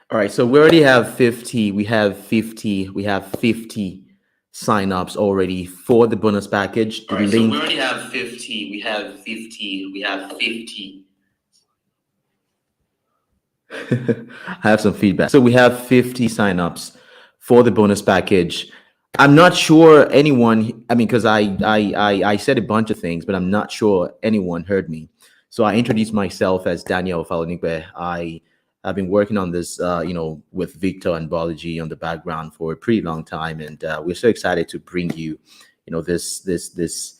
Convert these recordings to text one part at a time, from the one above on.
All right, so we already have 50. We have 50 signups already for the bonus package. The All right, so link. we already have 50. We have 50. I have some feedback. So we have 50 signups for the bonus package. I'm not sure anyone. I mean, because I said a bunch of things, but I'm not sure anyone heard me. So I introduced myself as Daniel Falonipe. I've been working on this, with Victor and Biology on the background for a pretty long time, and we're so excited to bring you, this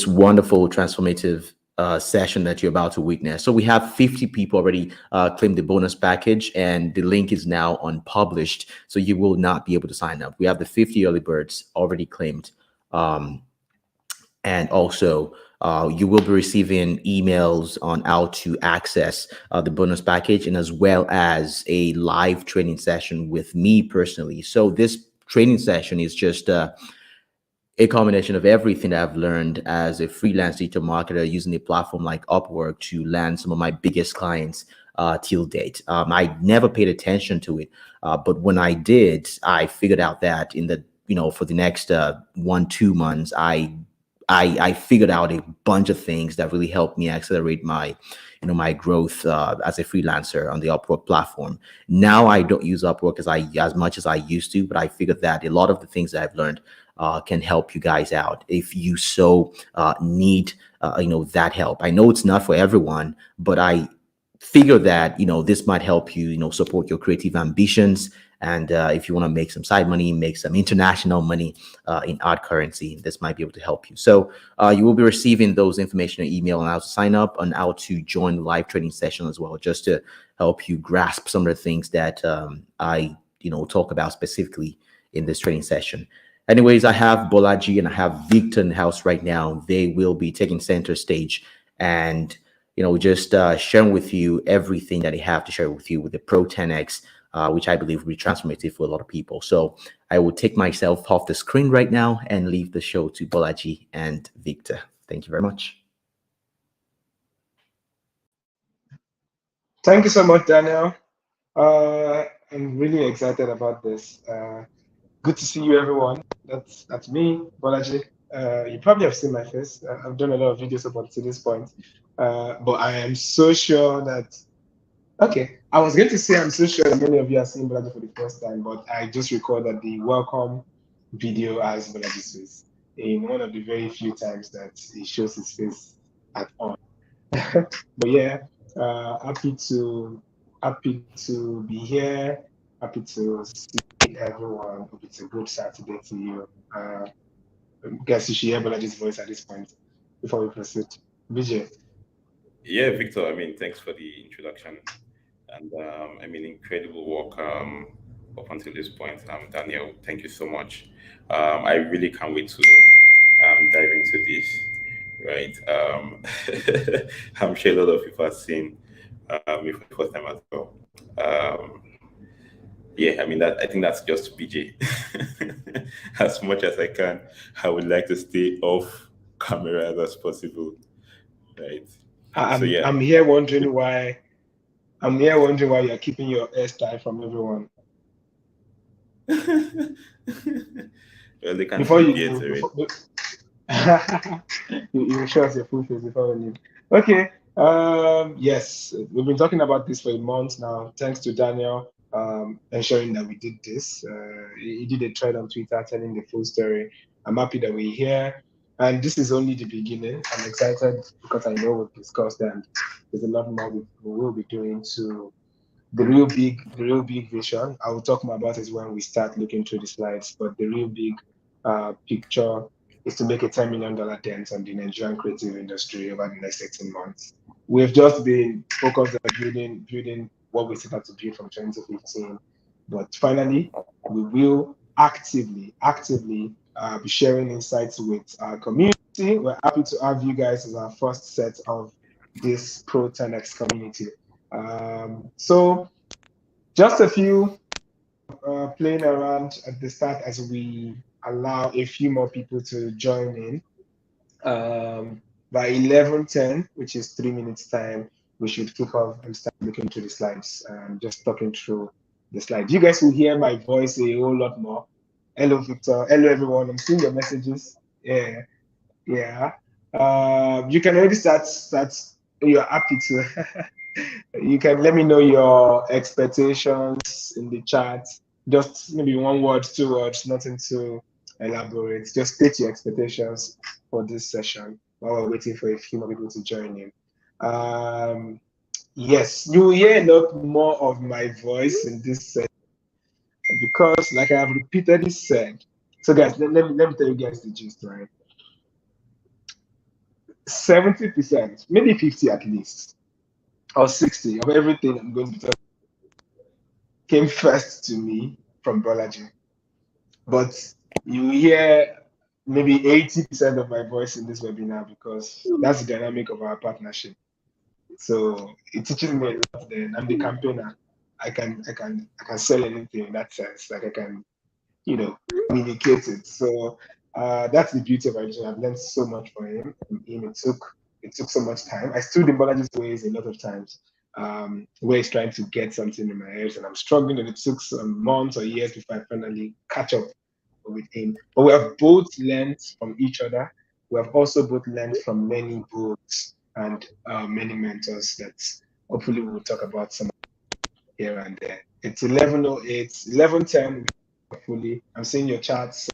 wonderful transformative session that you're about to witness. So we have 50 people already claimed the bonus package, and the link is now unpublished, so you will not be able to sign up. We have the 50 early birds already claimed, um, and also you will be receiving emails on how to access the bonus package, and as well as a live training session with me personally. So this training session is just a combination of everything that I've learned as a freelance digital marketer using a platform like Upwork to land some of my biggest clients till date. I never paid attention to it, but when I did, I figured out that for the next 1-2 months, I figured out a bunch of things that really helped me accelerate my growth as a freelancer on the Upwork platform. Now I don't use Upwork as much as I used to, but I figured that a lot of the things that I've learned can help you guys out if you so need that help. I know it's not for everyone, but I figure that this might help you support your creative ambitions, and if you want to make some side money, make some international money in art currency, this might be able to help you. So you will be receiving those information in email on how to sign up and how to join the live training session as well, just to help you grasp some of the things that I talk about specifically in this training session. Anyways, I have Bolaji and I have Victor in the house right now. They will be taking center stage and just sharing with you everything that they have to share with you with the Pro 10x, which I believe will be transformative for a lot of people. So I will take myself off the screen right now and leave the show to Bolaji and Victor. Thank you very much. Thank you so much, Daniel. I'm really excited about this. Good to see you, everyone. That's me, Bolaji. You probably have seen my face. I've done a lot of videos up to this point, but I am so sure that. Okay, I was going to say I'm so sure that many of you are seeing Bolaji for the first time, but I just recorded the welcome video as Bolaji's face in one of the very few times that he shows his face at all. But yeah, happy to be here. Happy to see everyone. Hope it's a good Saturday to you. Guess you should hear Bolaji's voice at this point before we proceed. BJ. Yeah, Victor, thanks for the introduction. And incredible work up until this point. Daniel, thank you so much. I really can't wait to dive into this, right? I'm sure a lot of people have seen me for the first time as well. Yeah, I think that's just BJ. As much as I can, I would like to stay off camera as possible, right? So yeah. I'm here wondering why. I'm here wondering why you're keeping your hairstyle from everyone. Well, they can Before see you beards leave, already. you show us your full face before we leave. Okay. Yes, we've been talking about this for a month now. Thanks to Daniel ensuring that we did this. He did a thread on Twitter telling the full story. I'm happy that we're here. And this is only the beginning. I'm excited because I know we've discussed and there's a lot more we will be doing to the real big vision. I will talk more about it when we start looking through the slides, but the real big picture is to make a $10 million dent on the Nigerian creative industry over the next 18 months. We've just been focused on building what we set out to build from 2015. But finally, we will actively be sharing insights with our community. We're happy to have you guys as our first set of this Pro 10x community. So just a few playing around at the start as we allow a few more people to join in. By 11:10, which is 3 minutes time, we should kick off and start looking through the slides and just talking through the slide. You guys will hear my voice a whole lot more. Hello, Victor. Hello, everyone. I'm seeing your messages. Yeah, yeah. You can already start. You're happy to. You can let me know your expectations in the chat. Just maybe one word, two words, nothing too elaborate. Just state your expectations for this session while we're waiting for a few more people to join in. Yes, you will hear a lot more of my voice in this session because, like I have repeatedly said, so guys, let me tell you guys the gist, right? 70%, maybe 50 at least, or 60 of everything I'm going to talk came first to me from Bolaji. But you hear maybe 80% of my voice in this webinar because that's the dynamic of our partnership. So it teaches me a lot. Then I'm the campaigner. I can sell anything in that sense. Like I can, communicate it. So that's the beauty of it. I've learned so much from him. It took so much time. I stood in Bolaji's ways a lot of times. Where he's trying to get something in my head and I'm struggling, and it took some months or years before I finally catch up with him. But we have both learned from each other. We have also both learned from many books and many mentors that hopefully we'll talk about some here and there. It's 11:08, 11:10. Hopefully, I'm seeing your chats.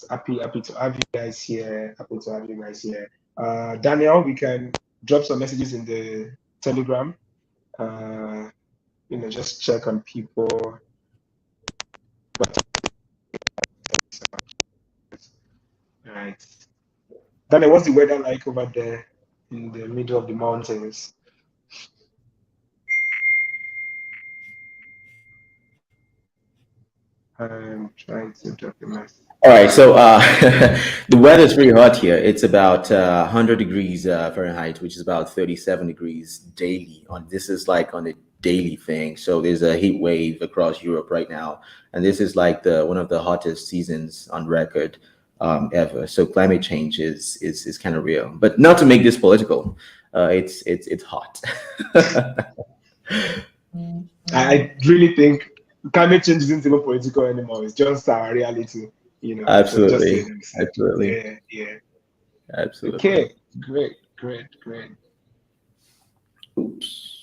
Happy to have you guys here. Happy to have you guys here. Daniel, we can drop some messages in the Telegram. Just check on people. But all right. Daniel, what's the weather like over there in the middle of the mountains? I'm trying to drop a message. All right, so the weather's pretty hot here. It's about 100 degrees Fahrenheit, which is about 37 degrees daily. This is like on a daily thing. So there's a heat wave across Europe right now, and this is like the one of the hottest seasons on record ever. So climate change is kind of real, but not to make this political. It's hot. I really think climate change isn't even political anymore. It's just our reality, So just say Absolutely, them said. absolutely, Yeah, yeah. absolutely. Okay, great, great, great. Oops.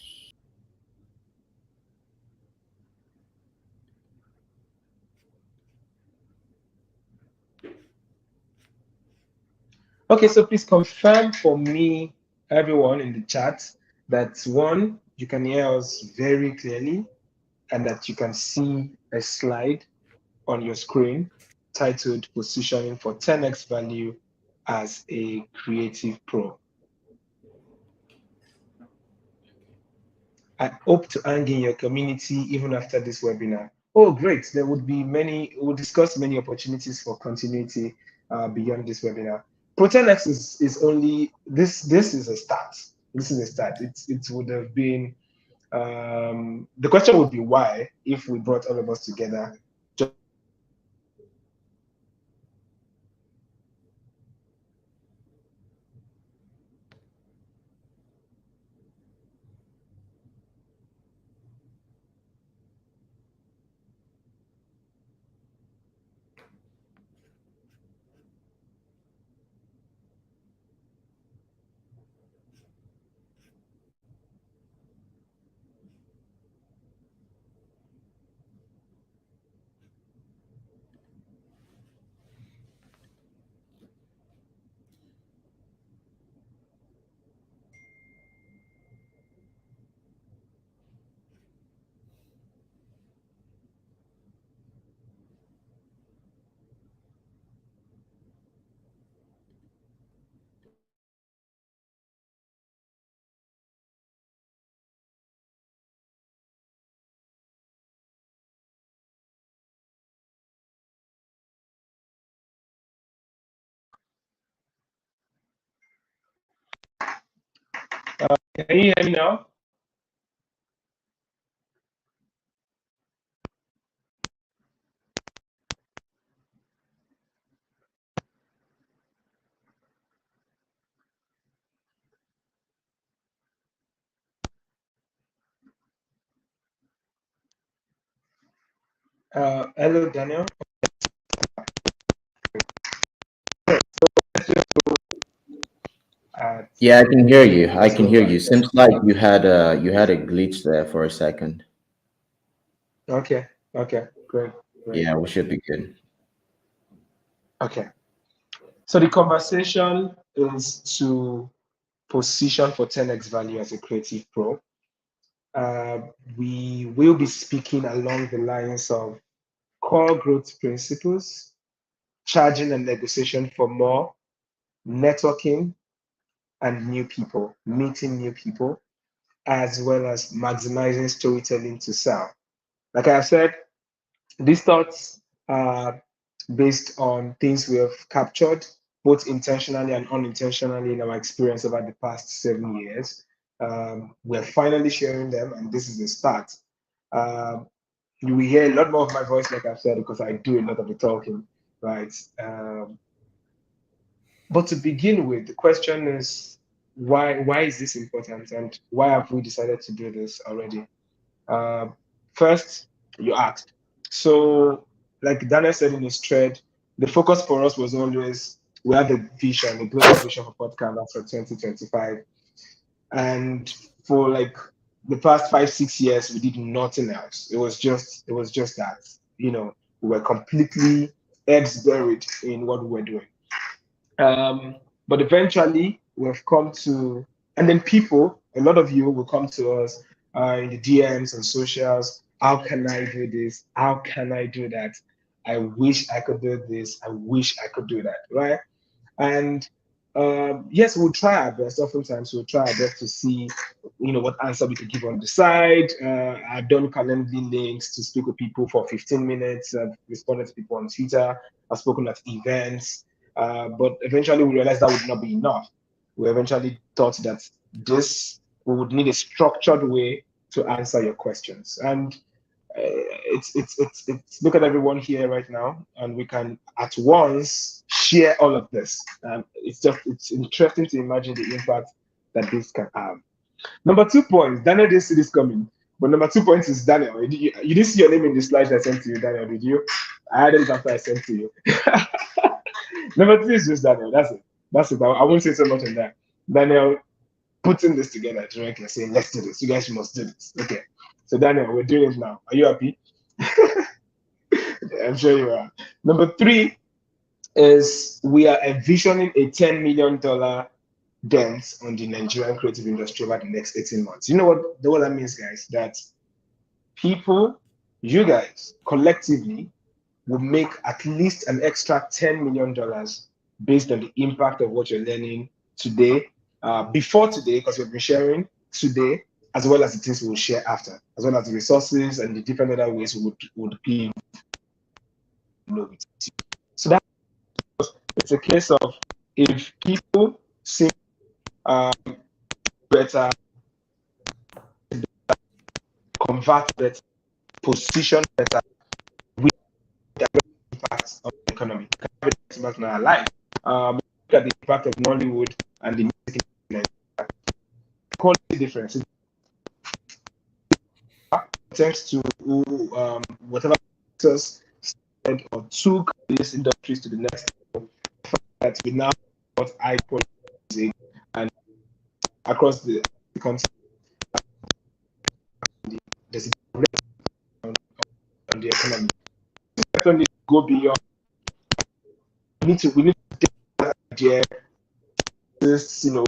Okay, so please confirm for me, everyone in the chat, that one, you can hear us very clearly and that you can see a slide on your screen titled Positioning for 10x Value as a Creative Pro. I hope to hang in your community even after this webinar. Oh, great. There would be we'll discuss many opportunities for continuity beyond this webinar. Pro10x is only, this is a start. This is a start. It would have been, the question would be why if we brought all of us together. Can you hear me now? Hello, Daniel. At Yeah, I can hear you. I let's can go hear back. you. Seems like you had a glitch there for a second. Okay, okay, great, great. Yeah, we should be good. Okay, so the conversation is to position for 10x value as a creative pro. Uh, we will be speaking along the lines of core growth principles, charging and negotiation for more, networking and new people, meeting new people, as well as maximizing storytelling to sell. Like I have said, these thoughts are based on things we have captured, both intentionally and unintentionally, in our experience over the past 7 years. We're finally sharing them, and this is the start. Um, you will hear a lot more of my voice, like I've said, because I do a lot of the talking, right? But to begin with, the question is why is this important, and why have we decided to do this already? Uh, First, you asked. So, like Daniel said in his thread, the focus for us was always we have a vision, a global vision for podcast for 2025. And for like the past 5, 6 years, we did nothing else. It was just that. We were completely heads buried in what we were doing. Um, but eventually, we've come to, and then people, a lot of you will come to us in the DMs and socials. How can I do this? How can I do that? I wish I could do this. I wish I could do that, right? And yes, we'll try our best. Oftentimes, we'll try our best to see, what answer we could give on the side. I've done Calendly links to speak with people for 15 minutes. I've responded to people on Twitter. I've spoken at events. But eventually, we realized that would not be enough. We eventually thought that we would need a structured way to answer your questions. And it's look at everyone here right now, and we can at once share all of this. It's interesting to imagine the impact that this can have. Number 2 points, Daniel didn't see this coming, but number 2 points is Daniel. You didn't see your name in the slides I sent to you, Daniel, did you? I added it after I sent to you. Number 3 is just Daniel. That's it. That's it. I won't say so much on that. Daniel putting this together directly, saying, let's do this. You guys must do this. Okay. So Daniel, we're doing it now. Are you happy? I'm sure you are. Number 3 is we are envisioning a $10 million dent on the Nigerian creative industry over the next 18 months. You know what that means, guys? That people, you guys, collectively will make at least an extra $10 million based on the impact of what you're learning today, before today, because we've been sharing today, as well as the things we will share after, as well as the resources and the different other ways we would give. So that it's a case of if people see um, better, convert better, position better, we direct impact on the economy, have an impact on our life. Look at the impact of Nollywood and the music industry. Quality difference. Thanks to whatever us said or took these industries to the next level, that we now got high quality music and across the continent, there's a on the economy. Definitely go beyond. We need to take that idea, this, to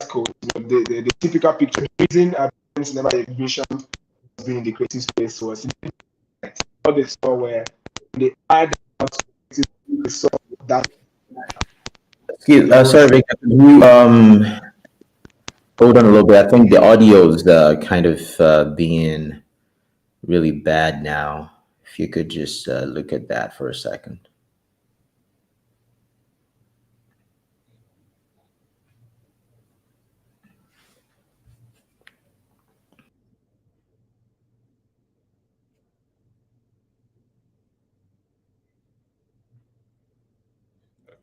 code, the typical picture. The reason our parents never envisioned being in the creative space was how they saw where they add they saw that Excuse, there sorry, was Victor. Can you hold on a little bit? I think the audio is kind of being really bad now. If you could just look at that for a second.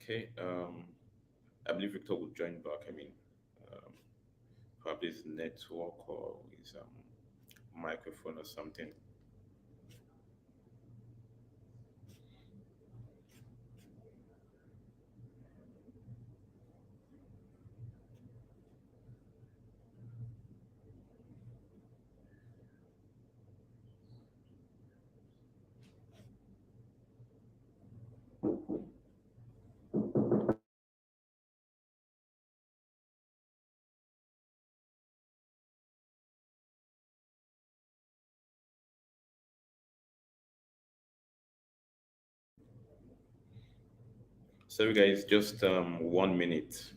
Okay. I believe Victor will join back. I mean, um, probably his network or his microphone or something. Sorry, guys, just 1 minute.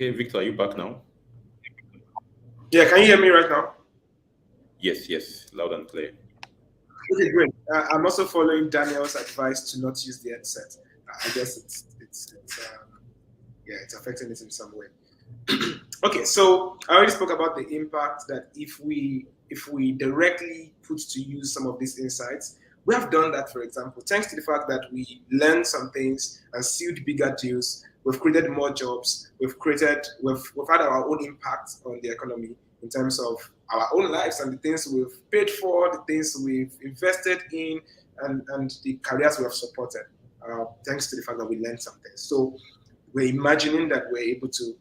Okay, Victor, are you back now? Yeah, can you hear me right now? Yes, yes, loud and clear. Okay, great. I'm also following Daniel's advice to not use the headset. I guess it's affecting it in some way. Okay, so I already spoke about the impact that if we directly put to use some of these insights, we have done that. For example, thanks to the fact that we learned some things and sealed bigger deals, we've created more jobs. We've had our own impact on the economy in terms of our own lives and the things we've paid for, the things we've invested in, and the careers we have supported. Thanks to the fact that we learned something. So we're imagining that we're able to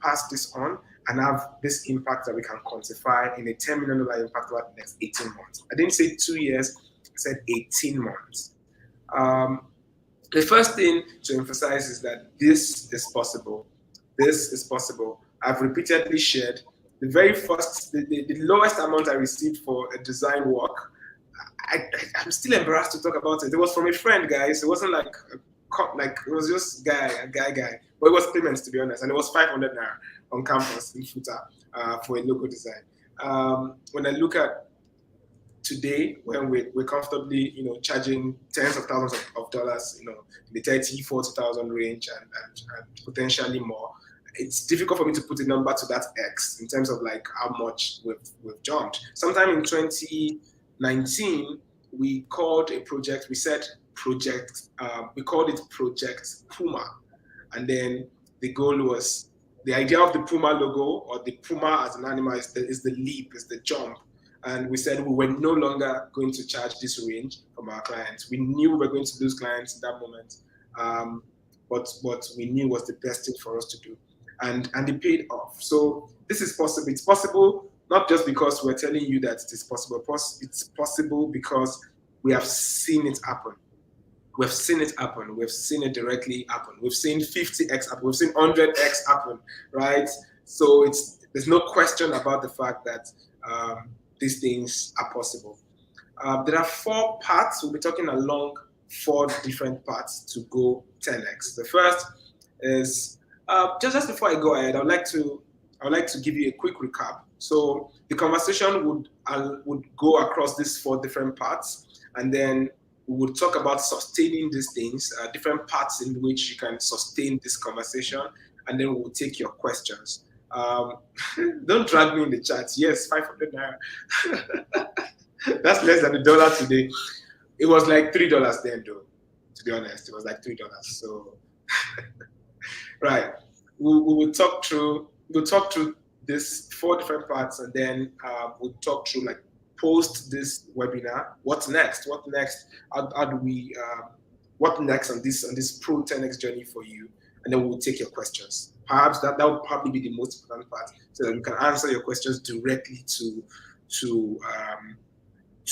pass this on and have this impact that we can quantify in a $10 million impact over the next 18 months. I didn't say 2 years, I said 18 months. The first thing to emphasize is that this is possible. This is possible. I've repeatedly shared the very first, the lowest amount I received for a design work. I'm still embarrassed to talk about it. It was from a friend, guys. It wasn't like it was just a guy. But it was payments, to be honest, and it was 500 naira on campus in Futa for a logo design. When I look at today, when we're comfortably, charging tens of thousands of dollars, in the 30, 40,000 range and potentially more, it's difficult for me to put a number to that X in terms of like how much we've jumped. Sometime in 2019, we called a project, we called it Project Puma. And then the goal was, the idea of the Puma logo, or the Puma as an animal, is the leap, is the jump. And we said we were no longer going to charge this range from our clients. We knew we were going to lose clients in that moment, but what we knew was the best thing for us to do. And it paid off. So this is possible. It's possible not just because we're telling you that it is possible. It's possible because we have seen it happen. We've seen it happen. We've seen it directly happen. We've seen 50x happen. We've seen 100x happen, right? So there's no question about the fact that these things are possible. There are 4 parts. We'll be talking along 4 different parts to go 10x. The first is just before I go ahead, I would like to give you a quick recap. So the conversation would go across these 4 different parts, and then we would talk about sustaining these things, different parts in which you can sustain this conversation, and then we'll take your questions. Don't drag me in the chat. Yes, 500 naira. That's less than $1 today. It was like $3 then, though. To be honest, it was like $3. So, right, we will talk through. We'll talk through this 4 different parts, and then we'll talk through, like, post this webinar. What's next? What next? How do we? What next on this Pro 10x journey for you? And then we'll take your questions. Perhaps that would probably be the most important part, so that you can answer your questions directly to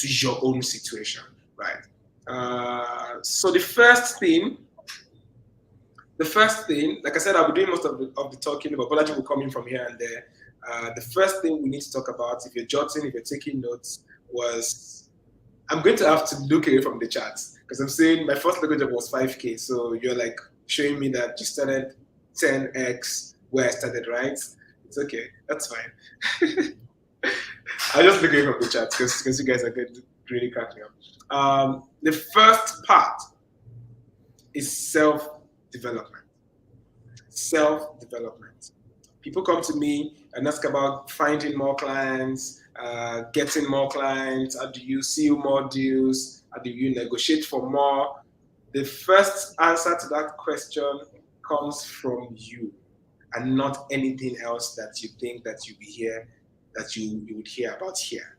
your own situation, right? So the first thing, like I said, I'll be doing most of the talking, but Bolaji will come in from here and there. The first thing we need to talk about, if you're jotting, if you're taking notes, was I'm going to have to look away from the charts, because I'm saying my first logo job was 5K. So you're like showing me that you started 10x where I started, right? It's okay. That's fine. I just look away from the chat because you guys are going to really crack me up. The first part is self-development. Self-development. People come to me and ask about finding more clients, getting more clients. How do you seal more deals? How do you negotiate for more? The first answer to that question comes from you and not anything else that you think that you would hear about here.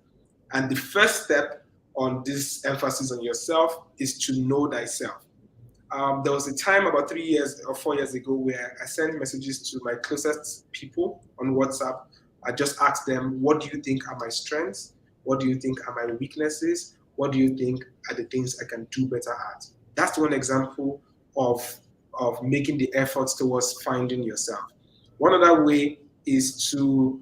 And the first step on this emphasis on yourself is to know thyself. There was a time about 3 years or 4 years ago where I sent messages to my closest people on WhatsApp. I just asked them, what do you think are my strengths? What do you think are my weaknesses? What do you think are the things I can do better at? That's one example of making the efforts towards finding yourself. One other way is to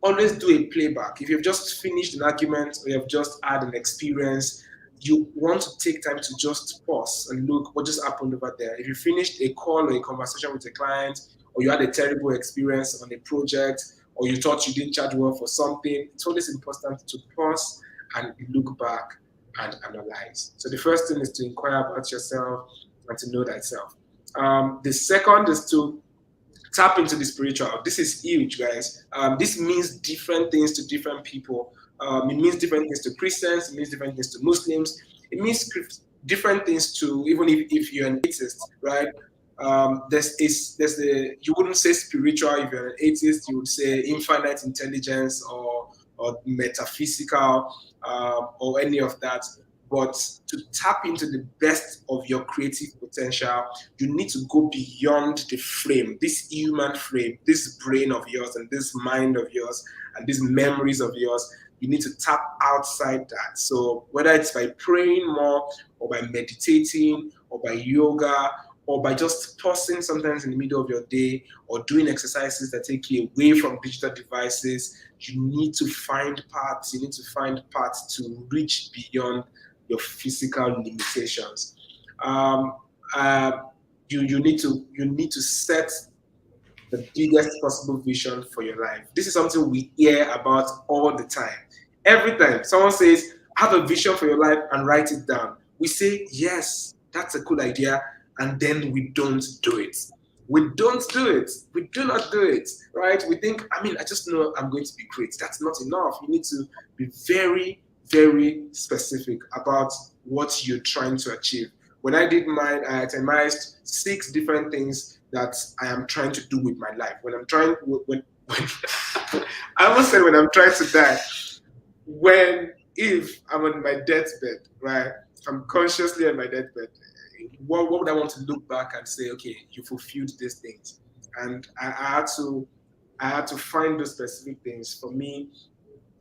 always do a playback. If you've just finished an argument or you've just had an experience, you want to take time to just pause and look what just happened over there. If you finished a call or a conversation with a client, or you had a terrible experience on a project, or you thought you didn't charge well for something, it's always important to pause and look back and analyze. So the first thing is to inquire about yourself and to know thyself. The second is to tap into the spiritual. This is huge, guys. This means different things to different people. It means different things to Christians. It means different things to Muslims. It means different things to, even if you're an atheist, right? You wouldn't say spiritual if you're an atheist. You would say infinite intelligence or metaphysical or any of that. But to tap into the best of your creative potential, you need to go beyond the frame, this human frame, this brain of yours and this mind of yours and these memories of yours. You need to tap outside that. So whether it's by praying more or by meditating or by yoga or by just pausing sometimes in the middle of your day or doing exercises that take you away from digital devices, you need to find paths. You need to find paths to reach beyond your physical limitations. You need to set the biggest possible vision for your life. This is something we hear about all the time. Every time someone says, have a vision for your life and write it down, we say, yes, that's a good idea, and then we don't do it. We don't do it. We do not do it, right? We think, I just know I'm going to be great. That's not enough. You need to be very, very specific about what you're trying to achieve. When I did mine, I itemized 6 different things that I am trying to do with my life. When I'm trying to die, if I'm on my deathbed, right? I'm consciously on my deathbed. What would I want to look back and say, okay, you fulfilled these things? And I had to find those specific things. For me,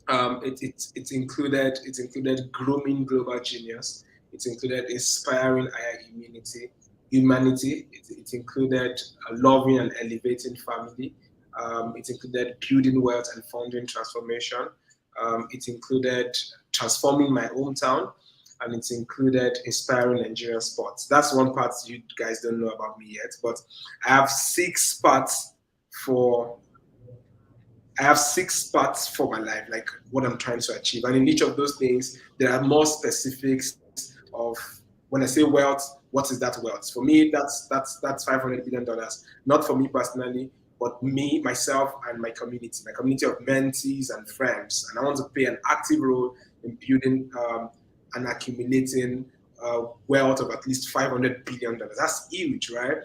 it included grooming global genius. It included inspiring higher humanity. It included loving and elevating family. It included building wealth and funding transformation. It included transforming my hometown, and it included inspiring Nigerian sports. That's one part you guys don't know about me yet, but I have 6 parts for my life, like what I'm trying to achieve. And in each of those things, there are more specifics of, when I say wealth, what is that wealth? For me, that's $500 billion. Not for me personally, but me, myself, and my community of mentees and friends. And I want to play an active role in building and accumulating wealth of at least $500 billion. That's huge, right?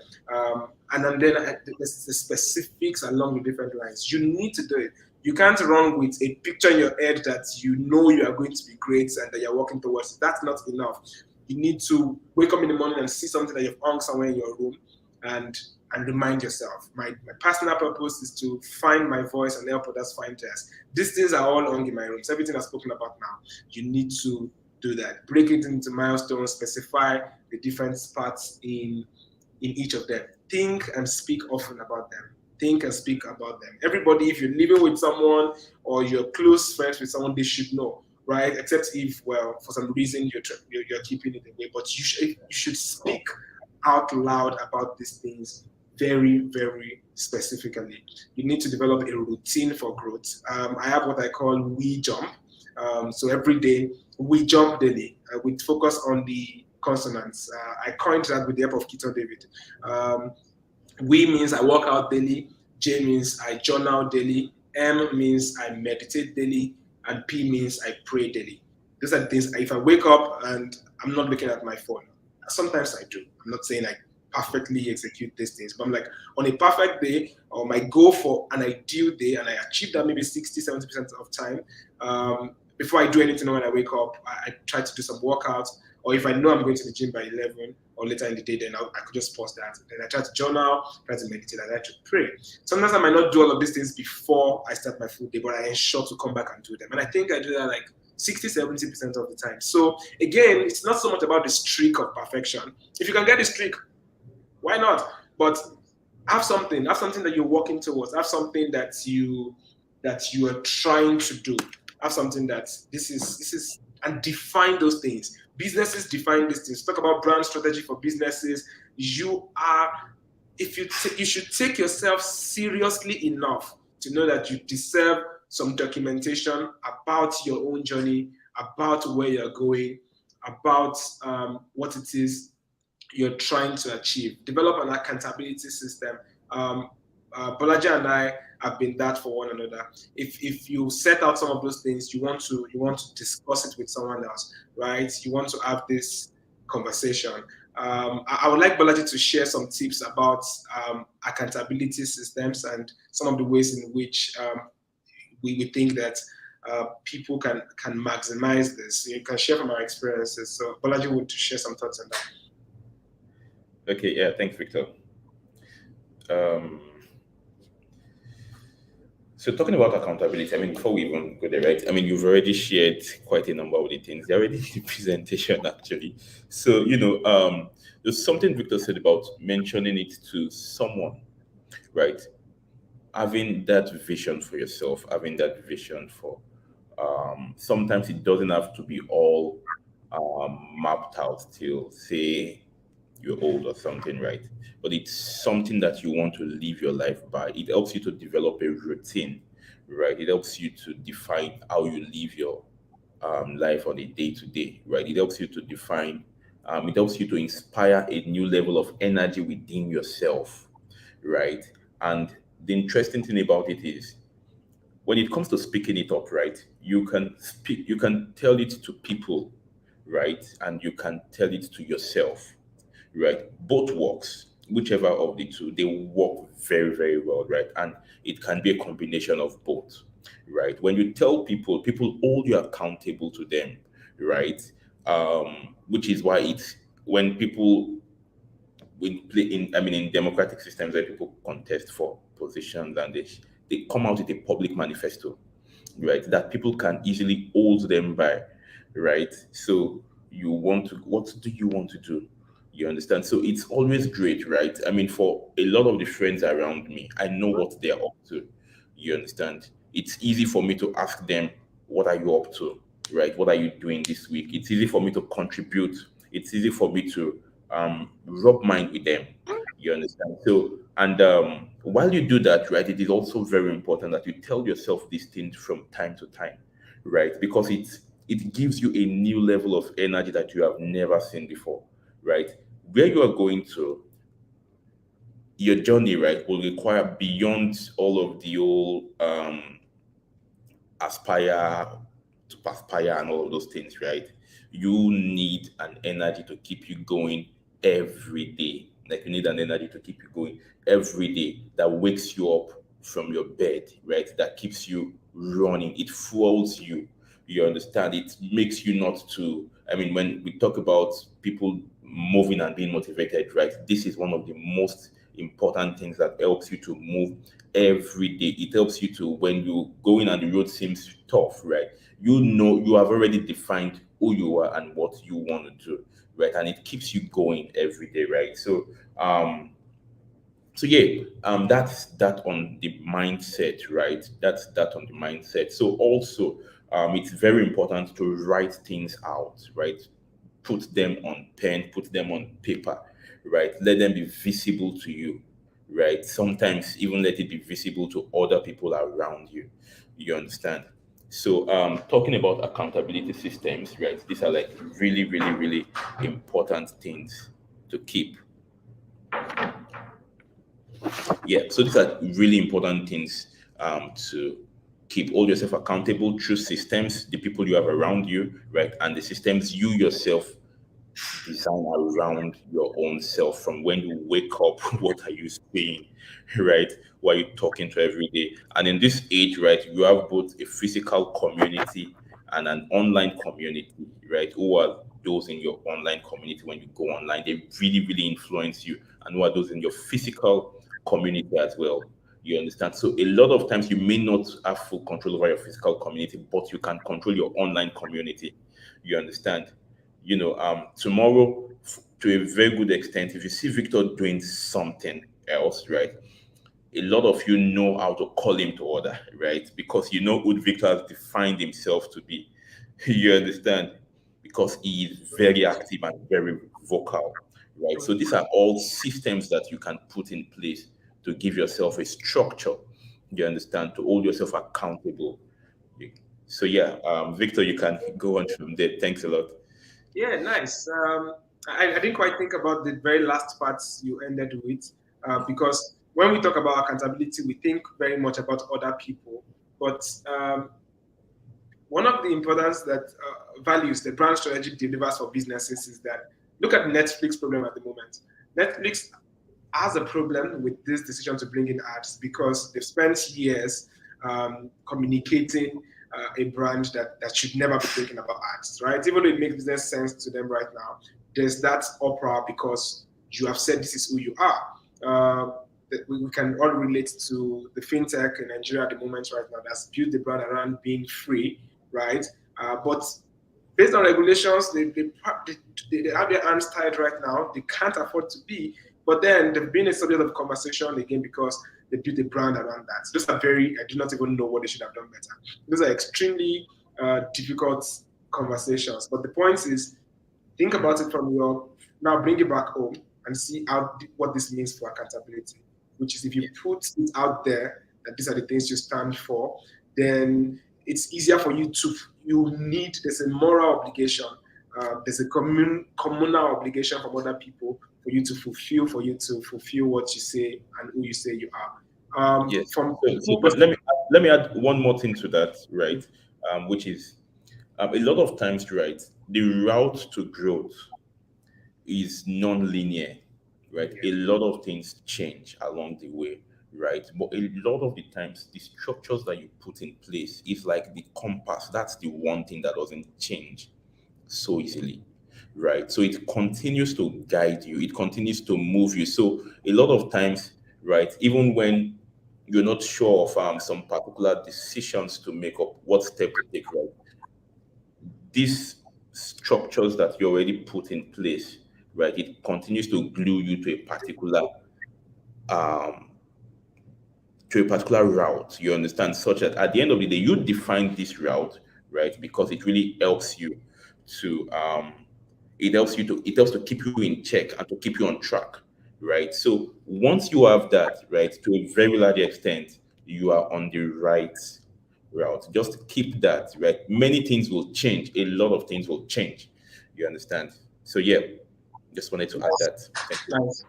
And then the specifics along the different lines. You need to do it. You can't run with a picture in your head that you know you are going to be great and that you're working towards. That's not enough. You need to wake up in the morning and see something that you've hung somewhere in your room and remind yourself. My personal purpose is to find my voice and help others find theirs. These things are all hung in my rooms. Everything I've spoken about now, you need to do that. Break it into milestones, specify the different parts in each of them. Think and speak often about them. Think and speak about them. Everybody, if you're living with someone or you're close friends with someone, they should know, right? Except if, well, for some reason you're keeping it away. But you should speak out loud about these things very, very specifically. You need to develop a routine for growth. I have what I call we jump. So every day we jump daily with focus on the consonants. I coined that with the help of Keto David. We means I work out daily. J means I journal daily. M means I meditate daily. And P means I pray daily. These are the things. If I wake up and I'm not looking at my phone, sometimes I do. I'm not saying I perfectly execute these things, but I'm like, on a perfect day, or my goal for an ideal day, and I achieve that maybe 60, 70% of time, before I do anything when I wake up, I try to do some workouts. Or if I know I'm going to the gym by 11 or later in the day, then I could just pause that. Then I try to journal, try to meditate, and I try to pray. Sometimes I might not do all of these things before I start my full day, but I ensure to come back and do them. And I think I do that like 60, 70% of the time. So again, it's not so much about the streak of perfection. If you can get the streak, why not? But have something that you're working towards. Have something that you are trying to do. Have something that this is, and define those things. Businesses define these things. Talk about brand strategy for businesses. You should take yourself seriously enough to know that you deserve some documentation about your own journey, about where you're going, about what it is you're trying to achieve. Develop an accountability system. Bolaji and I have been that for one another. If you set out some of those things, you want to discuss it with someone else, right? You want to have this conversation. I would like Bolaji to share some tips about accountability systems and some of the ways in which we think that people can maximize this. You can share from our experiences. So Bolaji would share some thoughts on that. Okay, yeah, thanks, Victor. So talking about accountability, I mean, before we even go there, right? I mean, you've already shared quite a number of the things. They're already in the presentation, actually. So, there's something Victor said about mentioning it to someone, right? Having that vision for yourself, having that vision for, sometimes it doesn't have to be all mapped out till, say, you're old or something, right? But it's something that you want to live your life by. It helps you to develop a routine, right? It helps you to define how you live your life on a day to day, right? It helps you to define, it helps you to inspire a new level of energy within yourself, right? And the interesting thing about it is, when it comes to speaking it up, right, you can tell it to people, right? And you can tell it to yourself, right? Both works, whichever of the two, they work very, very well, right? And it can be a combination of both, right? When you tell people, people hold you accountable to them, right? Which is why it's when people in democratic systems where people contest for positions and they come out with a public manifesto, right? That people can easily hold them by, right? So what do you want to do? You understand? So it's always great, right? I mean, for a lot of the friends around me, I know what they're up to. You understand? It's easy for me to ask them, what are you up to? Right? What are you doing this week? It's easy for me to contribute. It's easy for me to rub mind with them. You understand? So, and while you do that, right, it is also very important that you tell yourself these things from time to time, right? Because it gives you a new level of energy that you have never seen before, right? Where you are going to, your journey, right, will require beyond all of the old aspire to aspire and all of those things, right? You need an energy to keep you going every day. Like you need an energy to keep you going every day that wakes you up from your bed, right? That keeps you running. It fuels you. You understand? It makes you not to. I mean, when we talk about people moving and being motivated, right? This is one of the most important things that helps you to move every day. It helps you to, when you going and the road seems tough, right? You know you have already defined who you are and what you want to do, right? And it keeps you going every day, right? So that's that on the mindset, right? That's that on the mindset. So also it's very important to write things out, right? Put them on pen, put them on paper, right? Let them be visible to you, right? Sometimes even let it be visible to other people around you. You understand? So talking about accountability systems, right? These are like really, really, really important things to keep. Yeah, so these are really important things to keep. Hold yourself accountable through systems, the people you have around you, right? And the systems you yourself design around your own self. From when you wake up, what are you saying, right? What are you talking to every day? And in this age, right, you have both a physical community and an online community, right? Who are those in your online community when you go online? They really, really influence you. And who are those in your physical community as well? You understand? So a lot of times you may not have full control over your physical community, but you can control your online community. You understand? Tomorrow, to a very good extent, if you see Victor doing something else, right, a lot of you know how to call him to order, right? Because you know who Victor has defined himself to be. You understand? Because he is very active and very vocal, right? So these are all systems that you can put in place to give yourself a structure. You understand? To hold yourself accountable. So yeah, Victor, you can go on from there. Thanks a lot. Yeah, nice. I didn't quite think about the very last parts you ended with, because when we talk about accountability, we think very much about other people. But one of the importance that values the brand strategy delivers for businesses is that look at Netflix problem at the moment. Netflix has a problem with this decision to bring in ads because they've spent years communicating a brand that should never be thinking about ads, right? Even though it makes business sense to them right now, there's that uproar because you have said this is who you are. We can all relate to the fintech in Nigeria at the moment right now that's built the brand around being free, right? But based on regulations, they have their hands tied right now. They can't afford to be. But then they've been a subject of conversation again because they built a brand around that. Those are very, I do not even know what they should have done better. Those are extremely difficult conversations. But the point is, think about it from your, now bring it back home and see what this means for accountability, which is if you put it out there that these are the things you stand for, then it's easier for you to, there's a moral obligation, there's a communal obligation from other people for you to fulfill what you say and who you say you are. Yes. From So let me add one more thing to that, right? Which is a lot of times, right, the route to growth is non-linear, right? A lot of things change along the way, right? But a lot of the times, the structures that you put in place is like the compass. That's the one thing that doesn't change so easily, right? So it continues to guide you, it continues to move you. So a lot of times, right, even when you're not sure of some particular decisions to make up, what step to take, right, these structures that you already put in place, right, it continues to glue you um to a particular route. You understand, such that at the end of the day, you define this route, right, because it really helps you to it helps to keep you in check and to keep you on track, right? So once you have that, right, to a very large extent, you are on the right route. Just keep that, right? Many things will change. A lot of things will change. You understand? So yeah, just wanted to add that. Thank you.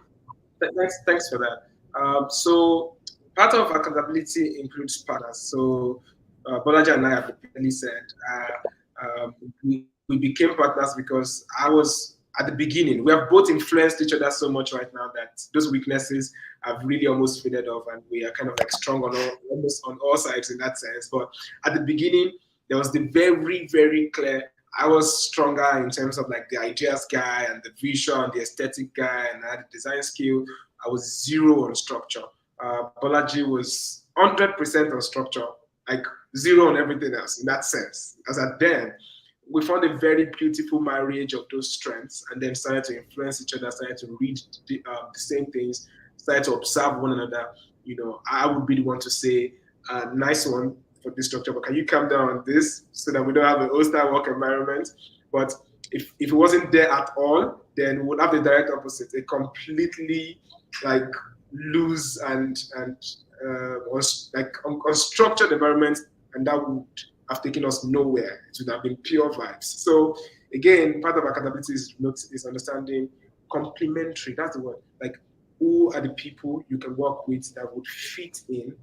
nice. Thanks for that. So part of accountability includes partners. So Bolaji and I have repeatedly said we became partners because I was at the beginning. We have both influenced each other so much right now that those weaknesses have really almost faded off, and we are kind of like strong on almost on all sides in that sense. But at the beginning, there was the very, very clear. I was stronger in terms of like the ideas guy and the vision, the aesthetic guy, and I had the design skill. I was zero on structure. Bolaji was 100% on structure, like zero on everything else in that sense. As at then, we found a very beautiful marriage of those strengths and then started to influence each other, started to read the same things, started to observe one another. I would be the one to say, nice one for this structure, but can you calm down on this so that we don't have a hostile work environment? But if it wasn't there at all, then we would have the direct opposite, a completely like loose and unstructured environment, and that would have taken us nowhere. It would have been pure vibes. So again, part of accountability is understanding complementary. That's the word. Like, who are the people you can work with that would fit in,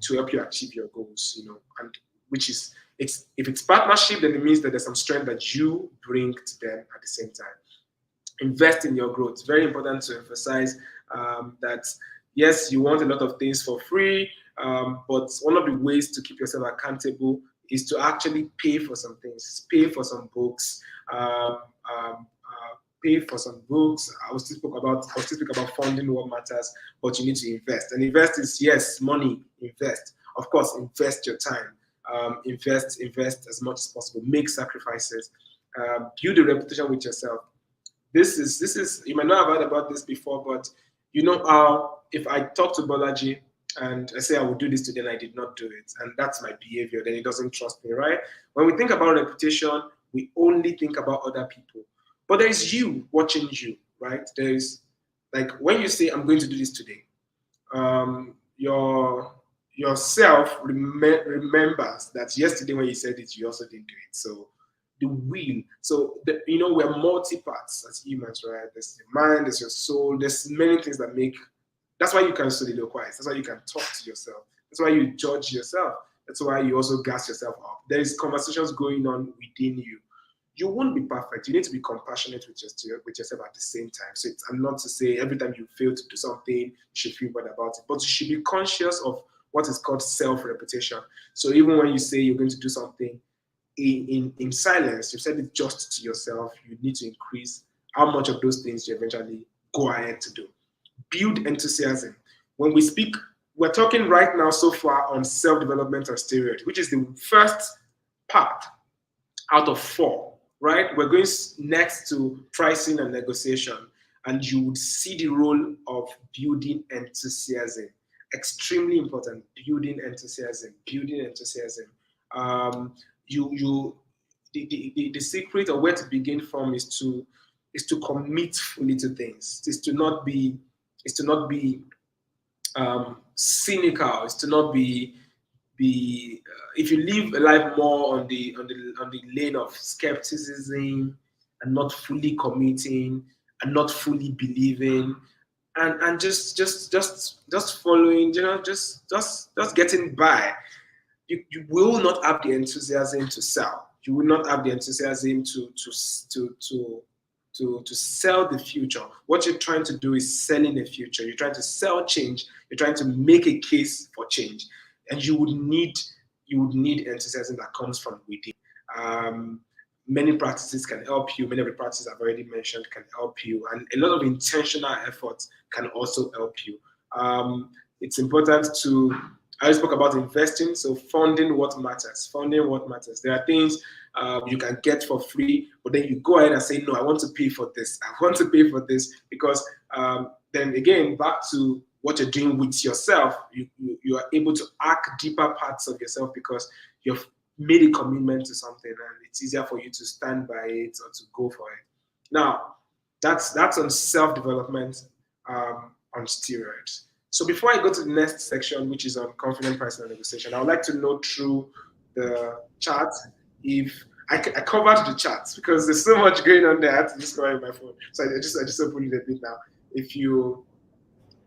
to help you achieve your goals, and which is, if it's partnership, then it means that there's some strength that you bring to them at the same time. Invest in your growth. Very important to emphasize that yes, you want a lot of things for free, but one of the ways to keep yourself accountable is to actually pay for some things, pay for some books, pay for some books. I will still speak about funding what matters, but you need to invest. And invest is, yes, money. Invest, of course. Invest your time. Invest as much as possible. Make sacrifices. Build a reputation with yourself. This is you might not have heard about this before, but you know how if I talk to Bolaji and I say I will do this today and I did not do it, and that's my behavior, then he doesn't trust me, right? When we think about reputation, we only think about other people. But there is you watching you, right? There is, like, when you say, I'm going to do this today, yourself remembers that yesterday when you said it, you also didn't do it. So the will. So, we're multi-parts as humans, right? There's your mind, there's your soul, there's many things that make, that's why you can soliloquize. That's why you can talk to yourself. That's why you judge yourself. That's why you also gas yourself up. There is conversations going on within you. You won't be perfect. You need to be compassionate with yourself at the same time. So I'm not to say every time you fail to do something, you should feel bad about it. But you should be conscious of what is called self-reputation. So even when you say you're going to do something in silence, you've said it just to yourself, you need to increase how much of those things you eventually go ahead to do. Build enthusiasm. When we speak, we're talking right now so far on self-development and steroid, which is the first part out of 4. Right? We're going next to pricing and negotiation, and you would see the role of building enthusiasm. Extremely important. Building enthusiasm. The secret of where to begin from is to commit fully to things. Is to not be cynical. Is to not be if you live a life more on the lane of skepticism and not fully committing and not fully believing and just following, just getting by, you will not have the enthusiasm to sell. You will not have the enthusiasm to sell the future. What you're trying to do is selling the future. You're trying to sell change. You're trying to make a case for change. And you would need enthusiasm that comes from within. Many practices can help you. Many of the practices I've already mentioned can help you, and a lot of intentional efforts can also help you. It's important to. I spoke about investing, so funding what matters. There are things you can get for free, but then you go ahead and say, no, I want to pay for this. Because then again, back to what you're doing with yourself, you are able to hack deeper parts of yourself because you've made a commitment to something, and it's easier for you to stand by it or to go for it. Now, that's on self-development on steroids. So before I go to the next section, which is on confident pricing and negotiation, I would like to know through the chat if I covered the chat because there's so much going on there. I have to just cover my phone. So I just opened it a bit now. If you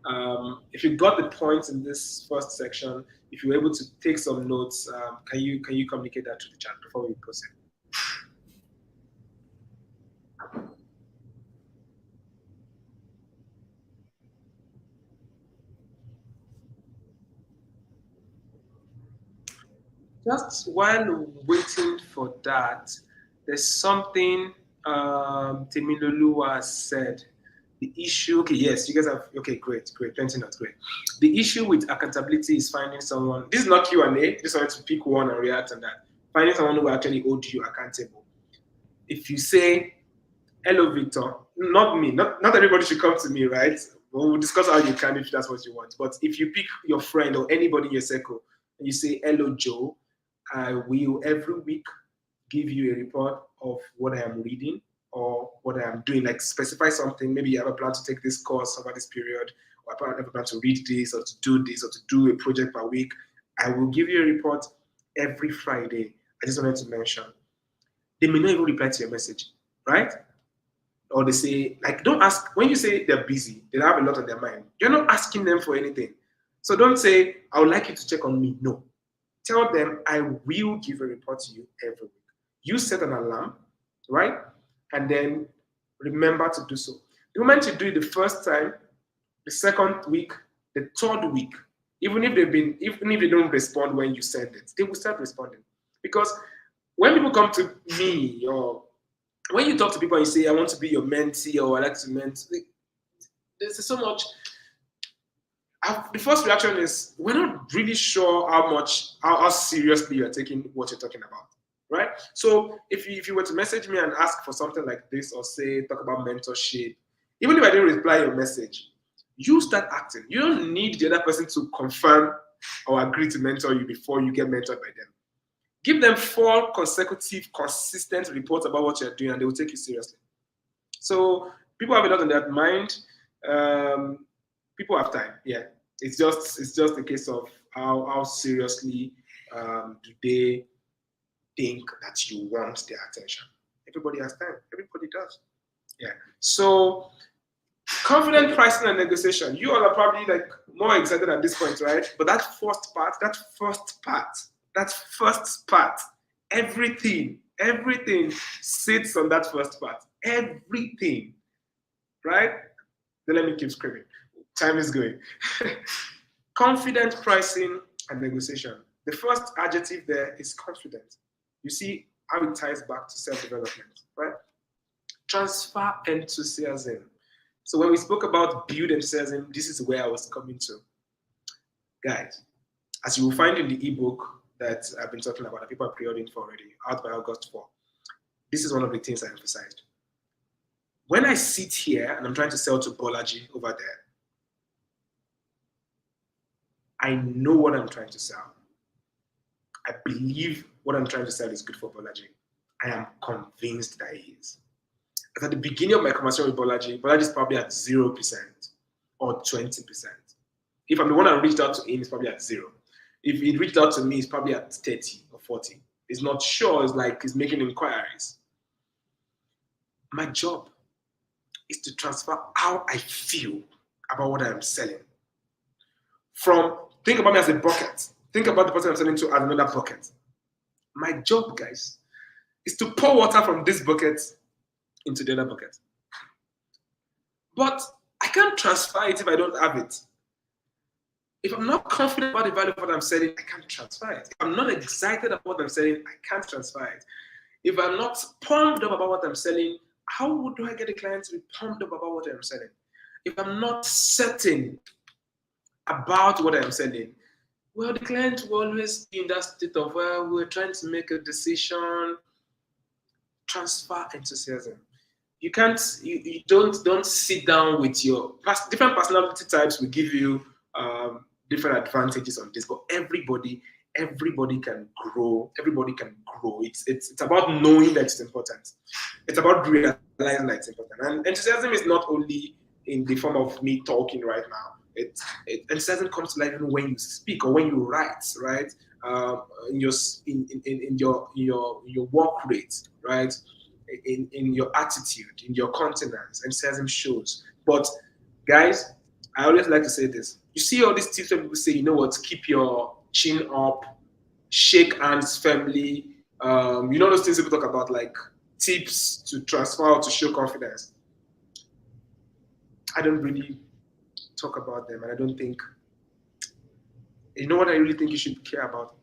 got the points in this first section, if you were able to take some notes, can you communicate that to the chat before we proceed? Just while waiting for that, there's something Temiloluwa said. The issue, okay, yes, you guys have, okay, great, plenty notes, great. The issue with accountability is finding someone, this is not Q&A, just wanted to pick one and react on that. Finding someone who will actually hold you accountable. If you say, hello, Victor, not me, not everybody should come to me, right? We'll discuss how you can if that's what you want. But if you pick your friend or anybody in your circle and you say, hello, Joe, I will every week give you a report of what I am reading, or what I am doing, like specify something. Maybe you have a plan to take this course over this period, or I have a plan to read this, or to do this, or to do a project per week. I will give you a report every Friday. I just wanted to mention. They may not even reply to your message, right? Or they say, like, don't ask, when you say they're busy, they have a lot on their mind. You're not asking them for anything. So don't say, I would like you to check on me. No. Tell them, I will give a report to you every week. You set an alarm, right? And then remember to do so. The moment you do it the first time, the second week, the third week, even if they don't respond when you send it, they will start responding. Because when people come to me, or when you talk to people and you say, I want to be your mentee, or I like to mentor, there's so much. The first reaction is, we're not really sure how seriously you're taking what you're talking about, right? So if you were to message me and ask for something like this, or say, talk about mentorship, even if I didn't reply your message, you start acting. You don't need the other person to confirm or agree to mentor you before you get mentored by them. Give them 4 consecutive, consistent reports about what you're doing, and they will take you seriously. So people have a lot on their mind. People have time. Yeah, it's just a case of how seriously do they think that you want their attention. Everybody has time. Everybody does. Yeah. So confident pricing and negotiation. You all are probably like more excited at this point, right? But that first part, everything sits on that first part. Everything, right? Then let me keep screaming. Time is going. Confident pricing and negotiation. The first adjective there is confident. You see how it ties back to self-development, right? Transfer enthusiasm. So when we spoke about build enthusiasm, this is where I was coming to. Guys, as you will find in the ebook that I've been talking about, that people are pre-ordering for already, out by August 4, this is one of the things I emphasized. When I sit here and I'm trying to sell to Bolaji over there, I know what I'm trying to sell. I believe what I'm trying to sell is good for Bolaji. I am convinced that he is. Because at the beginning of my conversation with Bolaji is probably at 0% or 20%. If I'm the one that reached out to him, it's probably at 0. If he reached out to me, it's probably at 30 or 40. He's not sure. It's like he's making inquiries. My job is to transfer how I feel about what I'm selling. Think about me as a bucket. Think about the person I'm selling to as another bucket. My job, guys, is to pour water from this bucket into the other bucket. But I can't transfer it if I don't have it. If I'm not confident about the value of what I'm selling, I can't transfer it. If I'm not excited about what I'm selling, I can't transfer it. If I'm not pumped up about what I'm selling, how do I get the client to be pumped up about what I'm selling? If I'm not certain about what I'm selling, well, the client will always be in that state of, well, we're trying to make a decision. Transfer enthusiasm. You can't, you don't sit down with your different personality types will give you different advantages on this, but everybody can grow. Everybody can grow. It's about knowing that it's important. It's about realizing that it's important. And enthusiasm is not only in the form of me talking right now. Enthusiasm comes to life even when you speak or when you write, right? In your work rate, right? In your attitude, in your countenance, enthusiasm shows. But guys, I always like to say this. You see all these tips where people say, you know what, keep your chin up, shake hands firmly. You know those things people talk about, like tips to transfer or to show confidence. I don't really talk about them, and I don't think, you know what I really think you should care about?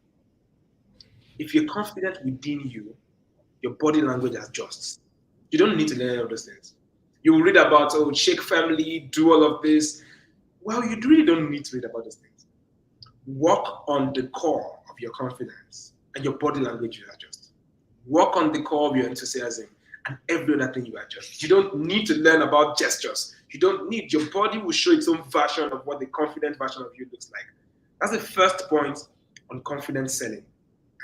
If you're confident within you, your body language adjusts. You don't need to learn all those things. You will read about, shake family, do all of this. Well, you really don't need to read about those things. Work on the core of your confidence, and your body language will adjust. Work on the core of your enthusiasm, and every other thing you adjust. You don't need to learn about gestures. You don't need, your body will show its own version of what the confident version of you looks like. That's the first point on confident selling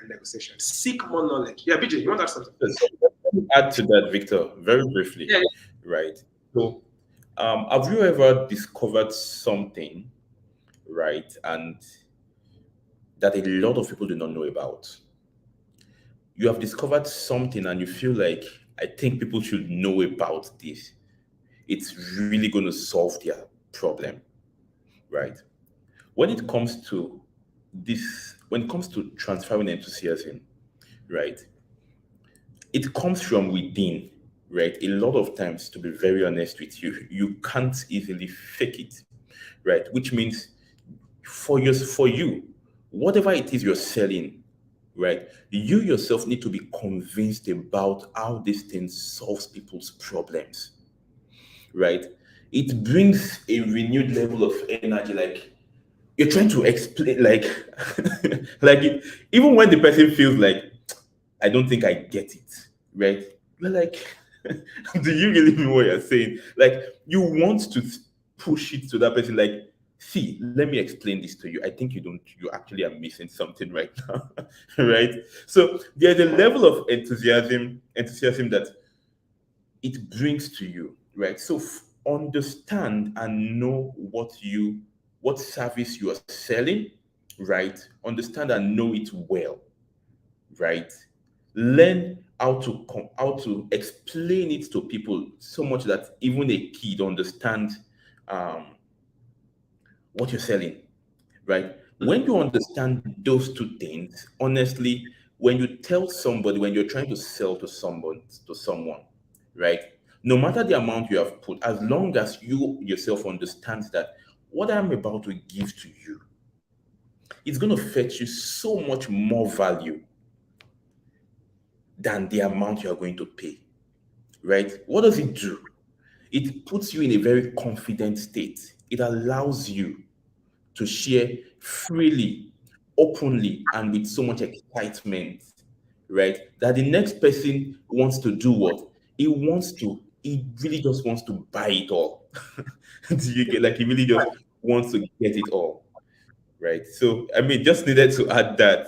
and negotiation. Seek more knowledge. Yeah, BJ, you want to add something? to add to that, Victor, very briefly, Yeah, right? So, have you ever discovered something, right, and that a lot of people do not know about? You have discovered something and you feel like, I think people should know about this. It's really going to solve their problem, right? When it comes to when it comes to transferring enthusiasm, right, it comes from within, right? A lot of times, to be very honest with you, you can't easily fake it, right? Which means for you, whatever it is you're selling, right? You yourself need to be convinced about how this thing solves people's problems, right? It brings a renewed level of energy, like you're trying to explain, like, like it, even when the person feels like, I don't think I get it, right? You're like, do you really know what you're saying? Like, you want to push it to that person, like, see, let me explain this to you. I think you actually are missing something right now, right? So there's a level of enthusiasm that it brings to you, right? So understand and know what service you are selling, right? Understand and know it well, right? Learn how to explain it to people so much that even a kid understands um, what you're selling, right? When you understand those two things, honestly, when you tell somebody, when you're trying to sell to someone, right? No matter the amount you have put, as long as you yourself understand that what I'm about to give to you, it's going to fetch you so much more value than the amount you are going to pay, right? What does it do? It puts you in a very confident state. It allows you to share freely, openly, and with so much excitement, right? That the next person wants to do what? He really just wants to buy it all. Do you get, like, he really just wants to get it all, right? So, I mean, just needed to add that.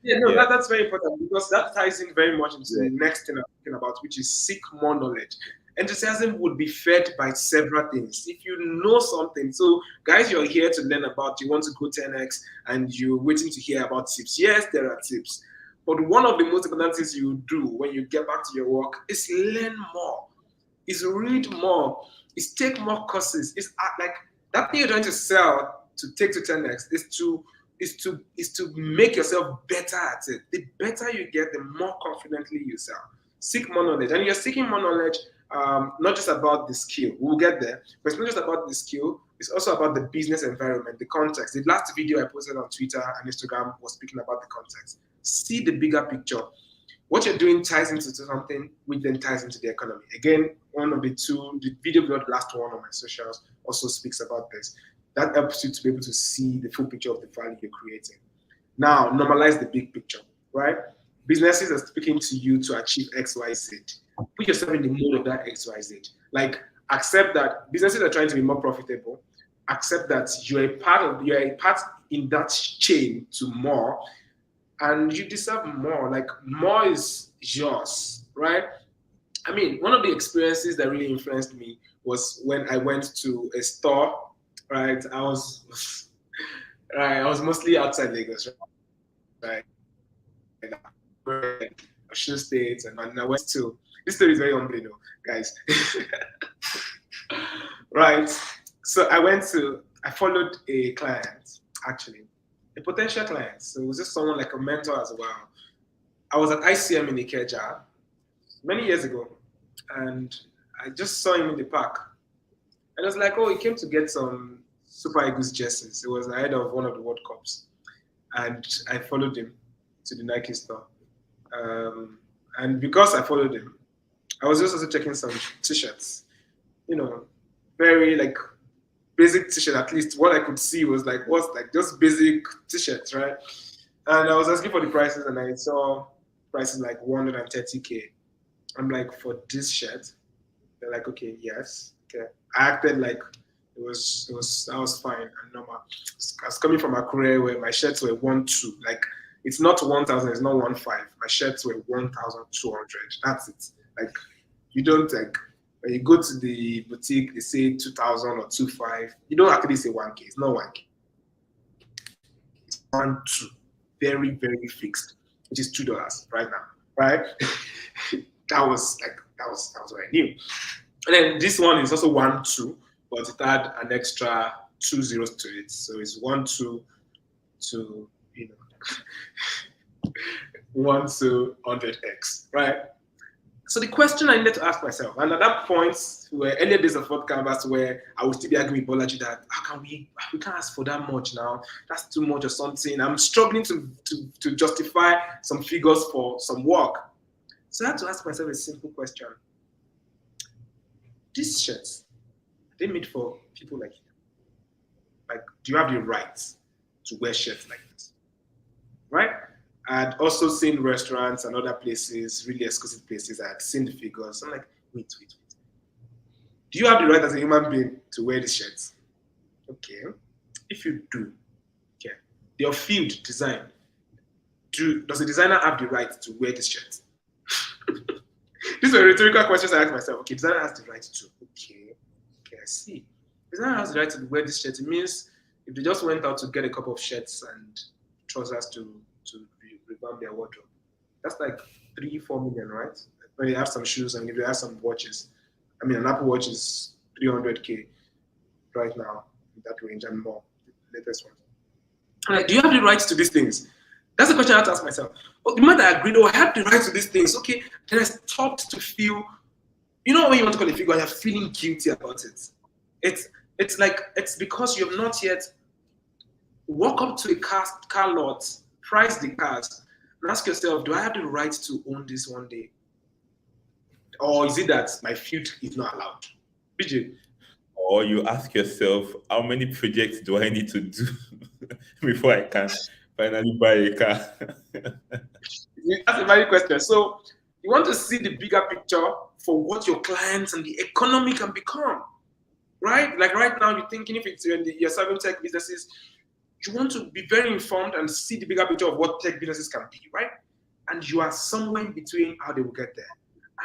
yeah, no, Yeah. that's very important because that ties in very much into Yeah. the next thing I'm talking about, which is seek more knowledge. Enthusiasm would be fed by several things. If you know something, so guys, you're here to learn about, you want to go 10x and you're waiting to hear about tips. Yes, there are tips. But one of the most important things you do when you get back to your work is learn more, is read more, is take more courses. It's like that thing you're trying to sell to take to 10x is to make yourself better at it. The better you get, the more confidently you sell. Seek more knowledge, and you're seeking more knowledge. Not just about the skill. We'll get there, but it's not just about the skill. It's also about the business environment, the context. The last video I posted on Twitter and Instagram was speaking about the context. See the bigger picture. What you're doing ties into something, which then ties into the economy. Again, one of the video blog, last one on my socials, also speaks about this. That helps you to be able to see the full picture of the value you're creating. Now, normalize the big picture, right? Businesses are speaking to you to achieve X, Y, Z. Put yourself in the mode of that X, Y, Z. Like, accept that businesses are trying to be more profitable. Accept that you're a part in that chain to more, and you deserve more. Like, more is yours, right? I mean, one of the experiences that really influenced me was when I went to a store, right? Right, I was mostly outside Lagos, right? Ocean State, and I went to, this story is very humbling, guys. Right. So I followed a client, actually, a potential client. So it was just someone like a mentor as well. I was at ICM in Ikeja many years ago, and I just saw him in the park. And I was like, oh, he came to get some Super Eagles jerseys. It was ahead of one of the World Cups. And I followed him to the Nike store. And because I followed him, I was just also checking some t-shirts, very like basic t-shirt. At least what I could see was like, what's like just basic t-shirts, right? And I was asking for the prices, and I saw prices like 130K. I'm like, for this shirt? They're like, okay, yes. Okay. I acted like I was fine and normal. I was coming from a career where my shirts were 1-2. Like, It's not 1,000, it's not 1,500. My shirts were 1,200. That's it. Like, you don't like, when you go to the boutique, they say 2,000 or 2,500. You don't actually say 1K. It's not 1K. It's 1,200. Very, very fixed, which is $2 right now, right? that was what I knew. And then this one is also 1,200, but it had an extra 2 zeros to it. So it's 1,200 to, 1,200x, right? So the question I needed to ask myself, and at that point, where earlier days of Fort Canvas, where I would still be arguing with Bolaji that how can we can't ask for that much now, that's too much or something. I'm struggling to justify some figures for some work. So I had to ask myself a simple question. These shirts, they made for people like you. Like, do you have the right to wear shirts like this? Right? I'd also seen restaurants and other places, really exclusive places. I had seen the figures. I'm like, wait. Do you have the right as a human being to wear these shirts? Okay. If you do, okay. Your field design. Does the designer have the right to wear these shirts? These were rhetorical questions I asked myself. Okay, designer has the right to. Okay, I see. Designer has the right to wear this shirt. It means if they just went out to get a couple of shirts and trousers to revamp their wardrobe, that's like 3-4 million, right? When you have some shoes and if you have some watches, I mean, an Apple Watch is 300K right now, in that range and more, the latest one. Like, do you have the rights to these things? That's the question I have to ask myself. Well, the moment I agreed, I have the right to these things, okay, then I stopped to feel, when you want to call it figure, you're feeling guilty about it. It's like, it's because you have not yet walk up to a car lot, price the cars, and ask yourself, do I have the right to own this one day? Or is it that my field is not allowed? BJ? Or you ask yourself, how many projects do I need to do before I can finally buy a car? That's a valid question. So you want to see the bigger picture for what your clients and the economy can become, right? Like right now, you're thinking if it's you're serving tech businesses, you want to be very informed and see the bigger picture of what tech businesses can be, right? And you are somewhere in between how they will get there.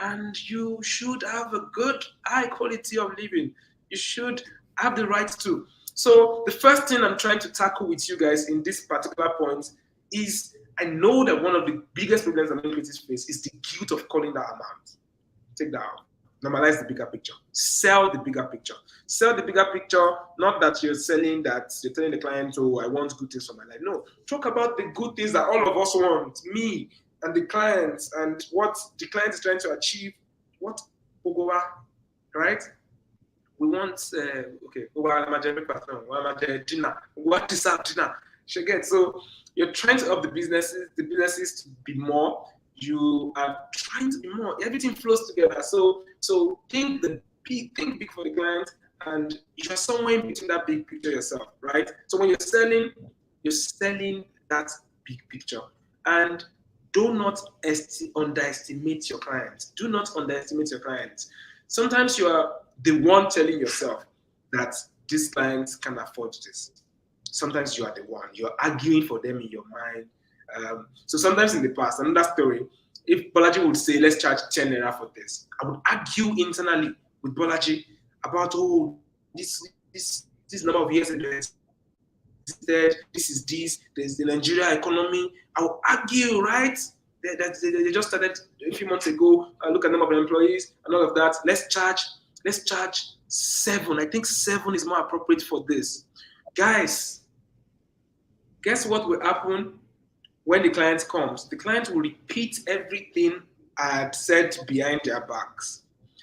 And you should have a good, high quality of living. You should have the right to. So the first thing I'm trying to tackle with you guys in this particular point is, I know that one of the biggest problems that many creatives face is the guilt of calling that amount. Take that out. Normalize the bigger picture. Sell the bigger picture. Sell the bigger picture, not that you're selling that, you're telling the client, oh, I want good things for my life. No, talk about the good things that all of us want, me and the clients, and what the client is trying to achieve. What Ogowa, right? We want, dinner. What deserve dinner? So you're trying to help the businesses to be more. You are trying to be more. Everything flows together. So think big for the client, and you're somewhere in between that big picture yourself, right? So when you're selling that big picture, and do not underestimate your clients. Do not underestimate your clients. Sometimes you are the one telling yourself that this client can afford this. Sometimes you are the one. You're arguing for them in your mind. So sometimes in the past, another story, if Bolaji would say, let's charge 10 naira for this, I would argue internally with Bolaji about, this number of years ago, this is this, there's the Nigeria economy. I will argue, right? They just started a few months ago. Look at the number of employees and all of that. Let's charge 7. I think 7 is more appropriate for this. Guys, guess what will happen when the client comes? The client will repeat everything I had said behind their backs.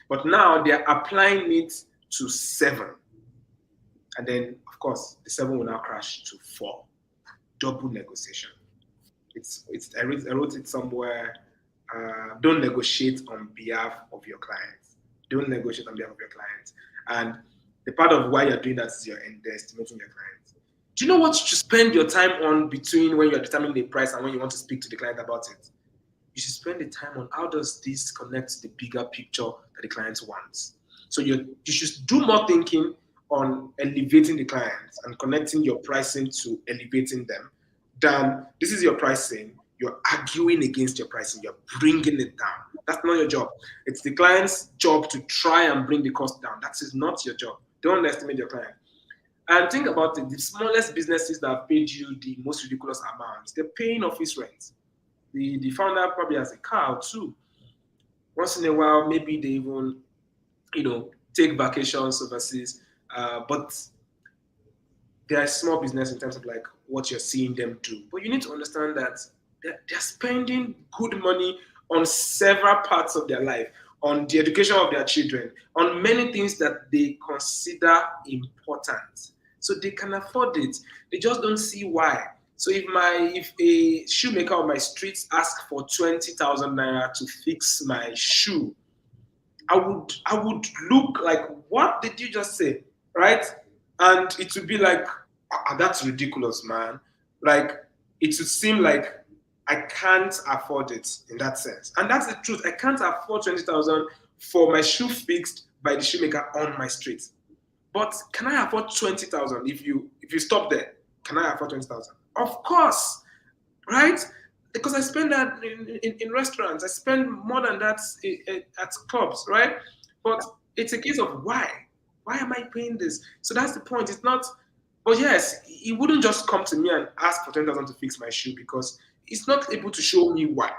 But now they're applying it to 7. And then, of course, the 7 will now crash to 4. Double negotiation. I wrote it somewhere. Don't negotiate on behalf of your clients. Don't negotiate on behalf of your clients. And the part of why you're doing that is you're underestimating your clients. Do you know what you should spend your time on between when you're determining the price and when you want to speak to the client about it? You should spend the time on how does this connect to the bigger picture that the client wants. So you should do more thinking on elevating the clients and connecting your pricing to elevating them, than this is your pricing. You're arguing against your pricing. You're bringing it down. That's not your job. It's the client's job to try and bring the cost down. That is not your job. Don't underestimate your client. And think about it. The smallest businesses that have paid you the most ridiculous amounts, they're paying office rent. The founder probably has a car too. Once in a while, maybe they even, take vacations overseas. But they are small business in terms of like what you're seeing them do. But you need to understand that they're spending good money on several parts of their life, on the education of their children, on many things that they consider important. So they can afford it. They just don't see why. So if a shoemaker on my streets asks for 20,000 naira to fix my shoe, I would look like, what did you just say? Right? And it would be like, that's ridiculous, man. Like, it would seem like I can't afford it in that sense. And that's the truth. I can't afford 20,000 for my shoe fixed by the shoemaker on my street. But can I afford 20,000 if you stop there? Can I afford 20,000? Of course, right? Because I spend that in restaurants. I spend more than that at clubs, right? But it's a case of why. Why am I paying this? So that's the point. It's not, but yes, he wouldn't just come to me and ask for 10,000 to fix my shoe because he's not able to show me why.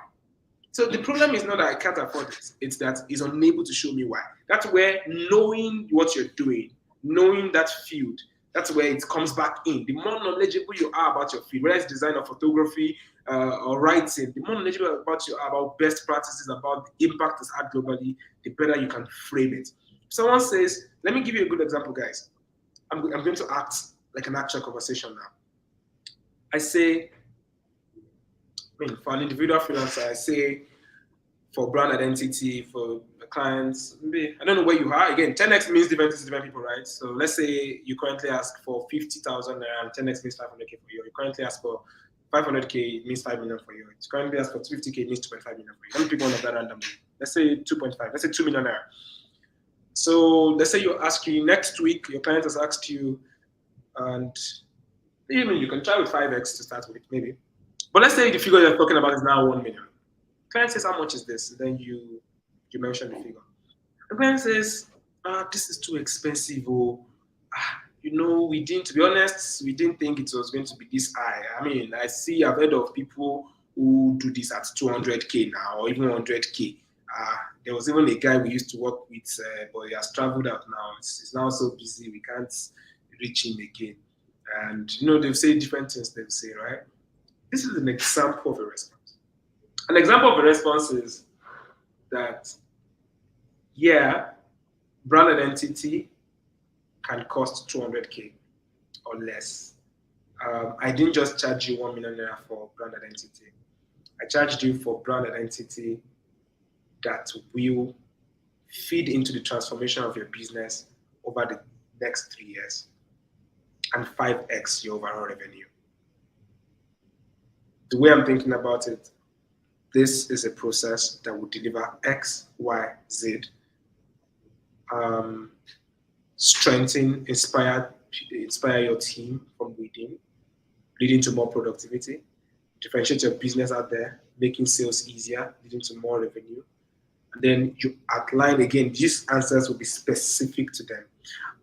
So the problem is not that I can't afford it. It's that he's unable to show me why. That's where knowing what you're doing, knowing that field, that's where it comes back in. The more knowledgeable you are about your field, whether it's design or photography or writing, the more knowledgeable about you are about best practices, about the impact it's had globally, the better you can frame it. If someone says, let me give you a good example, guys. I'm going to act like an actual conversation now. I say, for an individual freelancer, I say, for brand identity, for the clients, maybe, I don't know where you are. Again, 10x means different things to different people, right? So let's say you currently ask for 50,000 and 10x means 500K for you. You currently ask for 500K means 5 million for you. You currently ask for 50K means 2.5 million for you. Let me pick one of that randomly. Let's say 2.5. Let's say 2 million naira. So let's say next week, your client has asked you, and even you can try with 5x to start with, maybe. But let's say the figure you're talking about is now 1 million. Client says, how much is this? And then you mention the figure. The client says, this is too expensive. To be honest, we didn't think it was going to be this high. I mean, I've heard of people who do this at 200K now, or even 100K. There was even a guy we used to work with, but he has traveled out now. He's now so busy, we can't reach him again. And, they'll say different things, they'll say, right? This is an example of a response. An example of a response is that, yeah, brand identity can cost 200K or less. I didn't just charge you 1 million naira for brand identity. I charged you for brand identity that will feed into the transformation of your business over the next 3 years and 5x your overall revenue. The way I'm thinking about it, this is a process that will deliver X, Y, Z, strengthen, inspire your team from within, leading to more productivity, differentiate your business out there, making sales easier, leading to more revenue. And then you outline again, these answers will be specific to them.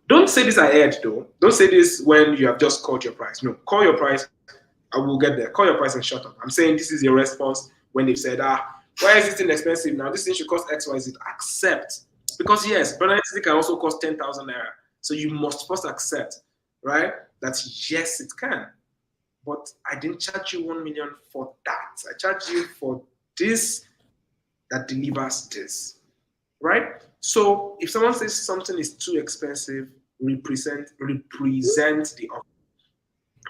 Don't say this ahead though. Don't say this when you have just called your price. No, call your price. I will get there. Call your price and shut up. I'm saying this is your response when they've said, why is this thing expensive now? This thing should cost X, Y, Z. Accept. Because yes, brand identity can also cost 10,000 naira. So you must first accept, right? That yes, it can. But I didn't charge you 1 million for that. I charged you for this that delivers this, right? So if someone says something is too expensive, represent the offer.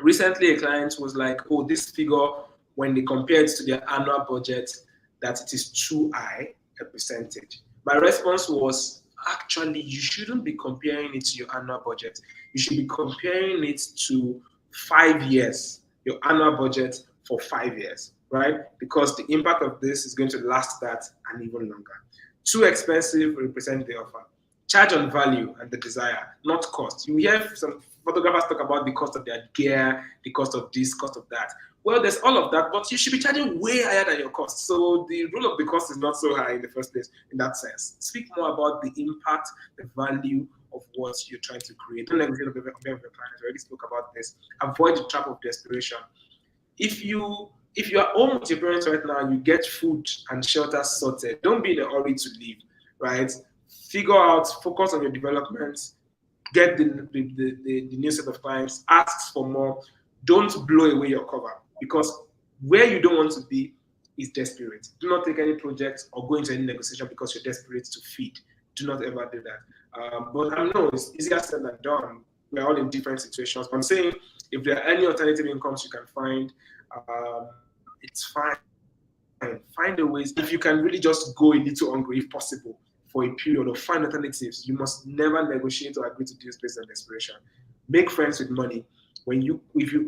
Recently, a client was like, oh, this figure, when they compare it to their annual budget, that it is too high a percentage. My response was, actually, you shouldn't be comparing it to your annual budget. You should be comparing it to 5 years, your annual budget for 5 years, right? Because the impact of this is going to last that and even longer. Too expensive represent the offer. Charge on value and the desire, not cost. You hear some photographers talk about the cost of their gear, the cost of this, cost of that. Well, there's all of that, but you should be charging way higher than your cost. So the rule of the cost is not so high in the first place in that sense. Speak more about the impact, the value of what you're trying to create. Don't negotiate with your clients. I already spoke about this. Avoid the trap of desperation. If you are home with your parents right now and you get food and shelter sorted, don't be in a hurry to leave, right? Figure out, focus on your development, get the new set of clients, ask for more. Don't blow away your cover, because where you don't want to be is desperate. Do not take any project or go into any negotiation because you're desperate to feed. Do not ever do that. But I know it's easier said than done. We're all in different situations. But I'm saying if there are any alternative incomes you can find, it's fine. Find a ways. If you can really just go a little hungry, if possible, for a period, or find alternatives. You must never negotiate or agree to deals based on desperation. Make friends with money. You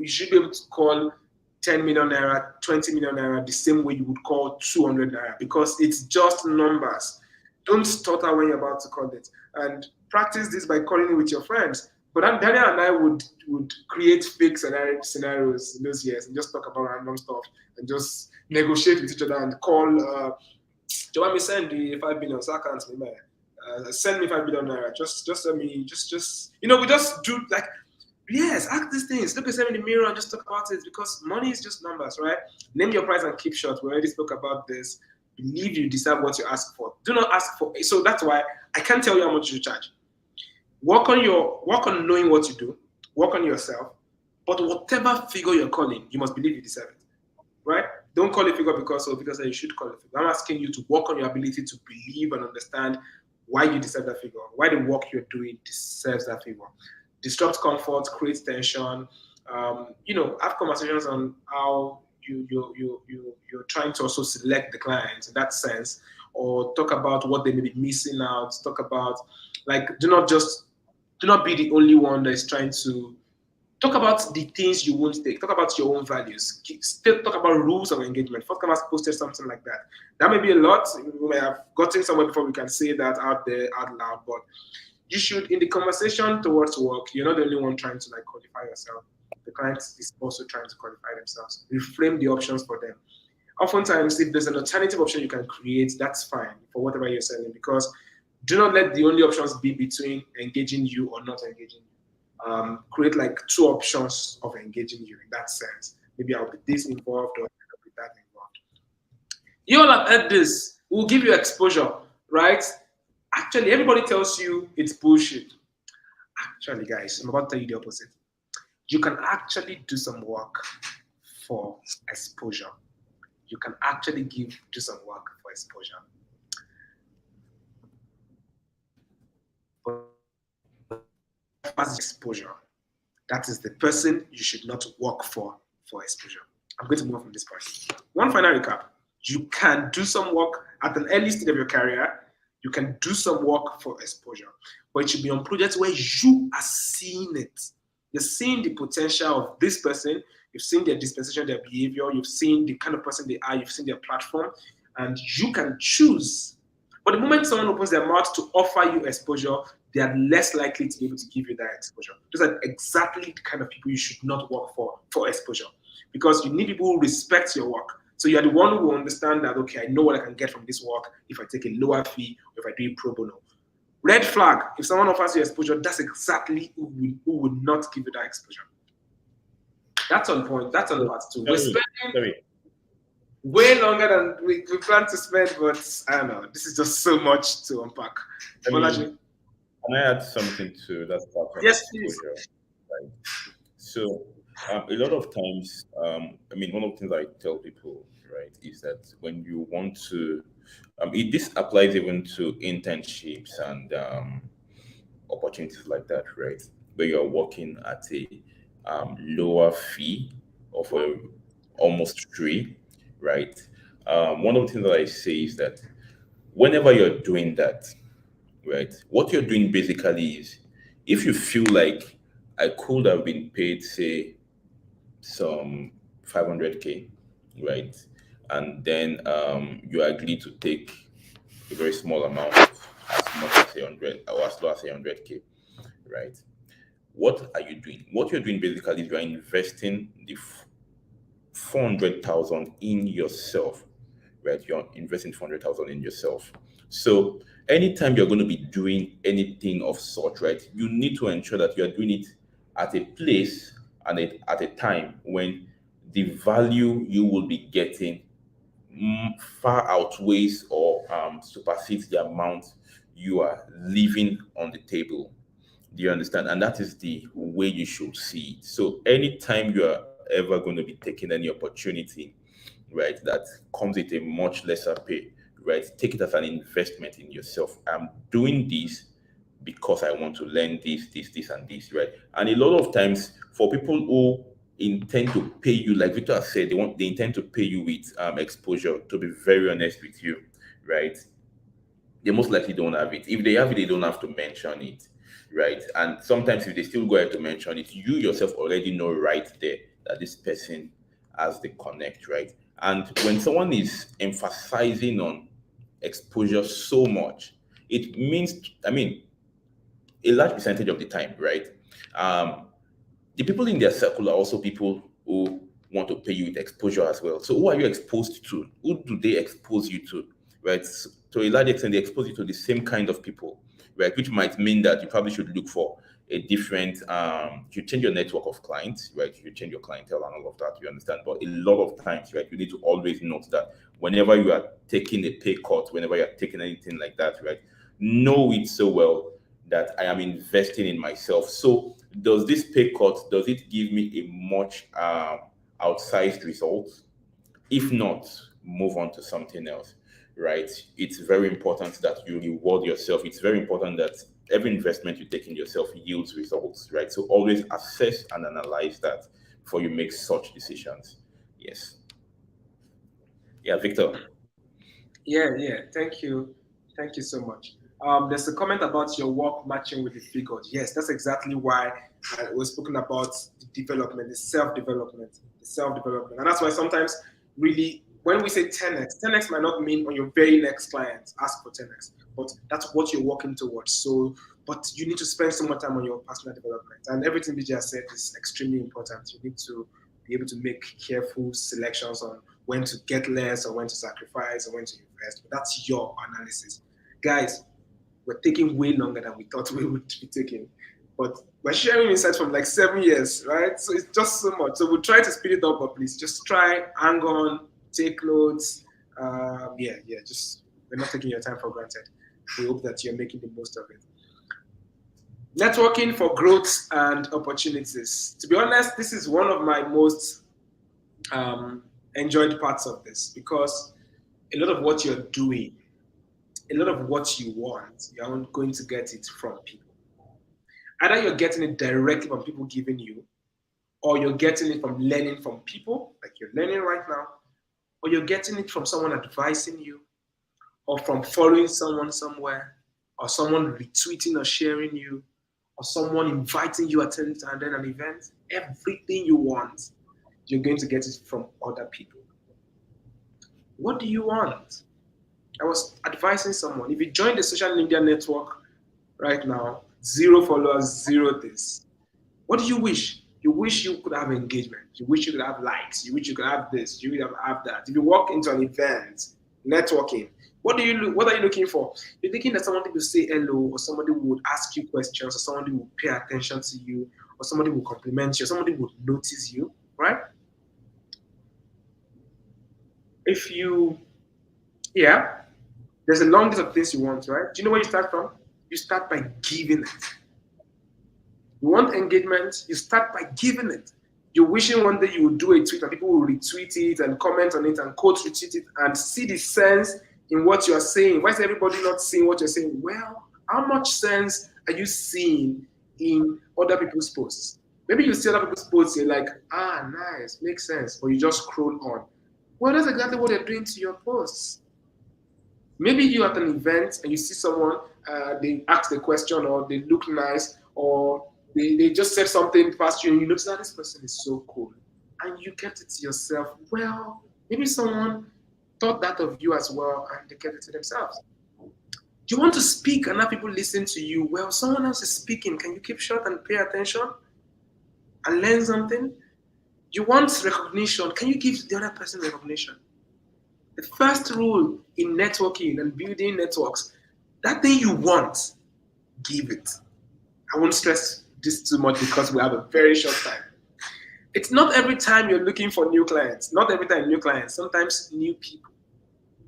should be able to call 10 million naira, 20 million naira the same way you would call 200 naira, because it's just numbers. Don't stutter when you're about to call it, and practice this by calling it with your friends. But Daniel and I would create fake scenarios in those years and just talk about random stuff and just negotiate with each other and call. Do you want me to send the 5 billion? So I can't remember. Send me 5 billion naira. Just send me. Just we just do like. Yes, act these things. Look yourself in the mirror and just talk about it, because money is just numbers, right? Name your price and keep short. We already spoke about this. Believe you deserve what you ask for. Do not ask for. So that's why I can't tell you how much you charge. Work on knowing what you do. Work on yourself. But whatever figure you're calling, you must believe you deserve it, right? Don't call a figure because you should call a figure. I'm asking you to work on your ability to believe and understand why you deserve that figure, why the work you're doing deserves that figure. Disrupt comfort, create tension. Have conversations on how you're trying to also select the clients in that sense, or talk about what they may be missing out. Talk about, like, do not be the only one that is trying to talk about the things you won't take. Talk about your own values. Still talk about rules of engagement. First time I posted something like that. That may be a lot. We may have gotten somewhere before we can say that out there out loud, but you should, in the conversation towards work, you're not the only one trying to like qualify yourself. The client is also trying to qualify themselves. Reframe the options for them. Oftentimes, if there's an alternative option you can create, that's fine for whatever you're selling, because do not let the only options be between engaging you or not engaging you. Create like two options of engaging you in that sense. Maybe I'll be this involved or I'll be that involved. You all have heard this. We'll give you exposure, right? Actually, everybody tells you it's bullshit. Actually, guys, I'm about to tell you the opposite. You can actually do some work for exposure. You can actually do some work for exposure. As exposure, that is the person you should not work for exposure. I'm going to move on from this part. One final recap. You can do some work at an early stage of your career. You can do some work for exposure, but it should be on projects where you are seeing it. You're seeing the potential of this person. You've seen their dispensation, their behavior. You've seen the kind of person they are. You've seen their platform, and you can choose. But the moment someone opens their mouth to offer you exposure, they are less likely to be able to give you that exposure. Those are exactly the kind of people you should not work for exposure, because you need people who respect your work. So you're the one who will understand that, okay, I know what I can get from this work if I take a lower fee or if I do it pro bono. Red flag, if someone offers you exposure, that's exactly who would not give you that exposure. That's on point. That's on part two. We're spending way longer than we plan to spend, but I don't know. This is just so much to unpack. Can I add something to that part? Yes, please. Right. So a lot of times, one of the things I tell people, right, is that when you want to, this applies even to internships and opportunities like that, right, where you're working at a lower fee of almost free, right? One of the things that I say is that whenever you're doing that, right, what you're doing basically is, if you feel like I could have been paid, say, some 500K, right, and then you agree to take a very small amount, as much as 100 or as low as 100K, right? what are you doing? What you're doing basically is you're investing the 400,000 in yourself, right? You're investing 400,000 in yourself. So anytime you're going to be doing anything of sort, right, you need to ensure that you're doing it at a place and at a time when the value you will be getting far outweighs or supersedes the amount you are leaving on the table. Do you understand? And that is the way you should see it. So anytime you are ever going to be taking any opportunity, right, that comes with a much lesser pay, right, take it as an investment in yourself. I'm doing this because I want to learn this, and this, right? And a lot of times for people who intend to pay you, like Victor has said, they intend to pay you with exposure. To be very honest with you, right? They most likely don't have it. If they have it, they don't have to mention it, right? And sometimes if they still go ahead to mention it, you yourself already know right there that this person has the connect, right? And when someone is emphasizing on exposure so much, it means, I mean, a large percentage of the time, right? Um, the people in their circle are also people who want to pay you with exposure as well. So who are you exposed to? Who do they expose you to? Right. So to a large extent, they expose you to the same kind of people, right? Which might mean that you probably should look for a different you change your network of clients, right? You change your clientele and all of that, you understand. But a lot of times, right, you need to always note that whenever you are taking a pay cut, whenever you're taking anything like that, right, know it so well that I am investing in myself. So does this pay cut, does it give me a much outsized result? If not, move on to something else, right? It's very important that you reward yourself. It's very important that every investment you take in yourself yields results, right? So always assess and analyze that before you make such decisions. Yes. Yeah, Victor. Yeah. Thank you so much. There's a comment about your work matching with the figures. Yes, that's exactly why I was speaking about the development, the self-development, and that's why sometimes really when we say 10x, 10x might not mean on your very next client ask for 10x, but that's what you're working towards. So, but you need to spend some more time on your personal development, and everything BJ has said is extremely important. You need to be able to make careful selections on when to get less or when to sacrifice or when to invest. But that's your analysis. Guys, we're taking way longer than we thought we would be taking. But we're sharing insights from like 7 years, right? So it's just so much. So we'll try to speed it up, but please just try, hang on, take notes. Just we're not taking your time for granted. We hope that you're making the most of it. Networking for growth and opportunities. To be honest, this is one of my most enjoyed parts of this because a lot of what you're doing, a lot of what you want, you're going to get it from people. Either you're getting it directly from people giving you, or you're getting it from learning from people, like you're learning right now, or you're getting it from someone advising you, or from following someone somewhere, or someone retweeting or sharing you, or someone inviting you to attend an event. Everything you want, you're going to get it from other people. What do you want? I was advising someone, if you join the social media network right now, 0 followers, zero this. What do you wish? You wish you could have engagement. You wish you could have likes. You wish you could have this. You could have that. If you walk into an event, networking, what are you looking for? You're looking at somebody who say hello, or somebody who would ask you questions, or somebody who would pay attention to you, or somebody who would compliment you, or somebody who would notice you, right? If you, yeah, there's a long list of things you want, right? Do you know where you start from? You start by giving it. You want engagement, you start by giving it. You're wishing one day you will do a tweet and people will retweet it and comment on it and quote retweet it and see the sense in what you are saying. Why is everybody not seeing what you're saying? Well, how much sense are you seeing in other people's posts? Maybe you see other people's posts, you're like, nice, makes sense, but you just scroll on. Well, that's exactly what they're doing to your posts. Maybe you're at an event and you see someone, they ask a question or they look nice or they just said something past you and you notice that this person is so cool. And you kept it to yourself. Well, maybe someone thought that of you as well and they kept it to themselves. Do you want to speak and have people listen to you? Well, someone else is speaking. Can you keep short and pay attention and learn something? You want recognition. Can you give the other person recognition? The first rule in networking and building networks, that thing you want, give it. I won't stress this too much because we have a very short time. It's not every time you're looking for new clients. Not every time new clients. Sometimes new people.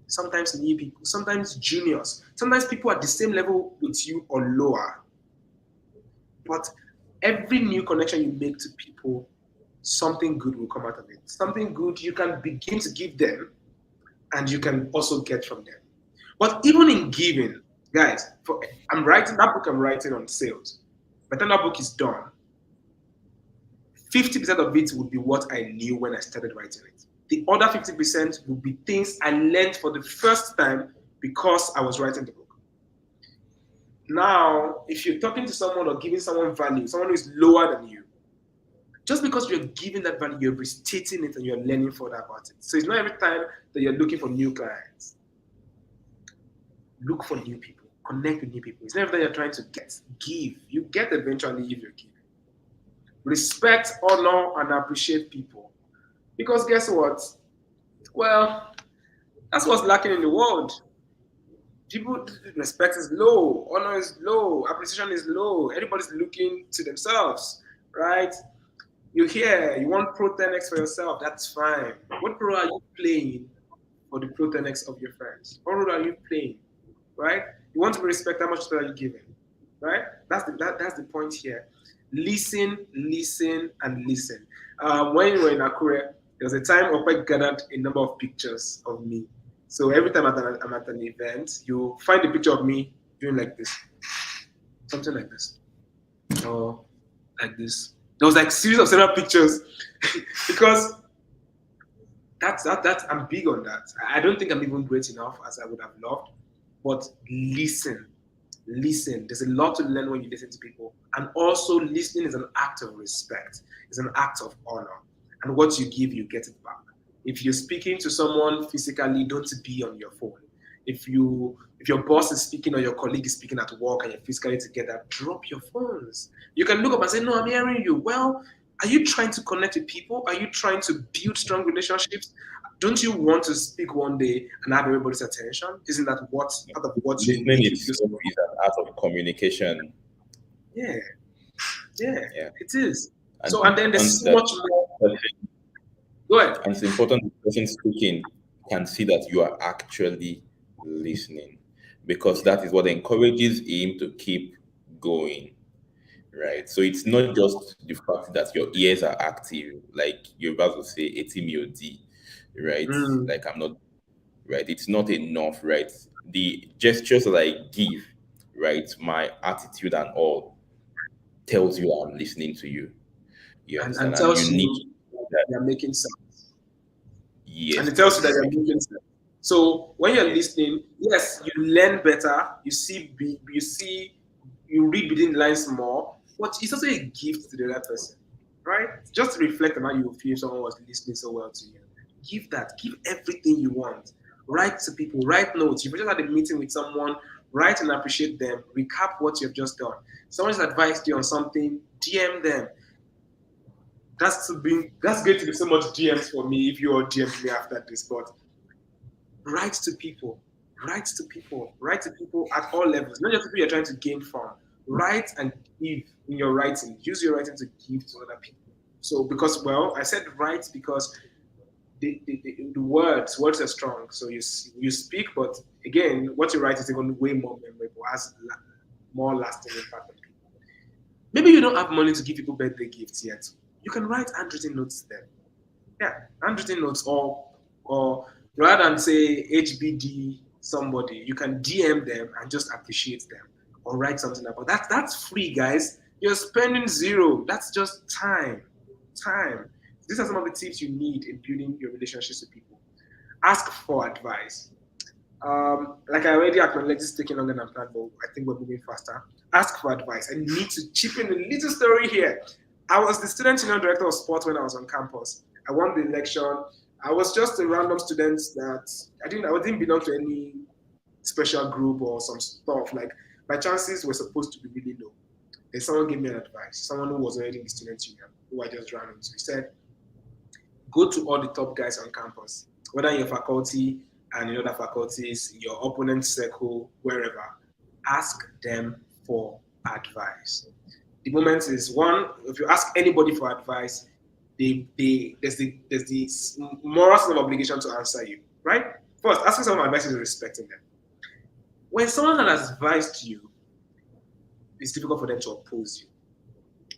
Sometimes new people. Sometimes juniors. Sometimes people at the same level with you or lower. But every new connection you make to people, something good will come out of it. Something good you can begin to give them and you can also get from them. But even in giving, guys, I'm writing that book I'm writing on sales. By the time that book is done, 50% of it would be what I knew when I started writing it. The other 50% would be things I learned for the first time because I was writing the book. Now, if you're talking to someone or giving someone value, someone who is lower than you, just because you're giving that value, you're restating it and you're learning further about it. So it's not every time that you're looking for new clients. Look for new people. Connect with new people. It's not every time you're trying to give. You get eventually if you're giving. Respect, honor, and appreciate people. Because guess what? Well, that's what's lacking in the world. People, respect is low, honor is low, appreciation is low. Everybody's looking to themselves, right? You want Pro10x for yourself, that's fine. What role are you playing for the Pro10x of your friends? What role are you playing, right? You want to be respected, how much are you giving, right? That's the point here. Listen, and listen. When we were in Akure, there was a time Opec gathered a number of pictures of me. So every time I'm at an event, you find a picture of me doing like this, something like this, or like this. There was like series of several pictures because that's I'm big on that. I don't think I'm even great enough as I would have loved, but listen. There's a lot to learn when you listen to people, and also listening is an act of respect. It's an act of honor, and what you give, you get it back. If you're speaking to someone physically, don't be on your phone. If your boss is speaking or your colleague is speaking at work and you're physically together, drop your phones. You can look up and say, no, I'm hearing you. Well, are you trying to connect with people? Are you trying to build strong relationships? Don't you want to speak one day and have everybody's attention? Isn't that part of what you listening is an art of communication? Yeah, it is. And then there's so much more. Go ahead. And it's important the person speaking can see that you are actually listening, because that is what encourages him to keep going, right? So it's not just the fact that your ears are active, like you're about to say etimiodi, right? Like I'm not, right? It's not enough, right? The gestures that I give, right? My attitude and all tells you I'm listening to you. You understand? And tells you you need you're making sense. Yes. And it tells you that you're making sense. So when you're listening, yes, you learn better, you read between the lines more, but it's also a gift to the other person, right? Just to reflect on how you feel if someone was listening so well to you. Give everything you want. Write to people, write notes. You've just had a meeting with someone, write and appreciate them, recap what you've just done. Someone's advised you on something, DM them. That's going to be so much DMs for me if you all DM me after this, but write to people at all levels, not just people you're trying to gain from. Write and give in your writing. Use your writing to give to other people. So because, well, I said write because the words are strong. So you speak, but again, what you write is even way more memorable, has more lasting impact on people. Maybe you don't have money to give people birthday gifts yet. You can write handwritten notes to them. Yeah, handwritten notes, or rather than say HBD somebody, you can DM them and just appreciate them or write something about that. That's free, guys. You're spending zero. That's just time. These are some of the tips you need in building your relationships with people. Ask for advice. Like I already acknowledged, it's taking longer than planned, but I think we're moving faster. Ask for advice. I need to chip in a little story here. I was the student union director of sports when I was on campus. I won the election. I was just a random student that I didn't belong to any special group or some stuff, like my chances were supposed to be really low. Then someone gave me an advice, someone who was already in the student union, who I just ran into. He said, go to all the top guys on campus, whether in your faculty and in other faculties, in your opponent circle, wherever, ask them for advice. The moment is one, if you ask anybody for advice, there's the moral sense of obligation to answer you, right? First, asking someone advice is respecting them. When someone has advised you, it's difficult for them to oppose you.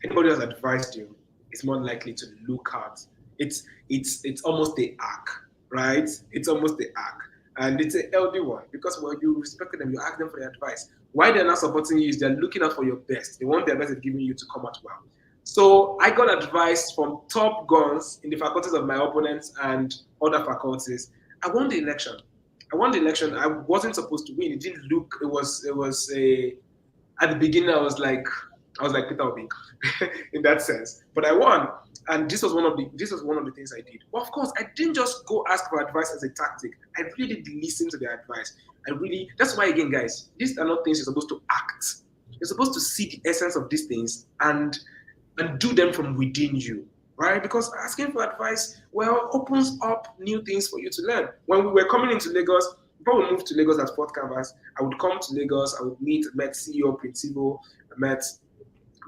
Anybody who has advised you is more likely to look out. It's almost the arc, right? It's almost the arc. And it's a healthy one because when you respect them, you ask them for their advice. Why they're not supporting you is they're looking out for your best. They want their best at giving you to come out well. So I got advice from top guns in the faculties of my opponents and other faculties. I won the election. I wasn't supposed to win. It didn't look. It was at the beginning. I was like Peter Obi in that sense. But I won, and this was one of the things I did. But of course, I didn't just go ask for advice as a tactic. I really did listen to their advice. That's why, again, guys, these are not things you're supposed to act. You're supposed to see the essence of these things and do them from within you, right? Because asking for advice, well, opens up new things for you to learn. When we were coming into Lagos, before we moved to Lagos at Fourth Canvas, I would come to Lagos, I would met CEO Principal, I met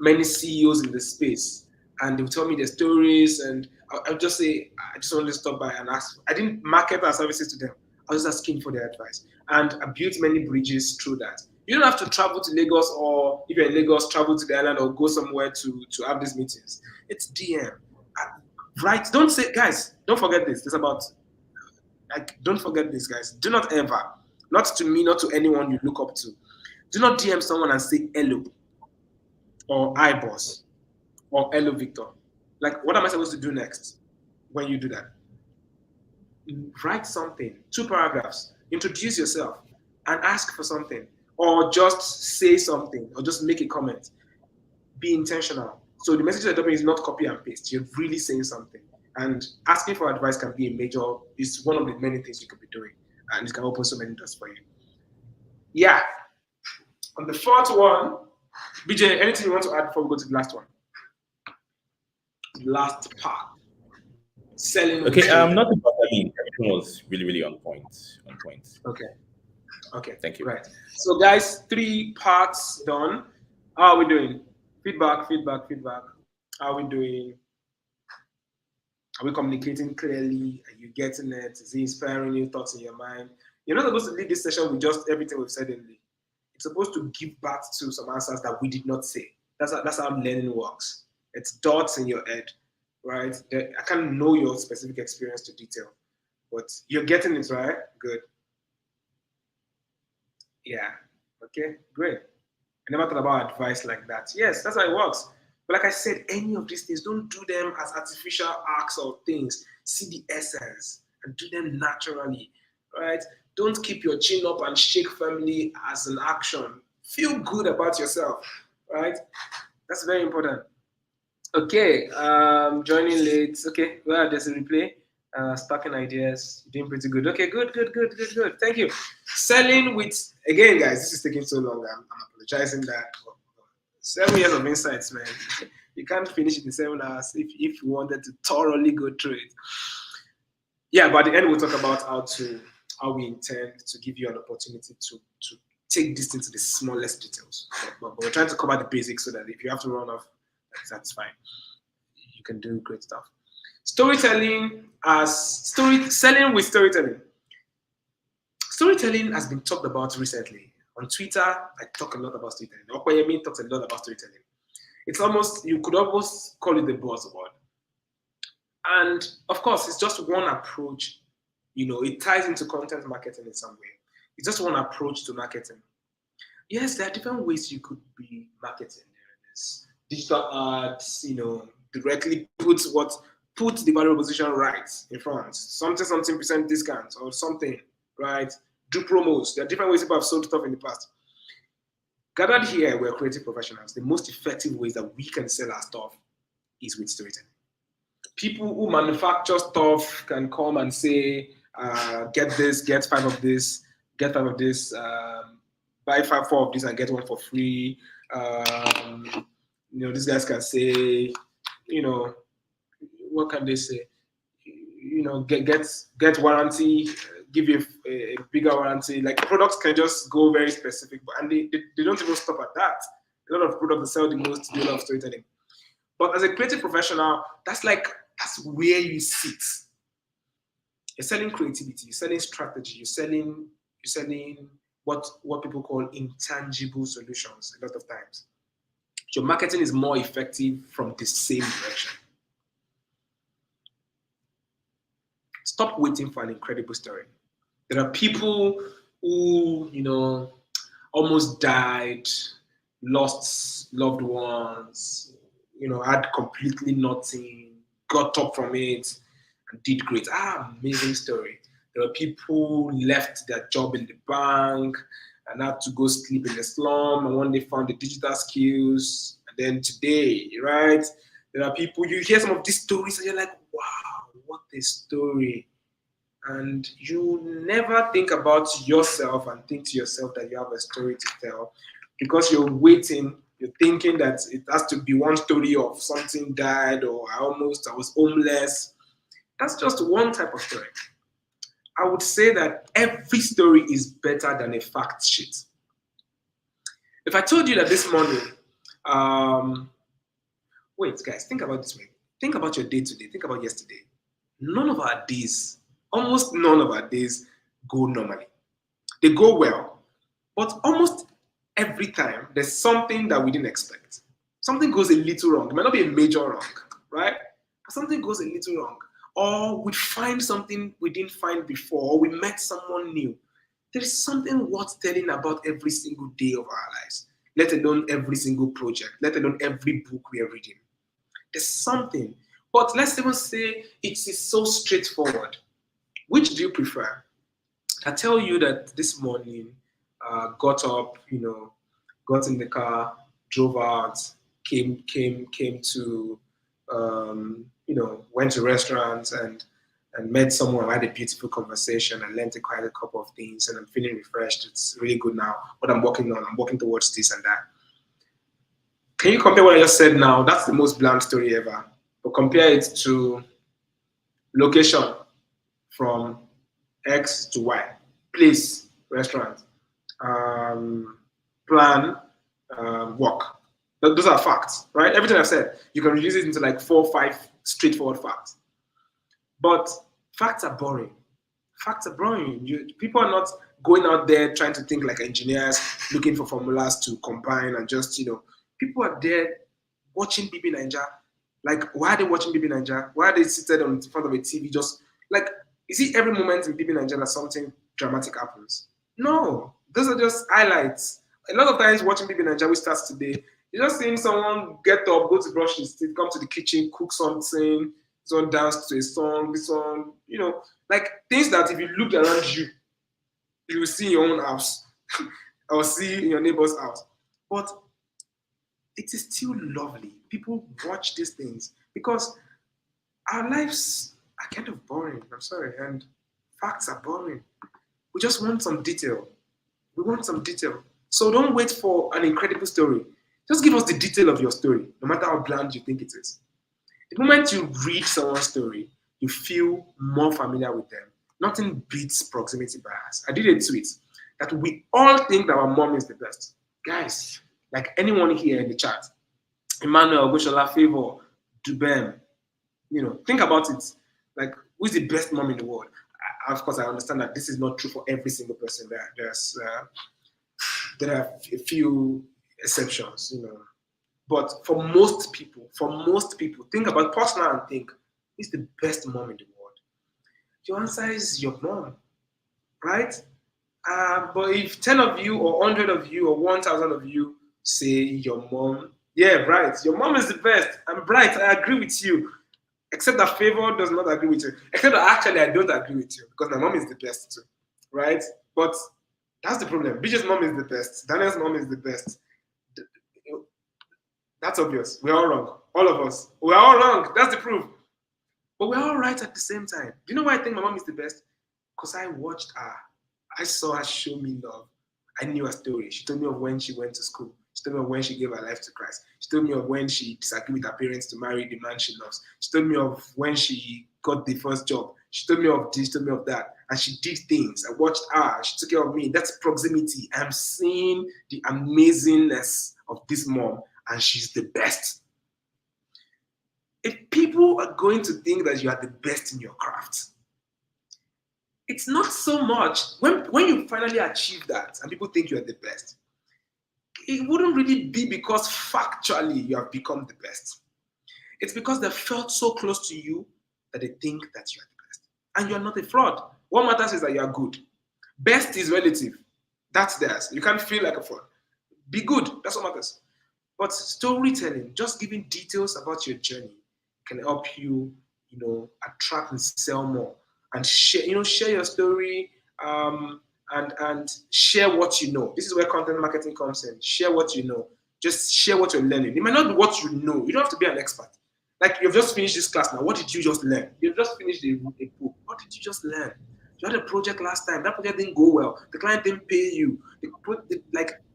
many CEOs in the space, and they would tell me their stories, and I would just say, I just wanted to stop by and ask. I didn't market our services to them. I was just asking for their advice. And I built many bridges through that. You don't have to travel to Lagos, or if you're in Lagos, travel to the island or go somewhere to have these meetings. It's DM. Right? Don't say, guys, don't forget this. It's about, don't forget this, guys. Do not ever, not to me, not to anyone you look up to, do not DM someone and say hello, or hi boss, or hello Victor. Like, what am I supposed to do next when you do that? Write something, 2 paragraphs, introduce yourself and ask for something, or just say something, or just make a comment. Be intentional. So the message you're dropping is not copy and paste. You're really saying something. And asking for advice can be is one of the many things you could be doing. And it can open so many doors for you. Yeah. On the 4th one, BJ, anything you want to add before we go to the last one? Last part. Selling. Okay, nothing about that. Everything was really, really on point. Okay. Thank you. Right. Right. So, guys, 3 parts done. How are we doing? Feedback. How are we doing? Are we communicating clearly? Are you getting it? Is it inspiring new thoughts in your mind? You're not supposed to leave this session with just everything we've said in it. It's supposed to give back to some answers that we did not say. That's how learning works. It's dots in your head, right? I can't know your specific experience to detail, but you're getting it, right? Good. Yeah. Okay, great. I never thought about advice like that. Yes, that's how it works. But like I said, any of these things, don't do them as artificial acts or things. See the essence and do them naturally, right? Don't keep your chin up and shake firmly as an action. Feel good about yourself, right? That's very important. Okay, joining late. Okay, well, there's a replay. Sparking ideas, doing pretty good. Okay, good. Thank you. Selling with, again, guys, this is taking so long. I'm apologizing that. 7 years of insights, man. You can't finish it in 7 hours if you wanted to thoroughly go through it. Yeah, but at the end, we'll talk about how we intend to give you an opportunity to take this into the smallest details. But we're trying to cover the basics so that if you have to run off, that's fine. You can do great stuff. Selling with storytelling. Storytelling has been talked about recently. On Twitter, I talk a lot about storytelling. Okoyemi talks a lot about storytelling. It's almost, you could almost call it the buzzword. And of course, it's just one approach. It ties into content marketing in some way. It's just one approach to marketing. Yes, there are different ways you could be marketing. There's digital ads, directly put the value proposition right in front. Something percent discount or something, right? Do promos. There are different ways people have sold stuff in the past. Gathered here, we're creative professionals. The most effective ways that we can sell our stuff is with storytelling. People who manufacture stuff can come and say, get this, get 5 of this, get 5 of this, buy 4 of this and get 1 for free. These guys can say, what can they say? Get warranty, give you a bigger warranty. Like products can just go very specific, and they don't even stop at that. A lot of products sell the most, do a lot of storytelling. But as a creative professional, that's where you sit. You're selling creativity, you're selling strategy, you're selling what people call intangible solutions a lot of times. Your marketing is more effective from the same direction. Stop waiting for an incredible story. There are people who, almost died, lost loved ones, had completely nothing, got up from it, and did great. Amazing story. There are people who left their job in the bank and had to go sleep in the slum, and one day found the digital skills, and then today, right? There are people, you hear some of these stories and you're like, wow, what a story. And you never think about yourself and think to yourself that you have a story to tell, because you're waiting, you're thinking that it has to be one story of something died, or I was homeless. That's just one type of story. I would say that every story is better than a fact sheet. If I told you that this morning, wait, guys, think about this way. Think about your day today. Think about yesterday. Almost none of our days go normally. They go well, but almost every time there's something that we didn't expect. Something goes a little wrong. It might not be a major wrong, right? But something goes a little wrong. Or we find something we didn't find before, or we met someone new. There is something worth telling about every single day of our lives, let alone every single project, let alone every book we are reading. There's something. But let's even say it is so straightforward. Which do you prefer? I tell you that this morning, got up, got in the car, drove out, came to, went to restaurants and met someone. I had a beautiful conversation. I learned quite a couple of things, and I'm feeling refreshed. It's really good now. What I'm working on, I'm working towards this and that. Can you compare what I just said now? That's the most bland story ever. But compare it to location from X to Y, place, restaurant, plan, work. Those are facts, right? Everything I've said, you can reduce it into like 4 or 5 straightforward facts. But facts are boring. Facts are boring. People are not going out there trying to think like engineers, looking for formulas to combine and just, people are there watching BB Ninja. Like, why are they watching BB Ninja? Why are they seated in front of a TV just like, you see every moment in BB Ninja that something dramatic happens? No, those are just highlights. A lot of times watching BB Ninja, we start today, you're just seeing someone get up, go to brush his teeth, come to the kitchen, cook something, someone dance to a song, this song, like things that if you look around you, you will see in your own house or see in your neighbor's house. But it is still lovely. People watch these things because our lives are kind of boring. I'm sorry. And facts are boring. We just want some detail. We want some detail. So don't wait for an incredible story. Just give us the detail of your story, no matter how bland you think it is. The moment you read someone's story, you feel more familiar with them. Nothing beats proximity bias. I did a tweet that we all think that our mom is the best. Guys, like anyone here in the chat, Emmanuel, Goshola, Favor, Dubem, think about it. Like, who's the best mom in the world? Of course, I understand that this is not true for every single person. There are a few exceptions, But for most people, think about personal and think, who's the best mom in the world? Your answer is your mom, right? But if 10 of you or 100 of you or 1,000 of you say your mom, yeah, right, your mom is the best. I'm Bright, I agree with you. Except that Favor does not agree with you. Except that actually I don't agree with you because my mom is the best too, right? But that's the problem. BJ's mom is the best. Daniel's mom is the best. That's obvious. We're all wrong. All of us. We're all wrong. That's the proof. But we're all right at the same time. Do you know why I think my mom is the best? Because I watched her. I saw her show me love. I knew her story. She told me of when she went to school. She told me of when she gave her life to Christ. She told me of when she disagreed with her parents to marry the man she loves. She told me of when she got the first job. She told me of this, she told me of that. And she did things. I watched her. She took care of me. That's proximity. I'm seeing the amazingness of this mom, and she's the best. If people are going to think that you are the best in your craft, it's not so much when you finally achieve that and people think you are the best, it wouldn't really be because factually you have become the best. It's because they felt so close to you that they think that you are the best. And you are not a fraud. What matters is that you are good. Best is relative. That's theirs. You can't feel like a fraud. Be good. That's what matters. But storytelling, just giving details about your journey, can help you, attract and sell more. And share your story, and share what you know. This is where content marketing comes in. Share what you know. Just share what you're learning. It might not be what you know. You don't have to be an expert. Like, you've just finished this class now. What did you just learn? You've just finished a book. What did you just learn? You had a project last time. That project didn't go well. The client didn't pay you.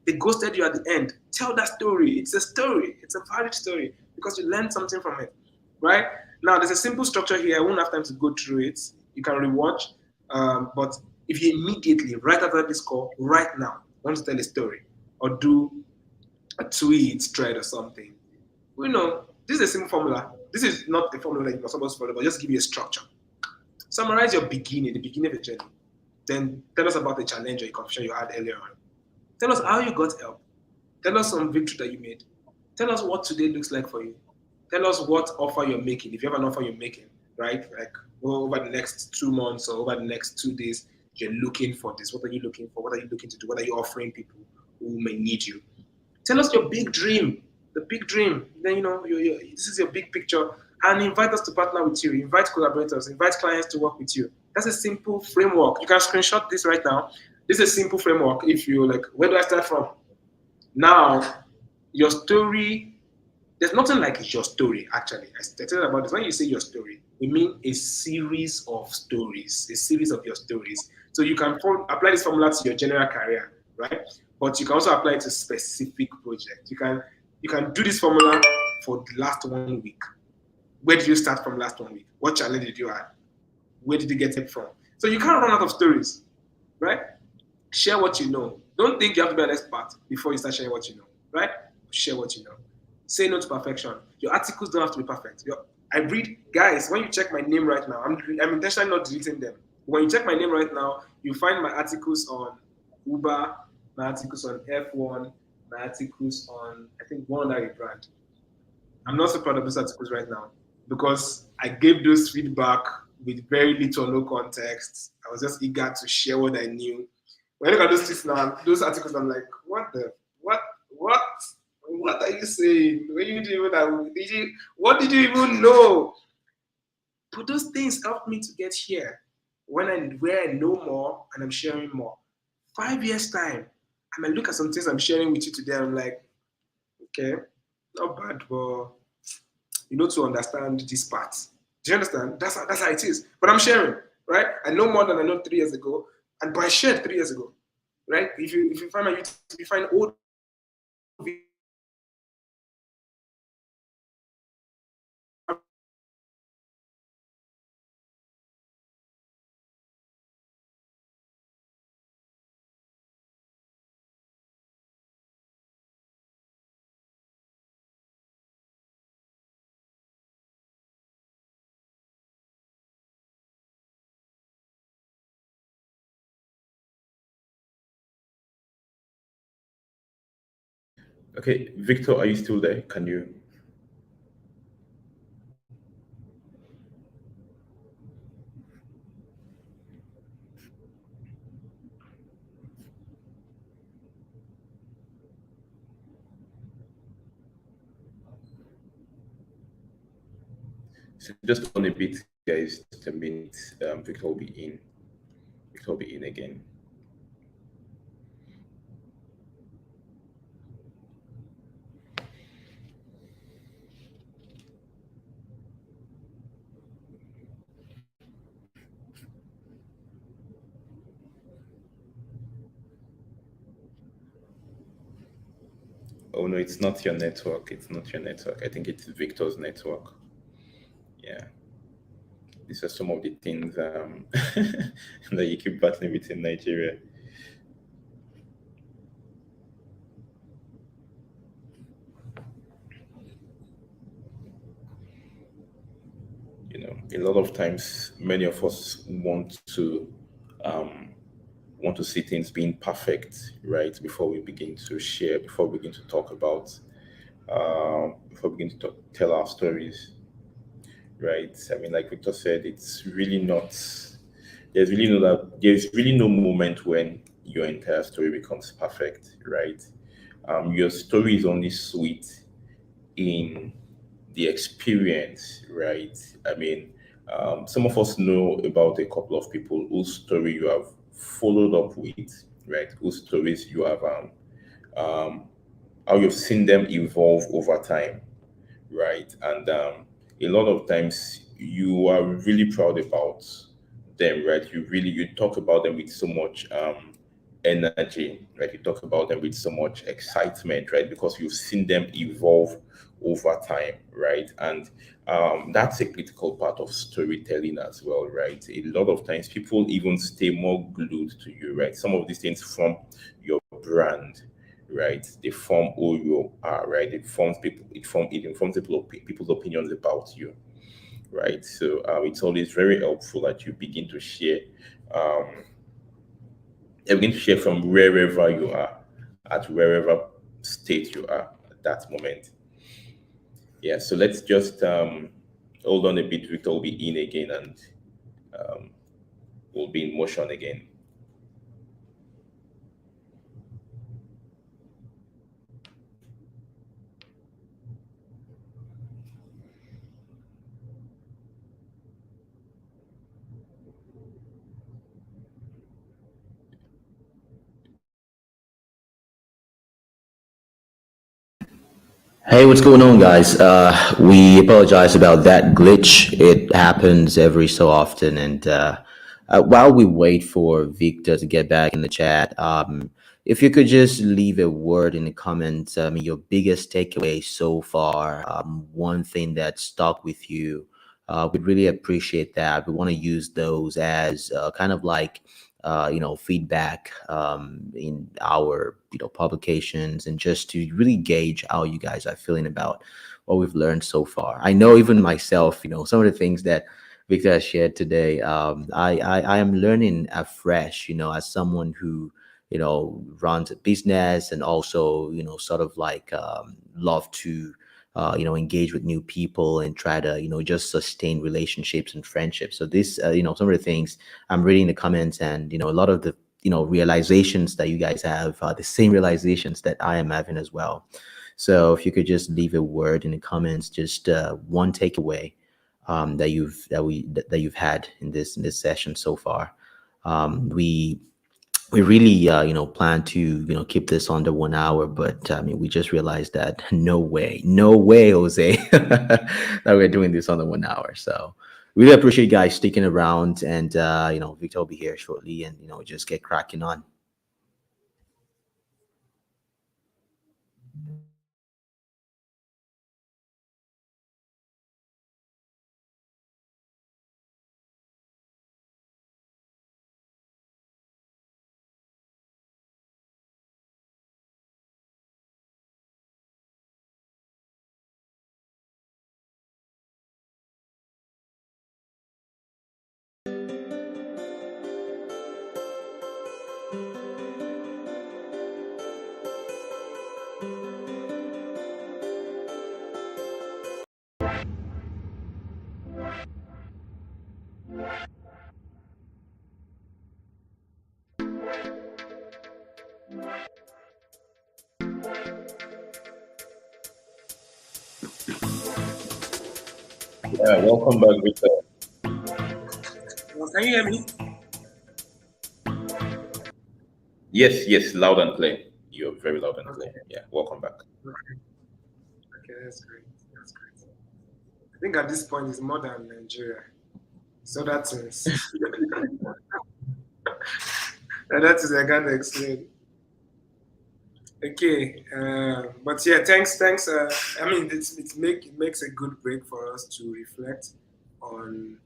They ghosted you at the end. Tell that story. It's a story. It's a valid story because you learned something from it, right? Now, there's a simple structure here. I won't have time to go through it. You can rewatch. But if you immediately, right after this call, right now, want to tell a story or do a tweet thread or something, this is a simple formula. This is not a formula that you're supposed to follow, but just give you a structure. Summarize your beginning, the beginning of the journey. Then tell us about the challenge or the confusion you had earlier on. Tell us how you got help. Tell us some victory that you made. Tell us what today looks like for you. Tell us what offer you're making, if you have an offer you're making, right? Like, over the next 2 months or over the next 2 days, you're looking for this. What are you looking for? What are you looking to do? What are you offering people who may need you? Tell us your big dream, the big dream. Then, this is your big picture, and invite us to partner with you. Invite collaborators, invite clients to work with you. That's a simple framework. You can screenshot this right now. This is a simple framework. If you like, where do I start from? Now, your story, there's nothing like your story, actually. I stated about this. When you say your story, we mean a series of stories, a series of your stories. So you can apply this formula to your general career, right? But you can also apply it to specific projects. You can do this formula for the last 1 week. Where did you start from last 1 week? What challenge did you have? Where did you get it from? So you can't run out of stories, right? Share what you know. Don't think you have to be an expert before you start sharing what you know, right? Share what you know. Say no to perfection. Your articles don't have to be perfect. I read, guys, when you check my name right now, I'm intentionally not deleting them. When you check my name right now, you find my articles on Uber, my articles on F1, my articles on, I think, one other brand. I'm not so proud of those articles right now because I gave those feedback with very little or no context. I was just eager to share what I knew. When I look at those tweets now, those articles, I'm like, what are you saying? When you what did you even know? But those things helped me to get here. Where I know more and I'm sharing more. 5 years time, I might look at some things I'm sharing with you today. I'm like, okay, not bad, but to understand this part. Do you understand? That's how it is. But I'm sharing, right? I know more than I know 3 years ago, but I shared 3 years ago, right? If you find my YouTube, if you find old Okay, Victor, are you still there? Can you? So just on a bit, guys, just a minute. Victor will be in. Victor will be in again. Oh no, it's not your network. It's not your network. I think it's Victor's network. Yeah. These are some of the things that you keep battling with in Nigeria. You know, a lot of times, many of us um, want to see things being perfect, right? Before we begin to share, before we begin to talk about, before we begin to tell our stories, right? I mean, like Victor said, it's really not. There's really no moment when your entire story becomes perfect, right? Your story is only sweet in the experience, right? I mean, some of us know about a couple of people whose story you have followed up with, right? Whose stories you have, um, how you've seen them evolve over time, right? And a lot of times you are really proud about them, right? You talk about them with so much energy, right? You talk about them with so much excitement, right? Because you've seen them evolve over time, right? And that's a critical part of storytelling as well, right? A lot of times people even stay more glued to you, right? Some of these things from your brand, right? They form who you are, right? It informs people's opinions about you, right? So it's always very helpful that you begin to share, um, from wherever you are, at wherever state you are at that moment. Yeah. So let's just hold on a bit. Victor will be in again, and um, we'll be in motion again. Hey, what's going on, guys? We apologize about that glitch. It happens every so often. And while we wait for Victor to get back in the chat, if you could just leave a word in the comments, your biggest takeaway so far, one thing that stuck with you, we'd really appreciate that. We want to use those as kind of like feedback in our publications, and just to really gauge how you guys are feeling about what we've learned so far. I know even myself, some of the things that Victor has shared today, I am learning afresh, as someone who runs a business, and also sort of like love to engage with new people and try to just sustain relationships and friendships. So this some of the things I'm reading the comments, and a lot of the realizations that you guys have, the same realizations that I am having as well. So if you could just leave a word in the comments, just one takeaway that you've had in this session so far. We really plan to keep this under 1 hour, but I mean, we just realized that no way, Jose, that we're doing this under 1 hour. So really appreciate you guys sticking around, and Victor will be here shortly, and just get cracking on. Yeah, welcome back, Victor. Well, can you hear me? Yes, yes, loud and clear. You're very loud and clear. Yeah, welcome back. Okay. Okay, that's great. That's great. I think at this point it's more than Nigeria. So that is and that is I can't explain. Okay, but yeah, thanks. I mean, it makes a good break for us to reflect on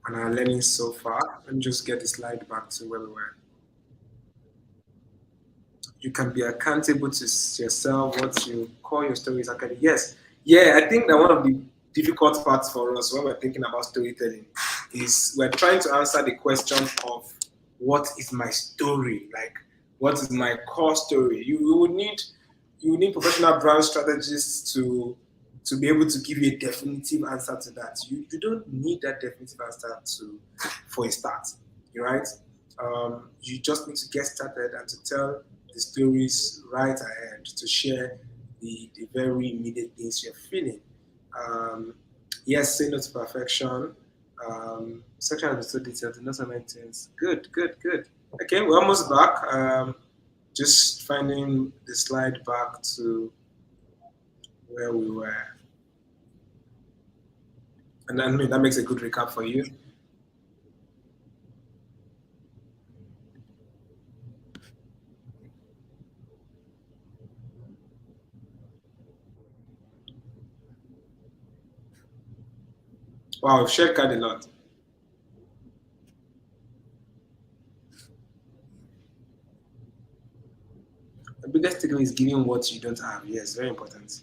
our learning so far. Let me just get the slide back to where we were. You can be accountable to yourself. What you call your stories academy. Yes, yeah. I think that one of the difficult parts for us when we're thinking about storytelling is we're trying to answer the question of what is my story, like what is my core story. You would need professional brand strategists to be able to give you a definitive answer to that. You don't need that definitive answer for a start, right? You just need to get started and to tell the stories right ahead, to share the very immediate things you're feeling. Um, yes, say no to perfection. Section has been so detailed, the notes are maintains. Good, good, good. Okay, we're almost back. Just finding the slide back to where we were. And then I mean, that makes a good recap for you. Wow, we've shared quite a lot. The biggest takeaway is giving what you don't have. Yes, very important.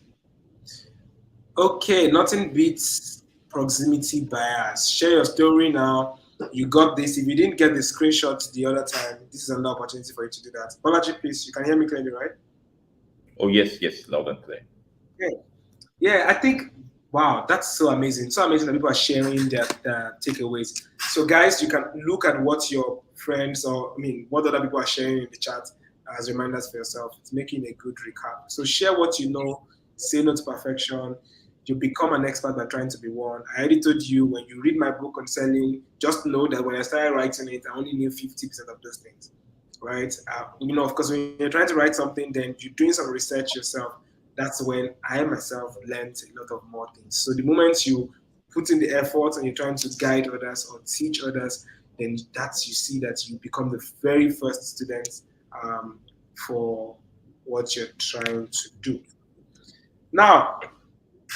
Okay, nothing beats proximity bias. Share your story now. You got this. If you didn't get the screenshot the other time, this is another opportunity for you to do that. Balaji, please, you can hear me clearly, right? Oh, yes, loud and clear. Okay. Yeah, I think, wow, that's so amazing. So amazing that people are sharing their takeaways. So, guys, you can look at what your friends what other people are sharing in the chat as reminders for yourself. It's making a good recap. So, share what you know, say no to perfection. You become an expert by trying to be one. I already told you when you read my book on selling, just know that when I started writing it, I only knew 50% of those things, right? Of course, when you're trying to write something, then you're doing some research yourself. That's when I myself learned a lot of more things. So the moment you put in the effort and you're trying to guide others or teach others, then you see that you become the very first student for what you're trying to do. Now,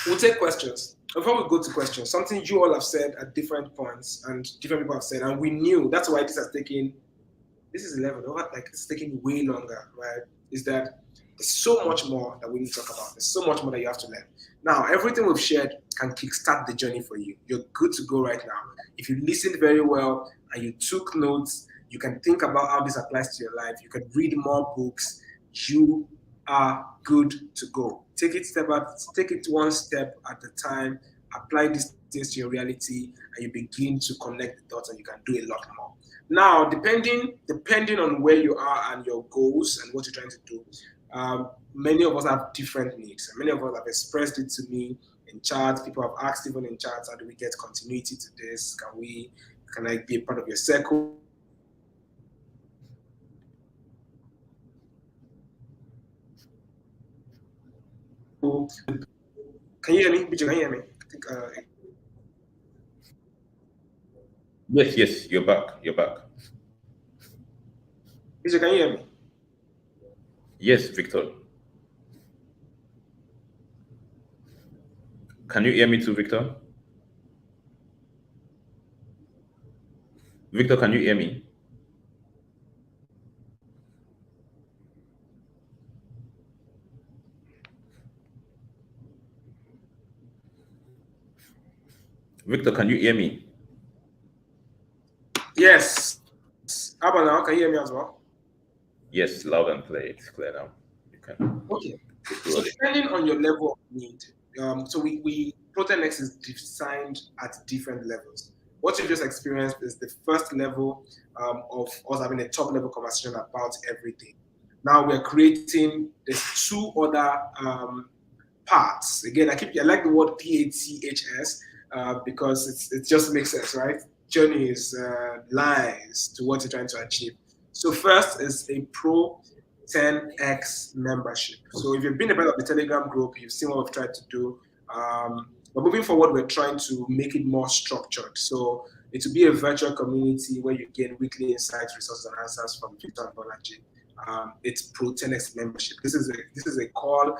we'll take questions. Before we go to questions, something you all have said at different points and different people have said, and we knew that's why this is 11, like it's taking way longer, right? Is that there's so much more that we need to talk about. There's so much more that you have to learn. Now, everything we've shared can kickstart the journey for you. You're good to go right now. If you listened very well and you took notes, you can think about how this applies to your life. You can read more books. You are good to go. Take it one step at a time. Apply these things to your reality, and you begin to connect the dots, and you can do a lot more. Now, depending on where you are and your goals and what you're trying to do, many of us have different needs. And many of us have expressed it to me in chats. People have asked even in chats, how do we get continuity to this? Can I be a part of your circle? Can you hear me? Can you hear me? I think, Yes, you're back. Can you hear me? Yes, Victor. Can you hear me too, Victor? Victor, can you hear me? Victor, can you hear me? Yes. How about now? Can you hear me as well? Yes, loud and clear. It's clear now. You can. Okay. So depending on your level of need, so we Pro10x is designed at different levels. What you just experienced is the first level of us having a top level conversation about everything. Now we're creating there's two other parts. Again, I like the word PATHS because it just makes sense, right? Journeys, lines to what you're trying to achieve. So first is a Pro 10x membership. So if you've been a part of the Telegram group, you've seen what we've tried to do. But moving forward, we're trying to make it more structured. So it will be a virtual community where you gain weekly insights, resources, and answers from Victor and Bolaji. it's Pro10x membership. This is a call.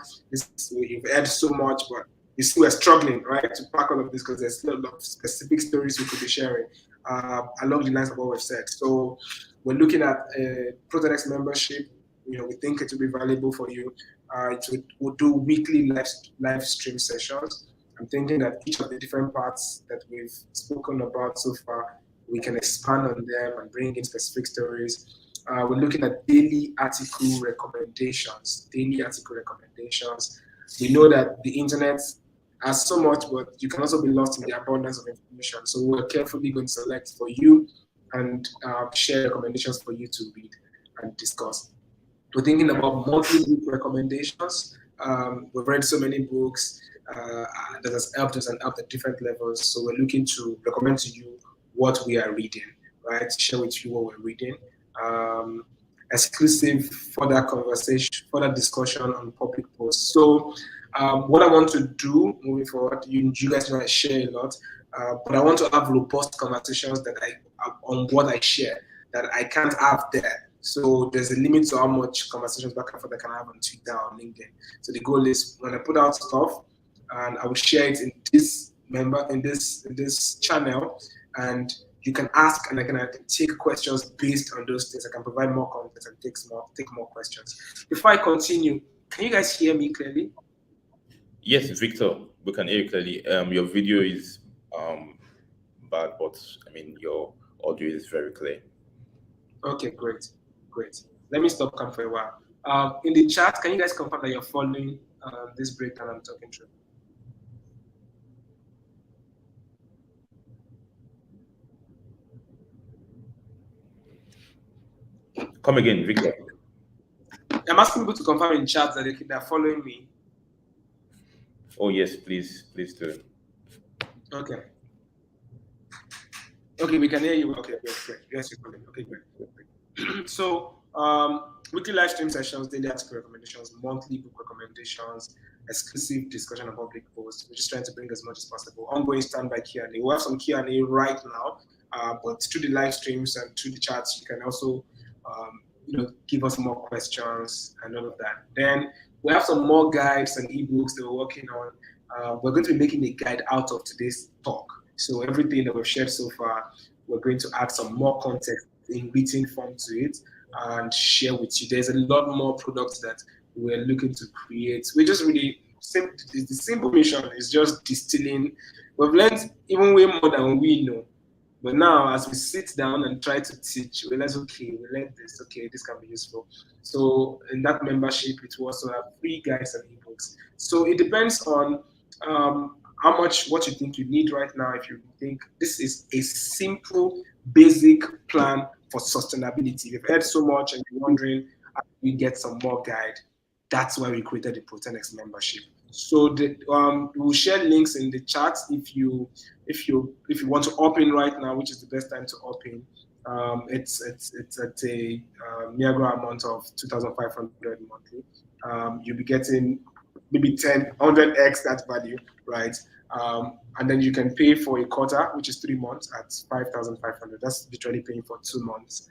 You've heard so much, but you see we're struggling, right, to pack all of this because there's a lot of specific stories we could be sharing along the lines of what we've said. So we're looking at Pro10x membership. We think it will be valuable for you. We'll do weekly live stream sessions. I'm thinking that each of the different parts that we've spoken about so far, we can expand on them and bring in specific stories. We're looking at daily article recommendations. We know that the internet has so much, but you can also be lost in the abundance of information. So we're carefully going to select for you and share recommendations for you to read and discuss. We're thinking about monthly book recommendations. We've read so many books that has helped us and helped at different levels. So we're looking to recommend to you what we are reading, right? Share with you what we're reading. Exclusive further conversation, further discussion on public posts. So what I want to do moving forward, you guys know I share a lot, but I want to have robust conversations on what I share that I can't have there. So there's a limit to how much conversations back and forth I can have on Twitter or LinkedIn. So the goal is when I put out stuff, and I will share it in this channel, and you can ask, and I can take questions based on those things. I can provide more content and take more questions. Before I continue, can you guys hear me clearly? Yes, Victor, we can hear you clearly. Your video is bad, but I mean your audio is very clear. Okay, great. Let me stop cam for a while. In the chat, can you guys confirm that you're following this breakdown I'm talking through? Come again, Victor. I'm asking people to confirm in chat that they're following me. Oh yes, please do. Okay, we can hear you. Okay, great. Yes, you're following. Okay, great. So weekly live stream sessions, daily article recommendations, monthly book recommendations, exclusive discussion on public posts. We're just trying to bring as much as possible. Ongoing standby Q&A. We have some Q&A right now, but through the live streams and through the chats, you can also give us more questions and all of that. Then we have some more guides and ebooks that we're working on. We're going to be making a guide out of today's talk. So everything that we've shared so far, we're going to add some more context in written form to it and share with you. There's a lot more products that we're looking to create. We're just really the simple mission is just distilling. We've learned even way more than we know. But now, as we sit down and try to teach, we realize, we learned this. Okay, this can be useful. So in that membership, it will also have free guides and ebooks. So it depends on what you think you need right now. If you think this is a simple, basic plan for sustainability, you've heard so much and you're wondering how we get some more guide. That's why we created the Pro10x membership. So we'll share links in the chat if you want to opt in right now, which is the best time to opt in. It's at a meager amount of 2,500 monthly. You'll be getting maybe 100x that value, right? And then you can pay for a quarter, which is 3 months at 5,500. That's literally paying for 2 months.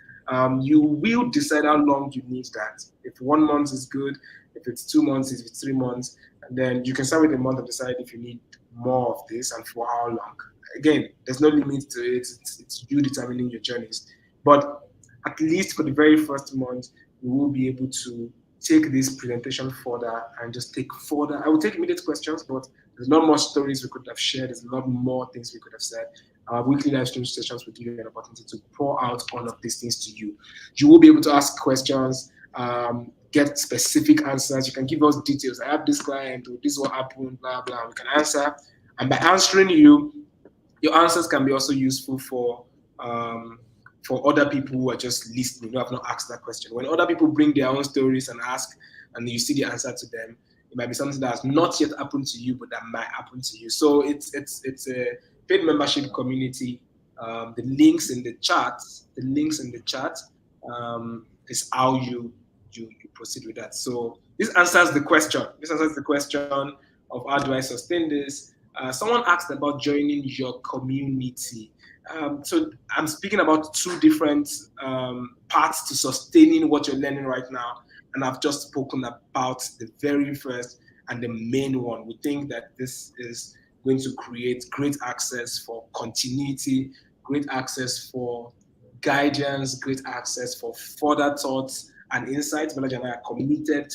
You will decide how long you need that. If 1 month is good, if it's 2 months, if it's 3 months, and then you can start with a month and decide if you need more of this and for how long. Again, there's no limit to it. It's you determining your journeys. But at least for the very first month, we will be able to take this presentation further and just take further. I will take immediate questions, but there's not much stories we could have shared. There's a lot more things we could have said. Weekly live stream sessions will give you an opportunity to pour out all of these things to you. You will be able to ask questions, get specific answers. You can give us details. I have this client, or this is what happened, blah, blah. We can answer. And by answering you, your answers can be also useful for other people who are just listening, who have not asked that question. When other people bring their own stories and ask, and you see the answer to them, it might be something that has not yet happened to you, but that might happen to you. So it's a paid membership community. The links in the chat is how you proceed with that. So this answers the question. Of how do I sustain this? Someone asked about joining your community. So I'm speaking about two different paths to sustaining what you're learning right now, and I've just spoken about the very first and the main one. We think that this is going to create great access for continuity, great access for guidance, great access for further thoughts and insights. Balaji and I are committed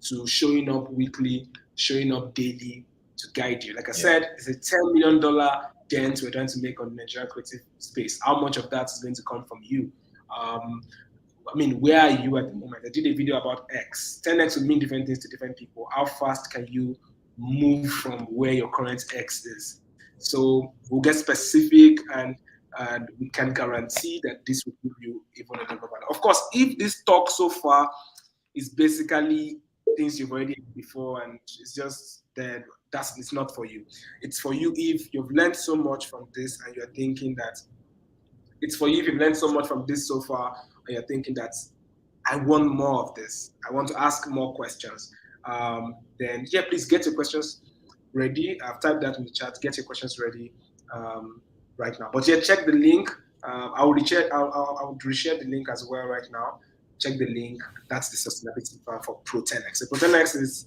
to showing up weekly, showing up daily to guide you. Like I said, it's a $10 million dent we're trying to make on Nigerian creative space. How much of that is going to come from you? I mean, where are you at the moment? I did a video about X. 10X would mean different things to different people. How fast can you move from where your current X is? So we'll get specific, and we can guarantee that this will give you even a number. Of course, if this talk so far is basically things you've already done before and it's just that it's not for you. It's for you if you've learned so much from this and you're thinking that it's for you if you've learned so much from this so far and you're thinking that I want more of this. I want to ask more questions. Then yeah, please get your questions ready. I've typed that in the chat. Get your questions ready right now. But yeah, check the link. I will reshare the link as well right now. Check the link. That's the sustainability plan for Pro10x. So Pro10x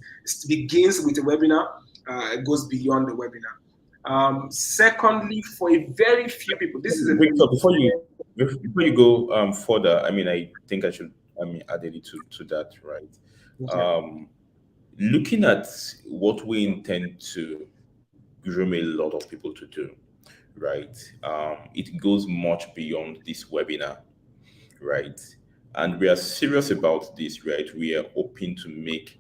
begins with a webinar. It goes beyond the webinar. Secondly, for a very few people, this is a Victor, before you go further, I mean, I think I should add a little to that, right? Okay. Looking at what we intend to groom a lot of people to do, right? It goes much beyond this webinar, right? And we are serious about this, right? We are hoping to make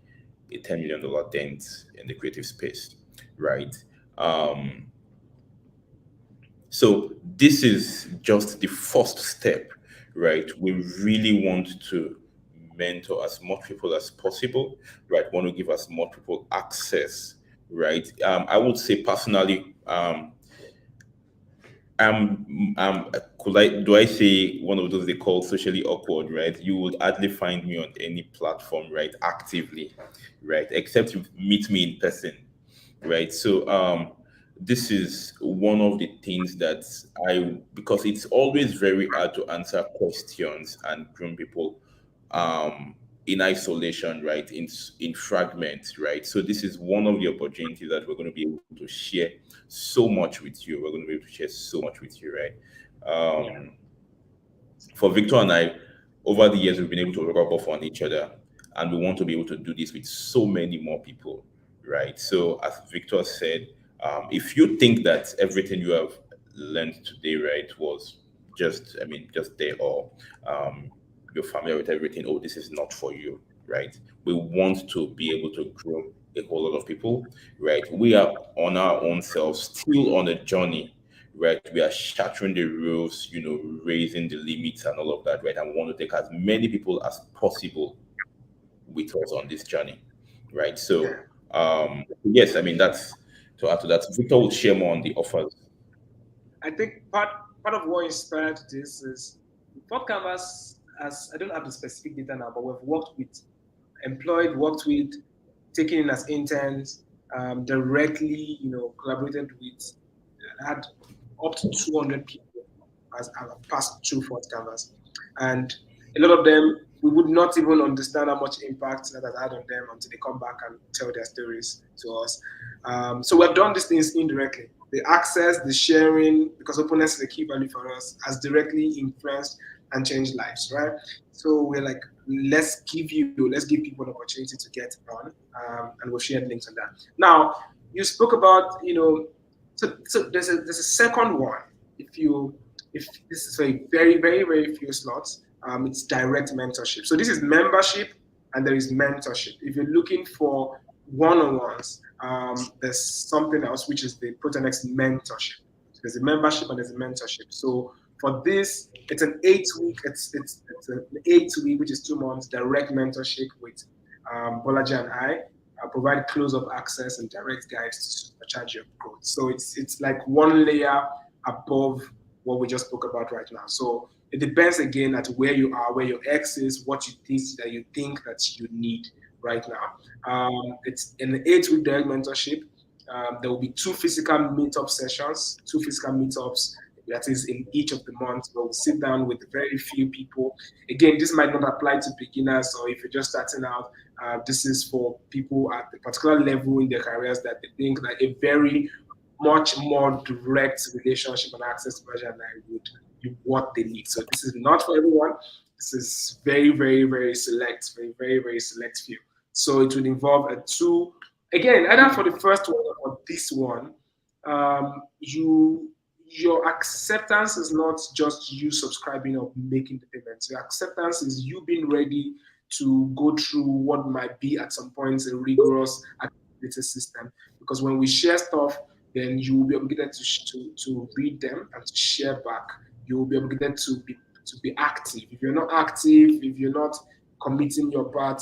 a $10 million dent in the creative space, right? So this is just the first step, right? We really want to mentor as much people as possible, right? Want to give as much people access, right? I would say personally, do I say one of those they call socially awkward, right? You would hardly find me on any platform, right? Actively, right? Except you meet me in person, right? So this is one of the things that because it's always very hard to answer questions and groom people in isolation, right? In fragments, right? So this is one of the opportunities that we're going to be able to share so much with you. We're going to be able to share so much with you, right? For Victor and I, over the years, we've been able to rub off on each other, and we want to be able to do this with so many more people, right? So as Victor said, if you think that everything you have learned today, right, was just there, or you're familiar with everything, oh, this is not for you, right? We want to be able to grow a whole lot of people, right? We are on our own selves, still on a journey, right? We are shattering the rules, raising the limits and all of that, right? And we want to take as many people as possible with us on this journey, right? So, yes, that's to add to that. Victor will share more on the offers. I think part of what inspired this is Canvas, as I don't have the specific data now, but we've worked with, taken in as interns, directly, collaborated with, had up to 200 people as passed through Canvas. And a lot of them, we would not even understand how much impact that has had on them until they come back and tell their stories to us. So we've done these things indirectly. The access, the sharing, because openness is a key value for us, has directly influenced and changed lives, right? So we're like, let's give people an opportunity to get on, and we'll share links on that. Now, you spoke about, so there's a second one. If this is for a very, very, very few slots, it's direct mentorship. So this is membership and there is mentorship. If you're looking for one-on-ones, there's something else, which is the Pro10x mentorship. So there's a membership and there's a mentorship. So for this, it's an 8-week, it's an 8-week, which is 2 months, direct mentorship with Bolaji and I. Provide close-up access and direct guides to supercharge your growth. So it's like one layer above what we just spoke about right now. So it depends again at where you are, where your X is, what you think that you need right now. It's an 8-week direct mentorship. There will be 2 physical meetup sessions, 2 physical meetups that is in each of the months, where we'll sit down with very few people. Again, this might not apply to beginners, or if you're just starting out. This is for people at a particular level in their careers that they think that a very much more direct relationship and access to Virgin would be what they need. So this is not for everyone. This is very, very, very select, very, very, very select few. So it would involve a two, again, either for the first one or this one. Your acceptance is not just you subscribing or making the payments. Your acceptance is you being ready to go through what might be at some points a rigorous accountability system. Because when we share stuff, then you will be obligated to read them and to share back. You will be obligated to be active. If you're not active, if you're not committing your part,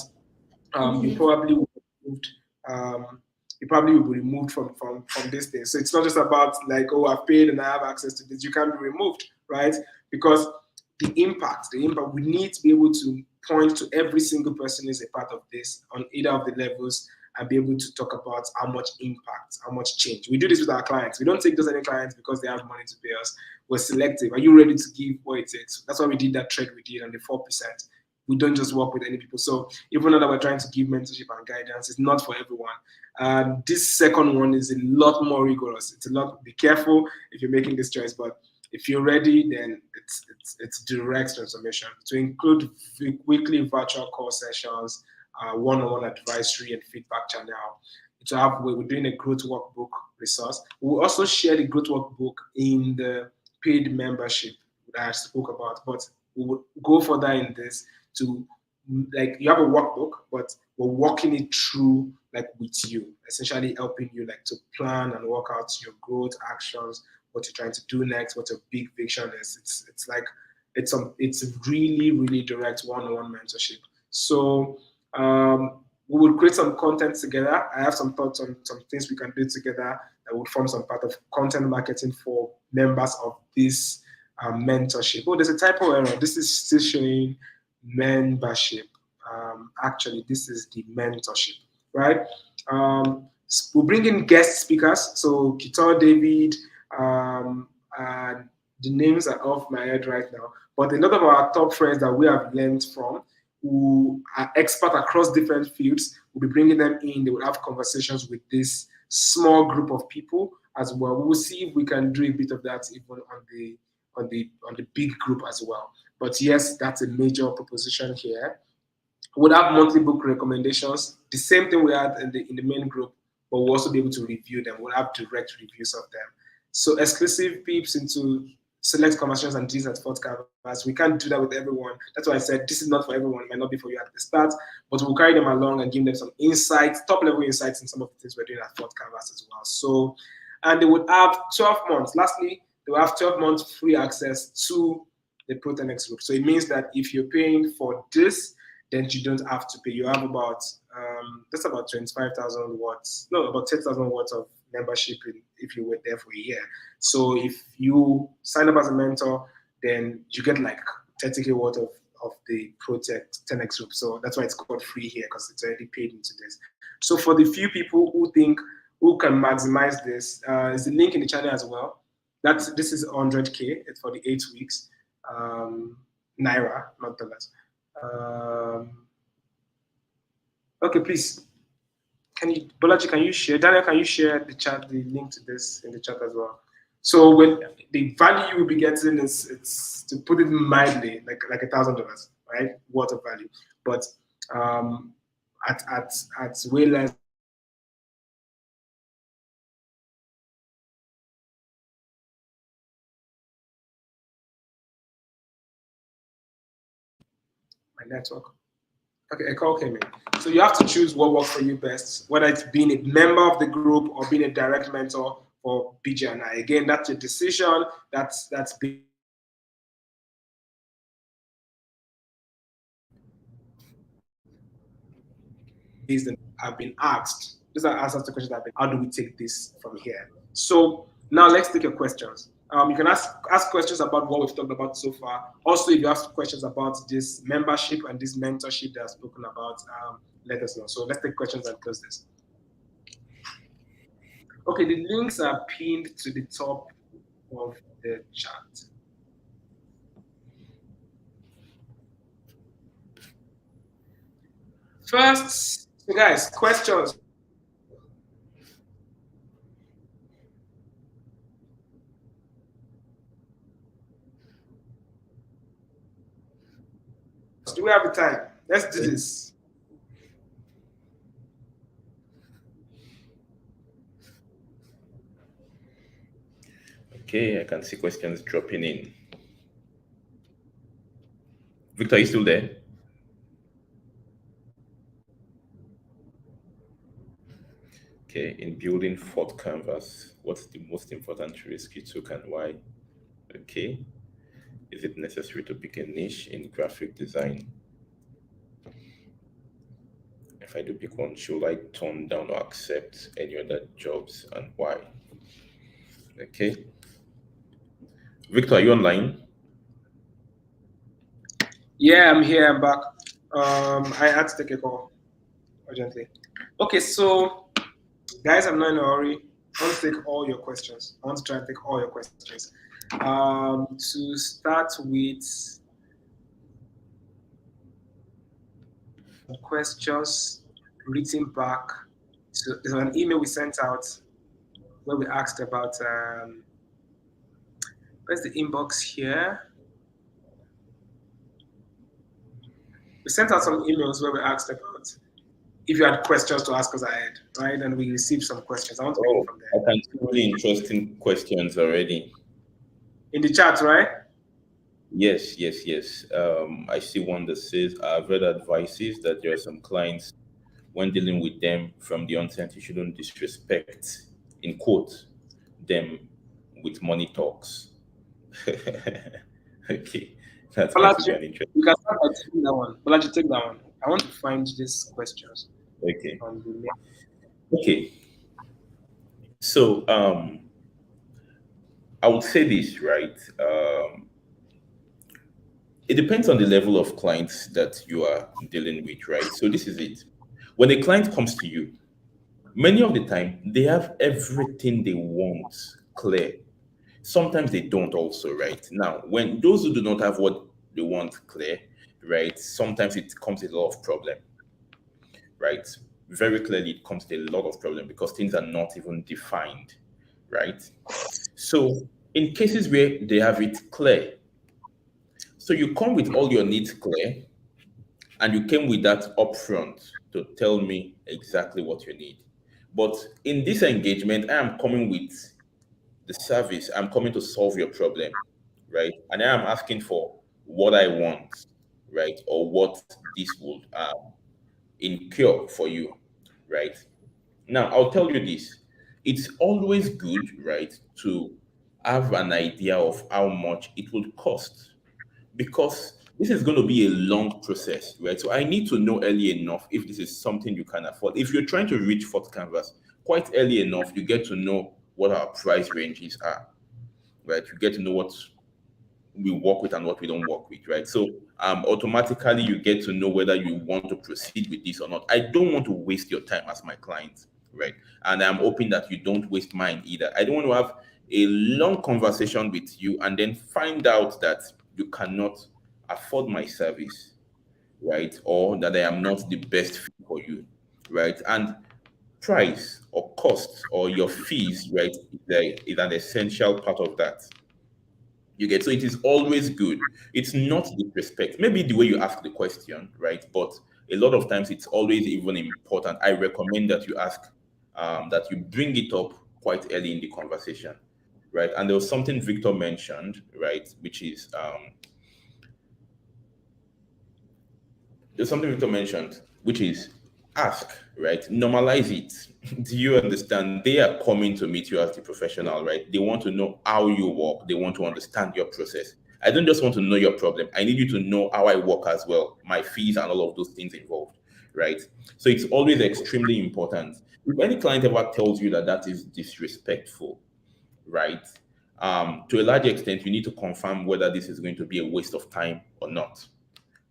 you probably will be removed. You probably will be removed from this thing. So it's not just about like, oh, I've paid and I have access to this. You can be removed, right? Because the impact, we need to be able to point to every single person who's a part of this on either of the levels and be able to talk about how much impact, how much change. We do this with our clients. We don't take just any clients because they have money to pay us. We're selective. Are you ready to give what it takes? That's why we did that trade we did on the 4%. We don't just work with any people. So even though that we're trying to give mentorship and guidance, it's not for everyone. This second one is a lot more rigorous. It's a lot. Be careful if you're making this choice, but if you're ready, then it's direct transformation to include weekly virtual call sessions, one-on-one advisory and feedback channel. We're doing a growth workbook resource. We'll also share the growth workbook in the paid membership that I spoke about, but we will go further in this to, like, you have a workbook, but we're walking it through like with you, essentially helping you like to plan and work out your growth actions, what you're trying to do next, what your big vision is. It's really, really direct one-on-one mentorship. So we will create some content together. I have some thoughts on some things we can do together that would form some part of content marketing for members of this mentorship. Oh, there's a typo error. This is still showing membership. Actually, this is the mentorship, right? We'll bring in guest speakers. So Kitor, David, and the names are off my head right now. But a lot of our top friends that we have learned from, who are expert across different fields, we'll be bringing them in. They will have conversations with this small group of people as well. We'll see if we can do a bit of that even on the big group as well. But yes, that's a major proposition here. We'll have monthly book recommendations, the same thing we had in the main group, but we'll also be able to review them. We'll have direct reviews of them. So exclusive peeps into select conversations and deals at Fort Canvas. We can't do that with everyone. That's why I said this is not for everyone. It might not be for you at the start, but we'll carry them along and give them some insights, top level insights in some of the things we're doing at Fort Canvas as well. So, and they would have 12 months. Lastly, they will have 12 months free access to the Pro10x group. So it means that if you're paying for this, then you don't have to pay. You have about that's about 25,000 watts, no, about 10,000 watts of membership if you were there for a year. So if you sign up as a mentor, then you get like 30K worth of the Pro10x group. So that's why it's called free here, because it's already paid into this. So for the few people who can maximize this, is the link in the channel as well. This is 100K. It's for the 8 weeks. Naira, not dollars. Okay, please. Bolaji, can you share? Daniel, can you share the link to this in the chat as well? So when the value you will be getting is, it's, to put it mildly, like $1,000, right? Worth of value, but at way less my network. Okay, a call came in. So you have to choose what works for you best, whether it's being a member of the group or being a direct mentor for BGNI. Again, that's a decision that's been have been asked. These are answers to questions that have been, how do we take this from here? So now let's take your questions. You can ask questions about what we've talked about so far. Also, if you have questions about this membership and this mentorship that I've spoken about, let us know. So let's take questions and close this. Okay, the links are pinned to the top of the chat. First, so guys, questions. Do we have the time? Let's do this. Okay, I can see questions dropping in. Victor, are you still there? Okay, in building Fort Canvas, what's the most important risk you took and why? Okay, is it necessary to pick a niche in graphic design? If I do pick one, should I turn down or accept any other jobs and why? Okay. Victor, are you online? Yeah, I'm here. I'm back. I had to take a call urgently. Okay, so guys, I'm not in a hurry. I want to take all your questions. I want to try and take all your questions. To start with questions written back. So there's an email we sent out where we asked about where's the inbox here? We sent out some emails where we asked about if you had questions to ask us ahead, right? And we received some questions. I want to read from there. I can see really interesting questions already. In the chat, right? Yes. I see one that says, I've read advices that there are some clients, when dealing with them from the onset, you shouldn't disrespect, in quote, them with money talks. Okay, that's going to be an interesting. You can start by taking that one. Balaji, take that one. I want to find these questions. Okay. On the link. Okay. So I would say this, right? It depends on the level of clients that you are dealing with, right? So this is it. When a client comes to you, many of the time they have everything they want clear. Sometimes they don't also, right? Now, when those who do not have what they want clear, right, sometimes it comes with a lot of problem, right? Very clearly it comes with a lot of problem because things are not even defined, right? So in cases where they have it clear, so you come with all your needs clear, and you came with that upfront to tell me exactly what you need. But in this engagement, I am coming with the service. I'm coming to solve your problem, right? And I am asking for what I want, right? Or what this would incur for you, right? Now, I'll tell you this. It's always good, right, to have an idea of how much it would cost because this is going to be a long process, right? So I need to know early enough if this is something you can afford. If you're trying to reach Fort Canvas, quite early enough, you get to know what our price ranges are, right? You get to know what we work with and what we don't work with, right? So automatically you get to know whether you want to proceed with this or not. I don't want to waste your time as my client, right? And I'm hoping that you don't waste mine either. I don't want to have a long conversation with you and then find out that you cannot afford my service, right? Or that I am not the best fit for you, right? And price or cost or your fees, right, is an essential part of that. You get, so it is always good. It's not disrespect. Maybe the way you ask the question, right? But a lot of times it's always even important. I recommend that you ask, that you bring it up quite early in the conversation, right? And there was something Victor mentioned, right, which is there's something Victor mentioned, which is ask, right? Normalize it. Do you understand? They are coming to meet you as the professional, right? They want to know how you work. They want to understand your process. I don't just want to know your problem. I need you to know how I work as well, my fees and all of those things involved, right? So it's always extremely important. If any client ever tells you that that is disrespectful, right? To a large extent, you need to confirm whether this is going to be a waste of time or not,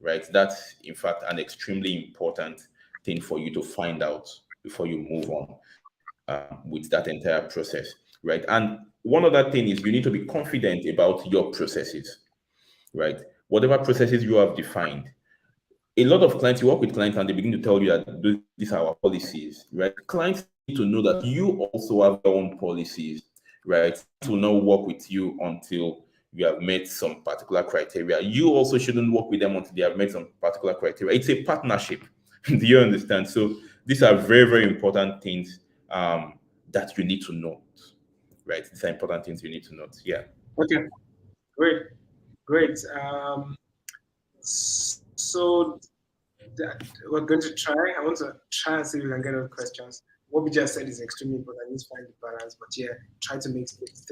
right? That's in fact an extremely important thing for you to find out before you move on with that entire process, right? And one other thing is you need to be confident about your processes, right? Whatever processes you have defined. A lot of clients, you work with clients and they begin to tell you that these are our policies, right? Clients need to know that you also have your own policies, right? To not work with you until you have met some particular criteria. You also shouldn't work with them until they have met some particular criteria. It's a partnership. Do you understand? So these are very, very important things that you need to note, right? These are important things you need to note. Yeah. Okay, great, great. So we're going to try. I want to try and see if we can get other questions. What we just said is extremely important. I need to find the balance, but yeah, try to make space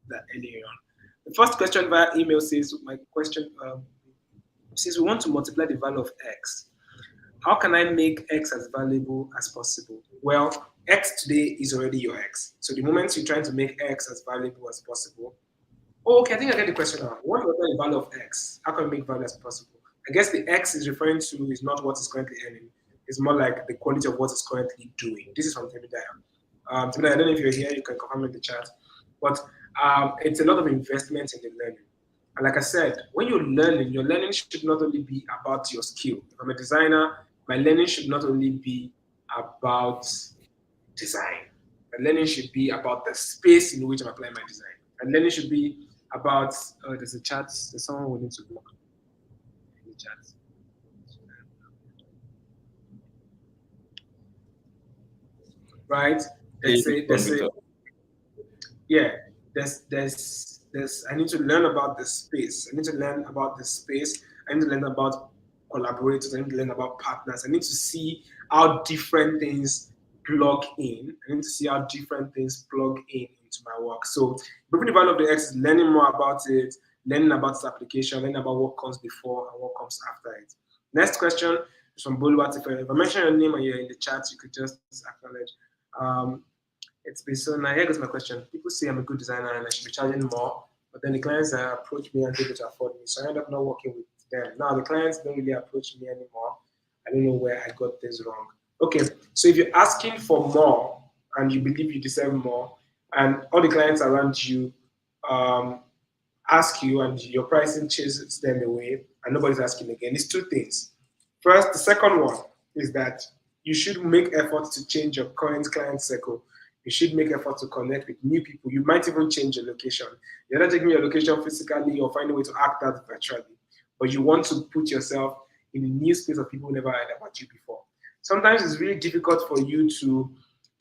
that earlier on. The first question via email says, my question says, we want to multiply the value of X. How can I make X as valuable as possible? Well, X today is already your X. So the moment you're trying to make X as valuable as possible, oh, okay, I think I get the question now. What is the value of X? How can we make value as possible? I guess the X is referring to is not what is currently earning. It's more like the quality of what is currently doing. This is from Temidaya. Temidaya, I don't know if you're here, you can confirm in the chat. But it's a lot of investment in the learning. And like I said, when you're learning, your learning should not only be about your skill. If I'm a designer, my learning should not only be about design. My learning should be about the space in which I'm applying my design. And learning should be about, there's a chat, there's someone who needs to block in the chat. Right? I need to learn about the space. I need to learn about the space. I need to learn about collaborators. I need to learn about partners. I need to see how different things plug in. I need to see how different things plug into my work. So improving the value of the X is learning more about it, learning about its application, learning about what comes before and what comes after it. Next question is from Boluwat. If I mention your name and you're in the chat, you could just acknowledge. It's been so nice. Here goes my question. People say I'm a good designer and I should be charging more, but then the clients approach me and they able to afford me. So I end up not working with them. Now the clients don't really approach me anymore. I don't know where I got this wrong. Okay, so if you're asking for more and you believe you deserve more, and all the clients around you ask you and your pricing chases them away and nobody's asking again, it's two things. First, the second one is that you should make efforts to change your current client circle. You should make effort to connect with new people. You might even change your location. You're not taking your location physically or find a way to act out virtually, but you want to put yourself in a new space of people who never heard about you before. Sometimes it's really difficult for you to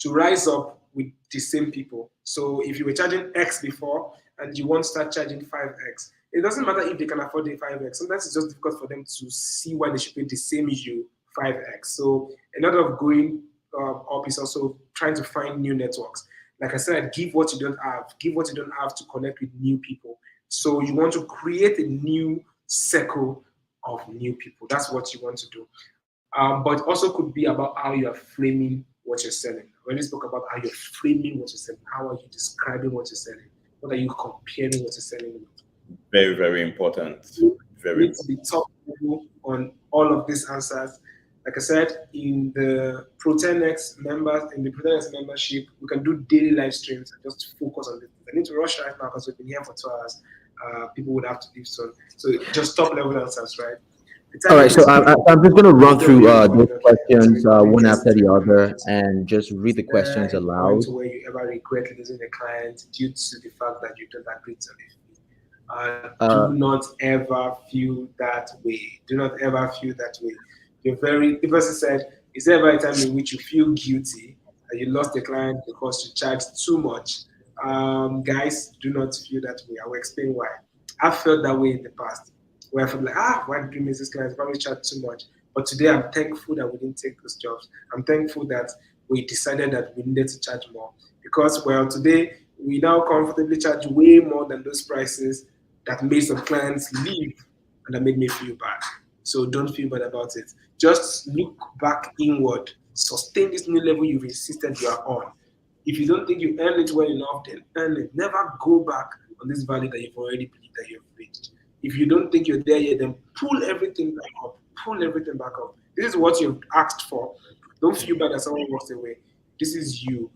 rise up with the same people. So if you were charging X before and you want to start charging 5X, it doesn't matter if they can afford the 5X. Sometimes it's just difficult for them to see why they should pay the same as you 5X. So a lot of going up is also trying to find new networks. Like I said, give what you don't have. Give what you don't have to connect with new people. So you want to create a new circle of new people. That's what you want to do. But also could be about how you are framing what you're selling. When you spoke about how you're framing what you're selling, how are you describing what you're selling? What are you comparing what you're selling with? Very, very important. Very important. To be top level on all of these answers. Like I said, in the Pro10x members, in the Pro10x membership, we can do daily live streams and just focus on this. I need to rush right now because we've been here for 2 hours. People would have to leave soon. So just top level answers, right? All right, so I'm just going to run through those questions one after the other and just read the questions aloud. To where you ever regret losing a client due to the fact that you don't agree to it. Do not ever feel that way. Do not ever feel that way. The person said, is there ever a time in which you feel guilty that you lost the client because you charged too much? Guys, do not feel that way. I will explain why. I've felt that way in the past, where I felt like, why did we miss this client? Probably charged too much. But today I'm thankful that we didn't take those jobs. I'm thankful that we decided that we needed to charge more. Because, well, today we now comfortably charge way more than those prices that made some clients leave and that made me feel bad. So don't feel bad about it. Just look back inward. Sustain this new level you've insisted you are on. If you don't think you earn it well enough, then earn it. Never go back on this value that you've already believed that you've reached. If you don't think you're there yet, then pull everything back up. Pull everything back up. This is what you've asked for. Don't feel bad that someone walks away. This is you.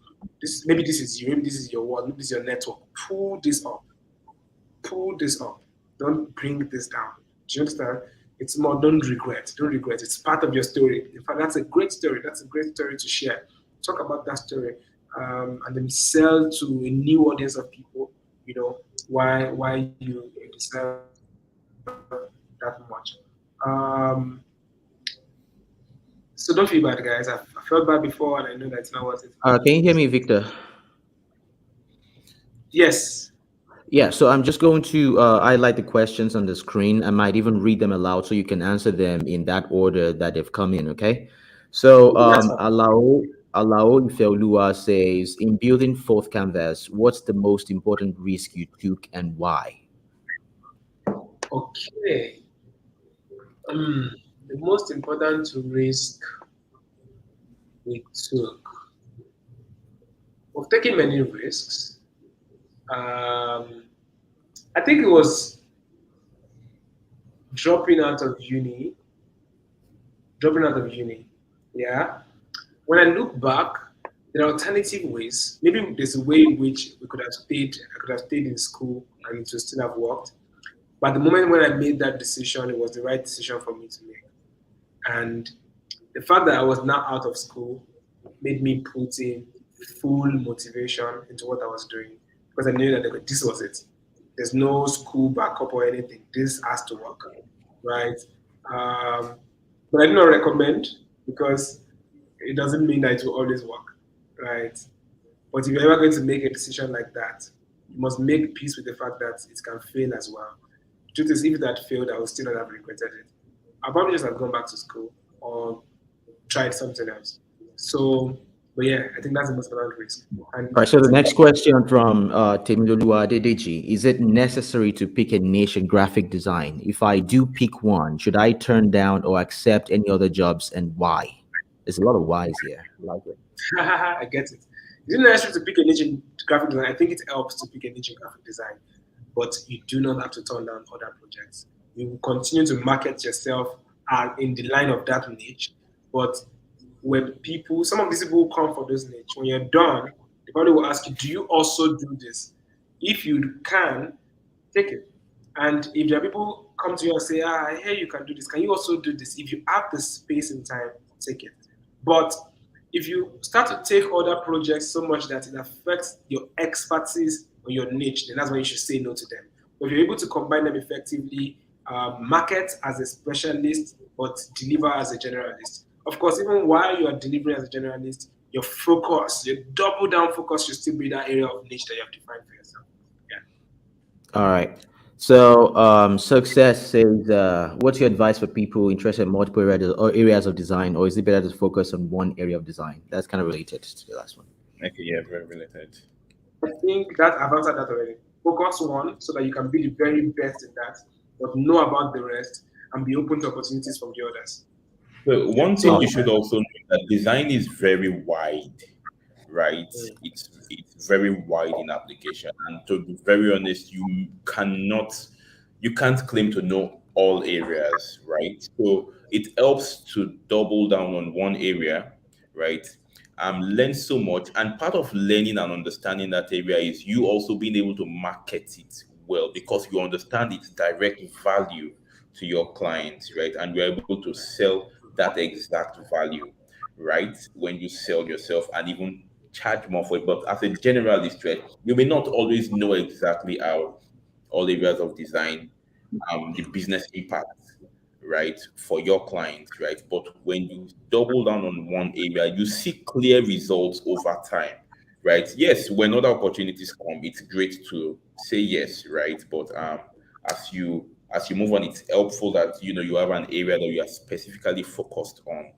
maybe this is you, maybe this is your world, maybe this is your network. Pull this up. Pull this up. Don't bring this down. Do you understand? It's more, don't regret. Don't regret. It's part of your story. In fact, that's a great story. That's a great story to share. Talk about that story, and then sell to a new audience of people. You know why you deserve that much. So don't feel bad, guys. I felt bad before, and I know that's not what it. Can you hear me, Victor? Yes. Yeah, so I'm just going to highlight the questions on the screen. I might even read them aloud so you can answer them in that order that they've come in, okay? So That's fine. Alao Ifeolua says, in building fourth canvas, what's the most important risk you took and why? Okay. The most important risk we took. We've taken many risks. I think it was dropping out of uni. Dropping out of uni. Yeah. When I look back, there are alternative ways. Maybe there's a way in which we could have stayed. I could have stayed in school and it would still have worked. But the moment when I made that decision, it was the right decision for me to make. And the fact that I was now out of school made me put in full motivation into what I was doing because I knew that this was it. There's no school backup or anything. This has to work, right? But I do not recommend because it doesn't mean that it will always work, right? But if you're ever going to make a decision like that, you must make peace with the fact that it can fail as well. The truth is, if that failed, I would still not have regretted it. I probably just have gone back to school or tried something else. So, but yeah, I think that's the most important risk. And All right, so the next question from Temiloluwa Adedeji, is it necessary to pick a niche in graphic design? If I do pick one, should I turn down or accept any other jobs and why? There's a lot of whys here. I like it. I get it. It's not necessary to pick a niche in graphic design. I think it helps to pick a niche in graphic design, but you do not have to turn down other projects. You will continue to market yourself in the line of that niche, but when some of these people who come for those niche, when you're done, they probably will ask you, do you also do this? If you can, take it. And if there are people come to you and say, I hear you can do this, can you also do this? If you have the space and time, take it. But if you start to take other projects so much that it affects your expertise or your niche, then that's when you should say no to them. But if you're able to combine them effectively, market as a specialist, but deliver as a generalist. Of course, even while you are delivering as a generalist, your focus, your double down focus should still be that area of niche that you have defined for yourself. Yeah. All right. So success says, what's your advice for people interested in multiple areas of design, or is it better to focus on one area of design? That's kind of related to the last one. Okay, yeah, very related. I think that I've answered that already. Focus one so that you can be the very best in that, but know about the rest and be open to opportunities from the others. So one thing you should also know that design is very wide, right? It's very wide in application. And to be very honest, you can't claim to know all areas, right? So it helps to double down on one area, right? Learn so much. And part of learning and understanding that area is you also being able to market it well because you understand its direct value to your clients, right? And you're able to sell that exact value, right? When you sell yourself and even charge more for it. But as a generalist, right, you may not always know exactly how all areas of design, the business impact, right, for your clients, right? But when you double down on one area, you see clear results over time, right? Yes, when other opportunities come, it's great to say yes, right? But as you move on, it's helpful that you have an area that you are specifically focused on,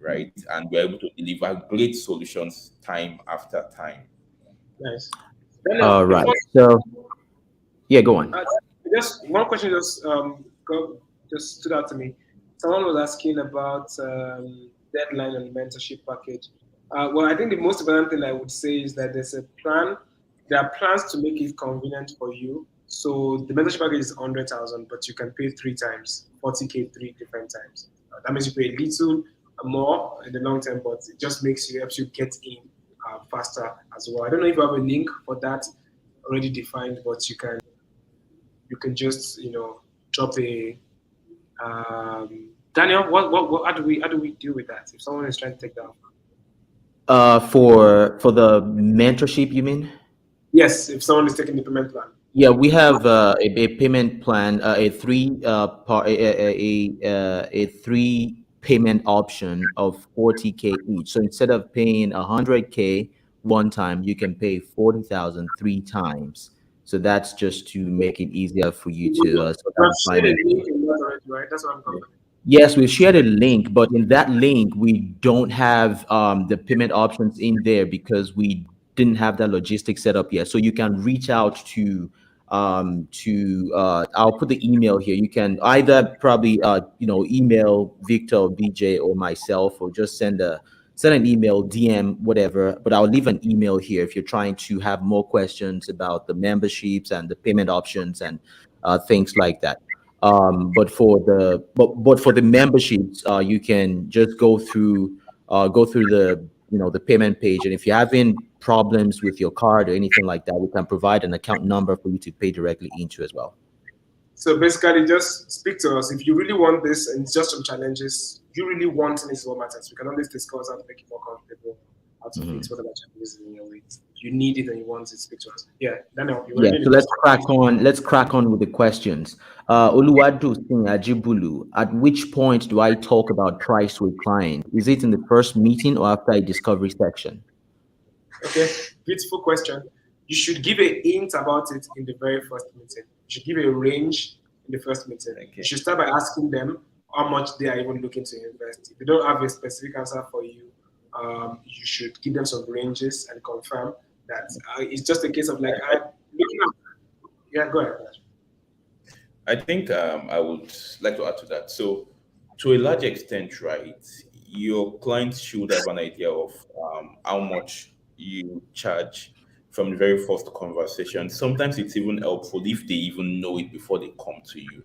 right? And you're able to deliver great solutions time after time. Nice. All right. So, yeah, go on. Just one question just stood out to me. Someone was asking about deadline and mentorship package. Well, I think the most important thing I would say is that there's a plan. There are plans to make it convenient for you. So the mentorship package is 100,000, but you can pay 3 times, 40K 3 different times. That means you pay a little more in the long term, but it just helps you get in faster as well. I don't know if you have a link for that already defined, but you can just drop a Daniel. What how do we deal with that if someone is trying to take that? For the mentorship, you mean? Yes, if someone is taking the payment plan. Yeah, we have a payment plan, a three a three payment option of 40K each. So instead of paying 100K one time, you can pay 40,000 3 times. So that's just to make it easier for you to sort You out have the shared a finance. link in that already, right? That's what I'm confirming. Yes, we've shared a link, but in that link, we don't have the payment options in there because we didn't have that logistics set up yet. So you can reach out to I'll put the email here. You can either probably email Victor, BJ, or myself, or just send an email, DM, whatever. But I'll leave an email here if you're trying to have more questions about the memberships and the payment options and things like that. But for the memberships, you can just go through the the payment page, and if you're having problems with your card or anything like that, we can provide an account number for you to pay directly into as well. So basically, just speak to us if you really want this, and it's just some challenges you really want in this what matters. We can always discuss how to make it more comfortable, how to fix whatever challenges in your way. If you need it and you want it, speak to us. Yeah, Daniel, you Yeah, ready? so let's crack on. Let's crack on with the questions. Oluwadu Singh Ajibulu, at which point do I talk about price with client? Is it in the first meeting or after a discovery section? Okay, beautiful question. You should give a hint about it in the very first meeting. You should give a range in the first meeting. Okay. You should start by asking them how much they are even looking to invest. If they don't have a specific answer for you, you should give them some ranges and confirm that it's just a case of like, looking at. Yeah, go ahead. I think I would like to add to that. So, to a large extent, right, your clients should have an idea of how much you charge from the very first conversation. Sometimes it's even helpful if they even know it before they come to you,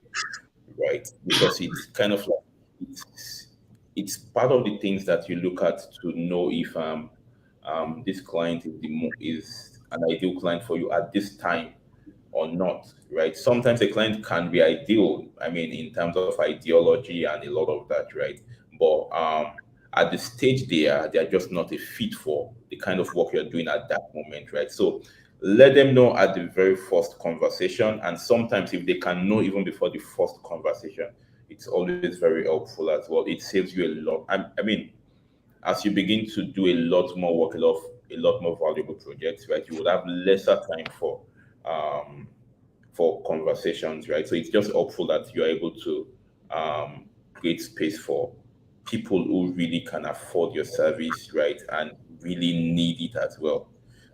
right? Because it's kind of like it's part of the things that you look at to know if this client is an ideal client for you at this time or not, right? Sometimes a client can be ideal, I mean, in terms of ideology and a lot of that, right? But at the stage they are just not a fit for the kind of work you're doing at that moment, right? So let them know at the very first conversation. And sometimes if they can know even before the first conversation, it's always very helpful as well. It saves you a lot. I mean, as you begin to do a lot more work, a lot more valuable projects, right? You would have lesser time for conversations, right? So it's just helpful that you're able to create space for people who really can afford your service, right? And really need it as well.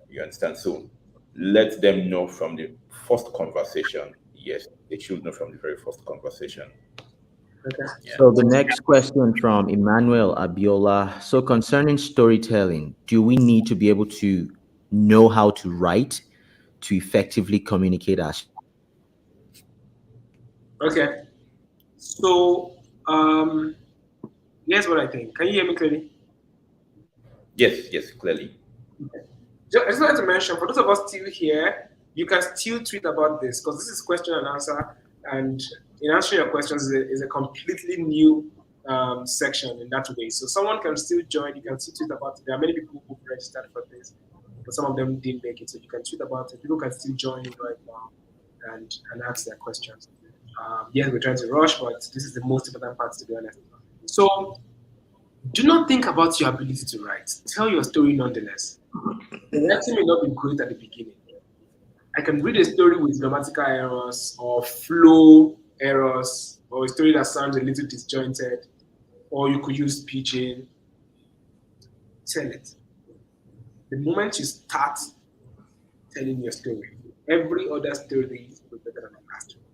You understand? So let them know from the first conversation. Yes, they should know from the very first conversation. Okay. Yeah. So the next question from Emmanuel Abiola. So concerning storytelling, do we need to be able to know how to write to effectively communicate our? Okay. So here's what I think. Can you hear me clearly? Yes, clearly. I just wanted to mention for those of us still here, you can still tweet about this because this is question and answer, and in answering your questions is a completely new section in that way. So someone can still join. You can still tweet about it. There are many people who registered for this, but some of them didn't make it. So you can tweet about it. People can still join it right now and ask their questions. Yes, we're trying to rush, but this is the most important part, to be honest. So do not think about your ability to write. Tell your story nonetheless. The writing may not be great at the beginning. I can read a story with grammatical errors or flow errors, or a story that sounds a little disjointed, or you could use pidgin. Tell it. The moment you start telling your story, every other story will be better than the last one.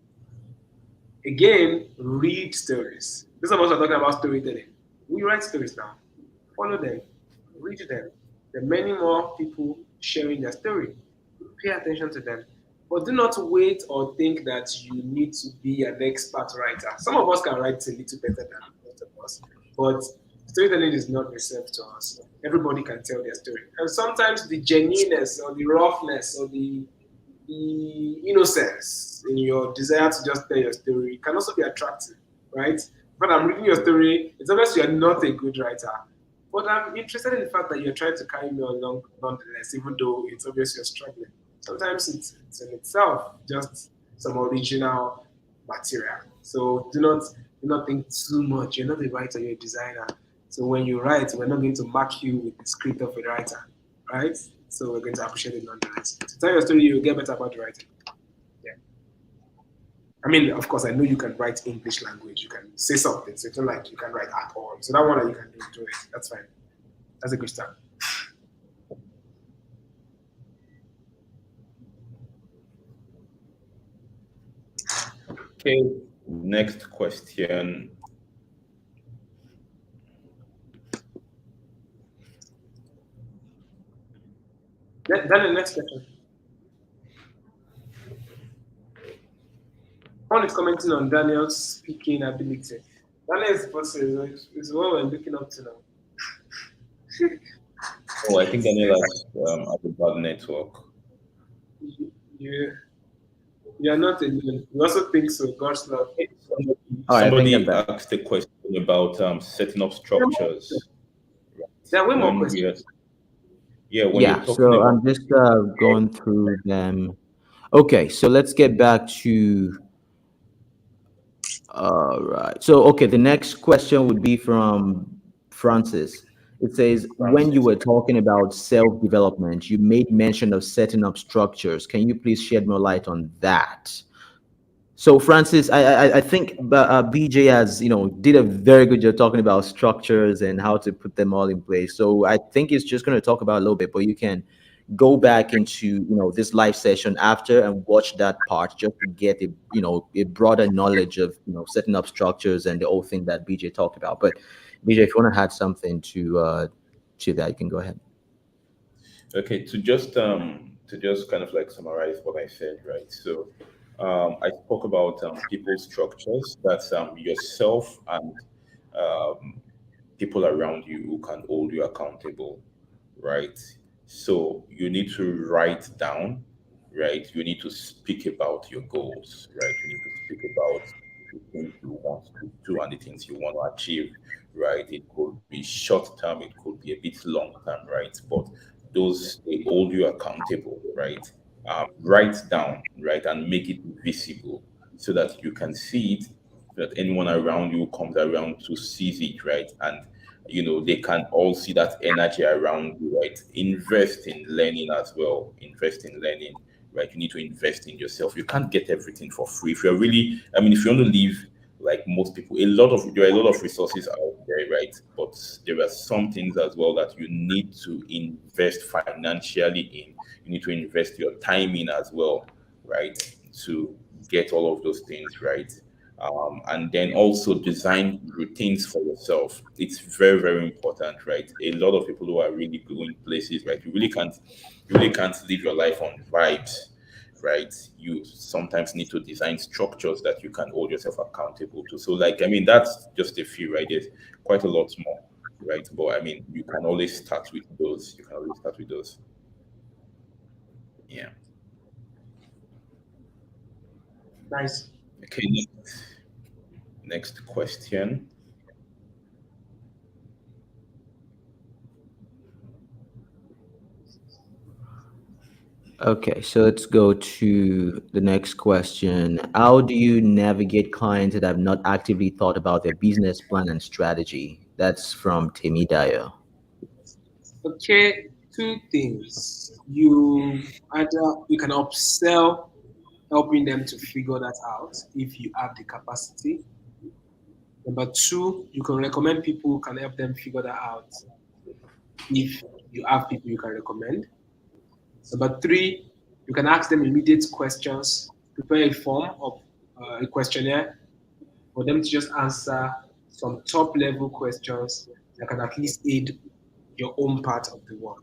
Again, read stories. Those of us are talking about storytelling. We write stories now. Follow them, read them. There are many more people sharing their story. Pay attention to them. But do not wait or think that you need to be an expert writer. Some of us can write a little better than most of us, but Storytelling is not reserved to us. Everybody can tell their story. And sometimes the genuineness or the roughness or the innocence in your desire to just tell your story can also be attractive, right? But I'm reading your story, it's obvious you're not a good writer. But I'm interested in the fact that you're trying to carry me along nonetheless, even though it's obvious you're struggling. Sometimes it's in itself just some original material. So do not think too much. You're not a writer, you're a designer. So when you write, we're not going to mark you with the script of a writer, right? So we're going to appreciate it nonetheless. To tell your story, you'll get better about writing. Yeah. I mean, of course, I know you can write English language. You can say something. So it's not like you can write at all. So that one that you can do it. That's fine. That's a good start. Okay, next question. Then the next question. One is commenting on Daniel's speaking ability. Daniel's person is what we're looking up to now. Oh, I think Daniel has a bad network. You're not alone. You also think so, God's love. Somebody asked a question about setting up structures. There are way more When questions. Yeah, so I'm just going through them. Okay, so let's get back to. All right. So, okay, the next question would be from Francis. It says, when you were talking about self-development, you made mention of setting up structures. Can you please shed more light on that? So, Francis, I think BJ has, did a very good job talking about structures and how to put them all in place. So I think it's just going to talk about a little bit, but you can go back into, this live session after and watch that part just to get a broader knowledge of, setting up structures and the whole thing that BJ talked about. But BJ, if you want to add something to that, you can go ahead. Okay, to just kind of like summarize what I said, right? So I spoke about people's structures. That's yourself and people around you who can hold you accountable, right? So you need to write down, right? You need to speak about your goals, right? You need to speak about the things you want to do and the things you want to achieve, right? It could be short term, it could be a bit long term, right? But those they hold you accountable, right? Write down, right, and make it visible so that you can see it, that anyone around you comes around to seize it, right? And they can all see that energy around you, right? Invest in learning as well. Invest in learning, right? You need to invest in yourself. You can't get everything for free. If you're really, I mean, if you want to live like most people, there are a lot of resources out there, right? But there are some things as well that you need to invest financially in. You need to invest your time in as well, right? To get all of those things right. And then also design routines for yourself. It's very, very important, right? A lot of people who are really going places, right? You really can't live your life on vibes, right? You sometimes need to design structures that you can hold yourself accountable to. So, like, I mean, that's just a few, right? There's quite a lot more, right? But I mean, you can always start with those. You can always start with those. Yeah. Nice. Okay. Next question. Okay, so let's go to the next question. How do you navigate clients that have not actively thought about their business plan and strategy? That's from Temidayo. Okay, two things. You can upsell, helping them to figure that out if you have the capacity. Number two, you can recommend people who can help them figure that out if you have people you can recommend. Number three, you can ask them immediate questions, prepare a form of a questionnaire for them to just answer some top level questions that can at least aid your own part of the work.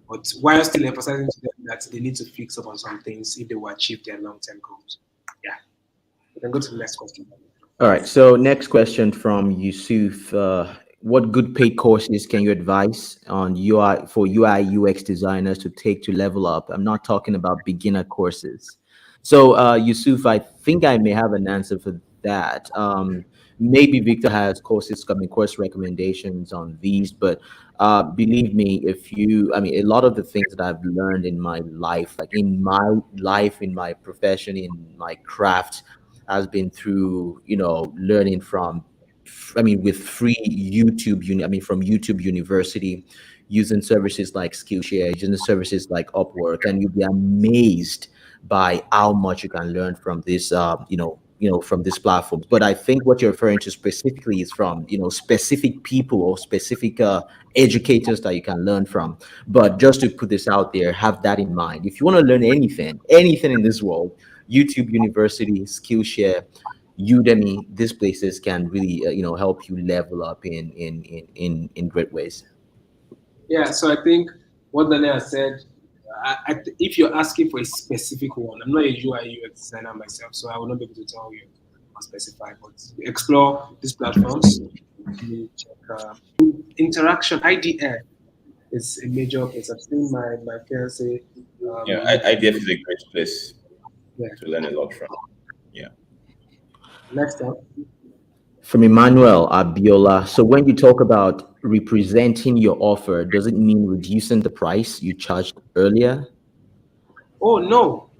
But while still emphasizing to them that they need to fix up on some things if they will achieve their long term goals. Yeah. We can go to the next question. All right, so next question from Yusuf. what good paid courses can you advise on UI for UI UX designers to take to level up? I'm not talking about beginner courses. So, Yusuf, I think I may have an answer for that. Maybe Victor has courses coming, course recommendations on these, but believe me, I mean, a lot of the things that I've learned in my life, like in my life, in my profession, in my craft, has been through, learning from I mean, with free from YouTube University, using services like Skillshare, using services like Upwork, and you'll be amazed by how much you can learn from this, from this platform. But I think what you're referring to specifically is from, specific people or specific educators that you can learn from. But just to put this out there, have that in mind. If you want to learn anything in this world, YouTube University, Skillshare, Udemy, these places can really help you level up in great ways. Yeah, so I think what Daniel has said, if you're asking for a specific one, I'm not a UI UX designer myself, so I will not be able to tell you or specify, but explore these platforms. You check interaction, IDF is a major place. I've seen my fiance. Yeah, IDF is a great place Yeah. to learn a lot from. Yeah. Next time. From Emmanuel Abiola. So when you talk about representing your offer, does it mean reducing the price you charged earlier? Oh no.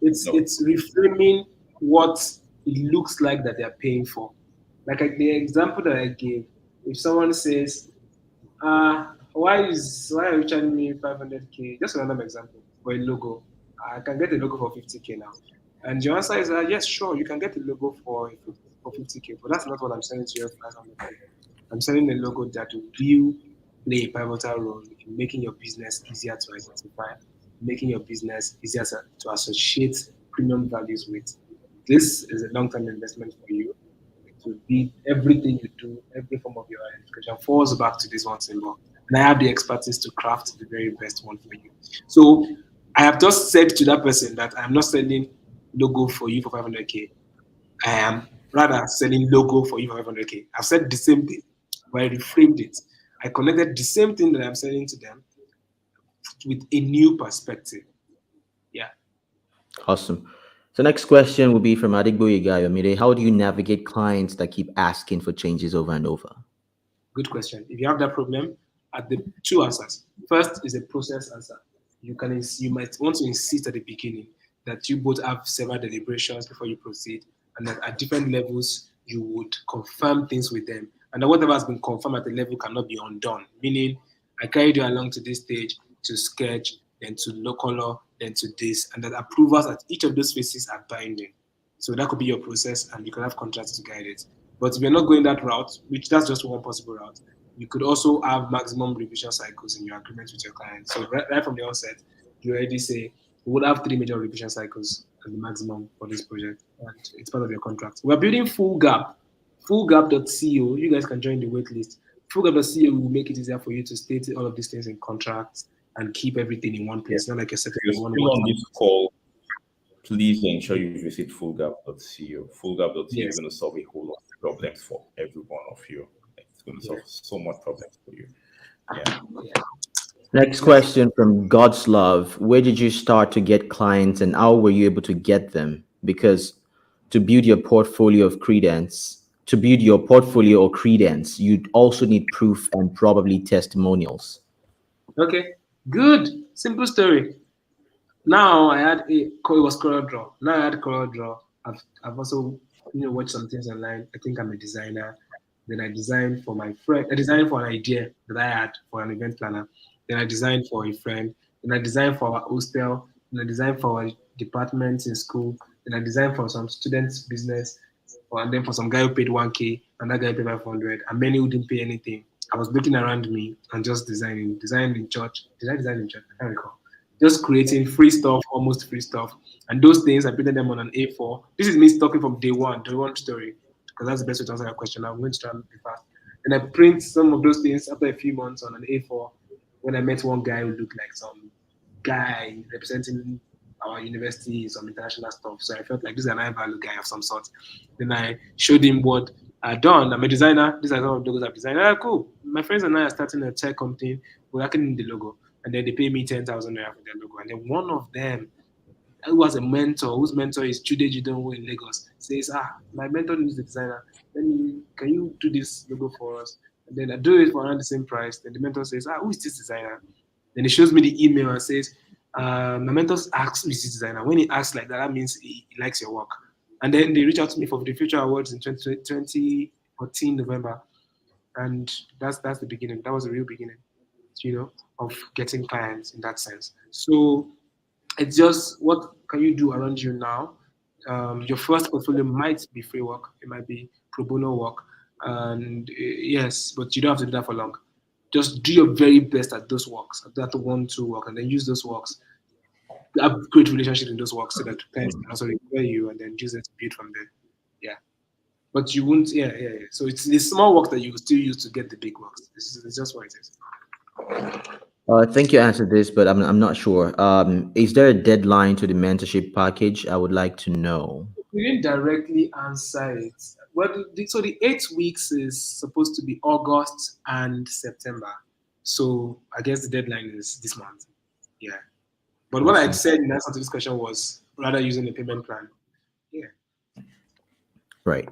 It's No. it's reframing what it looks like that they're paying for. Like the example that I gave, if someone says, why are you charging me 500K? Just a random example for a logo. I can get a logo for 50K now. And your answer is yes, sure, you can get a logo for 50K, but that's not what I'm selling to you for 500K. I'm selling a logo that will play a pivotal role in making your business easier to identify, making your business easier to associate premium values with. This is a long-term investment for you. It will be everything you do, every form of your identification falls back to this one symbol. And I have the expertise to craft the very best one for you. So I have just said to that person that I'm not selling logo for you for 500K. I am rather selling logo for you for 500K. I've said the same thing, but I reframed it. I connected the same thing that I'm selling to them with a new perspective. Yeah. Awesome. So next question will be from Adigboye Gayomide. How do you navigate clients that keep asking for changes over and over? Good question. If you have that problem, at the two answers. First is a process answer. You might want to insist at the beginning that you both have several deliberations before you proceed, and that at different levels you would confirm things with them, and that whatever has been confirmed at the level cannot be undone. Meaning, I carried you along to this stage to sketch, then to low color, then to this, and that approvals at each of those phases are binding. So that could be your process, and you can have contracts to guide it. But if you're not going that route, which that's just one possible route, you could also have maximum revision cycles in your agreement with your client. So right from the onset, you already say we would have 3 major revision cycles at the maximum for this project, and it's part of your contract. We're building Full Gap, fullgap.co. You guys can join the waitlist. Fullgap.co will make it easier for you to state all of these things in contracts and keep everything in one place, not like a If separate you're one. still on this call, please ensure you visit fullgap.co. Fullgap.co Yes. is going to solve a whole lot of problems for every one of you. It's going to solve so much problems for you. Yeah. Next question from God's Love. Where did you start to get clients and how were you able to get them? Because to build your portfolio of credence, to build your portfolio or credence, you'd also need proof and probably testimonials. Okay, good. Simple story. Now it was CorelDRAW. Now I had CorelDRAW. I've also watched some things online. I think I'm a designer. Then I designed for my friend. I designed for an idea that I had for an event planner. Then I designed for a friend. Then I designed for our hostel. Then I designed for our departments in school. Then I designed for some students' business. And then for some guy who paid 1K and that guy paid 500 and many who didn't pay anything. I was looking around me and just designing in church. Did I design in church? I can't recall. Just creating free stuff, almost free stuff. And those things, I printed them on an A4. This is me talking from day one story, because that's the best way to answer your question. I'm going to try and be fast. And I print some of those things after a few months on an A4 when I met one guy who looked like some guy representing our university, some international stuff. So I felt like this is an high value guy of some sort. Then I showed him what I'd done. I'm a designer. These are some of the logos I've designed. Cool. My friends and I are starting a tech company. We're working in the logo. And then they pay me 10,000 naira for their logo. And then one of them, who was a mentor, whose mentor is Chude Jidonwo in Lagos, says, my mentor needs a designer. Then can you do this logo for us? And then I do it for around the same price. Then the mentor says, who is this designer? Then he shows me the email and says, my mentor asks who is this designer. When he asks like that, that means he likes your work. And then they reach out to me for the Future Awards in 2014 November. And that's the beginning. That was the real beginning, of getting clients in that sense. So it's just, what can you do around you now? Your first portfolio might be free work. It might be pro bono work. And yes, but you don't have to do that for long. Just do your very best at those works, at that 1-2 work, and then use those works. Have great relationships in those works so that clients can also refer you and then use it to build from there. Yeah. But you won't, yeah. So it's the small work that you still use to get the big works. It's just what it is. I think you answered this, but I'm not sure. Is there a deadline to the mentorship package? I would like to know. We didn't directly answer it. Well, so the 8 weeks is supposed to be August and September. So I guess the deadline is this month. Yeah. But what I said in answer to this question was rather using a payment plan. Yeah. Right.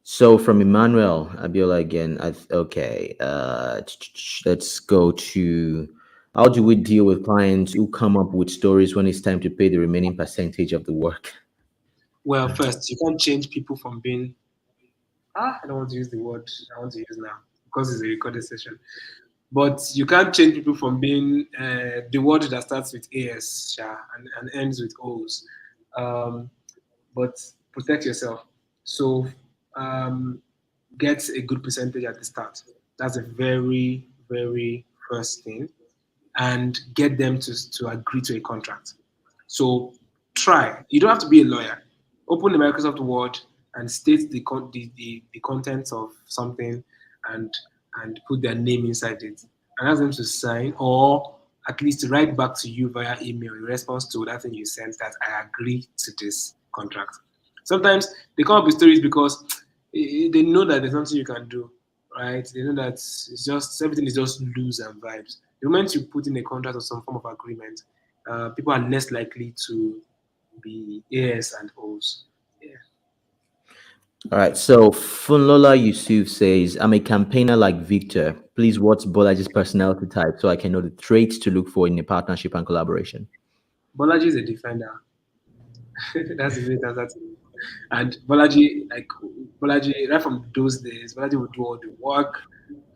So from Emmanuel Abiola again, okay. Let's go to, how do we deal with clients who come up with stories when it's time to pay the remaining percentage of the work? Well, first, you can't change people from being, I don't want to use the word I want to use now because it's a recorded session. But you can't change people from being the word that starts with AS and ends with O's. But protect yourself. So get a good percentage at the start. That's a very, very first thing. And get them to agree to a contract. So try. You don't have to be a lawyer. Open the Microsoft Word and state the contents of something and put their name inside it. And ask them to sign, or at least write back to you via email in response to that thing you sent that I agree to this contract. Sometimes they come up with stories because they know that there's nothing you can do, right? They know that it's just, everything is just loose and vibes. The moment you put in a contract or some form of agreement, people are less likely to be A's and O's. Yeah. All right. So Funlola Yusuf says, I'm a campaigner like Victor. Please, what's Bolaji's personality type so I can know the traits to look for in a partnership and collaboration? Bolaji is a defender. That's the way that's that. And Bolaji, right from those days, Bolaji would do all the work.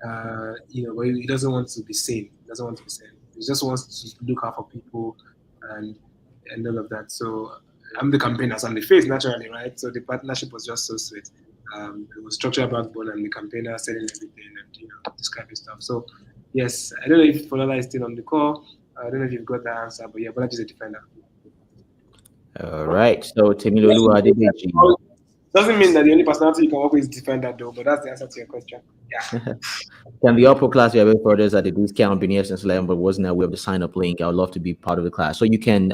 But he doesn't want to be seen. He doesn't want to be seen. He just wants to look out for people and all of that. So I'm the campaigner, so I'm the face naturally, right? So the partnership was just so sweet. It was structured backbone and the campaigner selling everything and describing stuff. So yes, I don't know if Folola is still on the call. I don't know if you've got that answer, but yeah, Bolaji is a defender. All right. So Temilolu Adedeji. Doesn't mean that the only personality you can work with is defender though, but that's the answer to your question. Yeah. Can the upper class be available for others at the discount been here since 11, but wasn't aware of the sign up link? I would love to be part of the class. So you can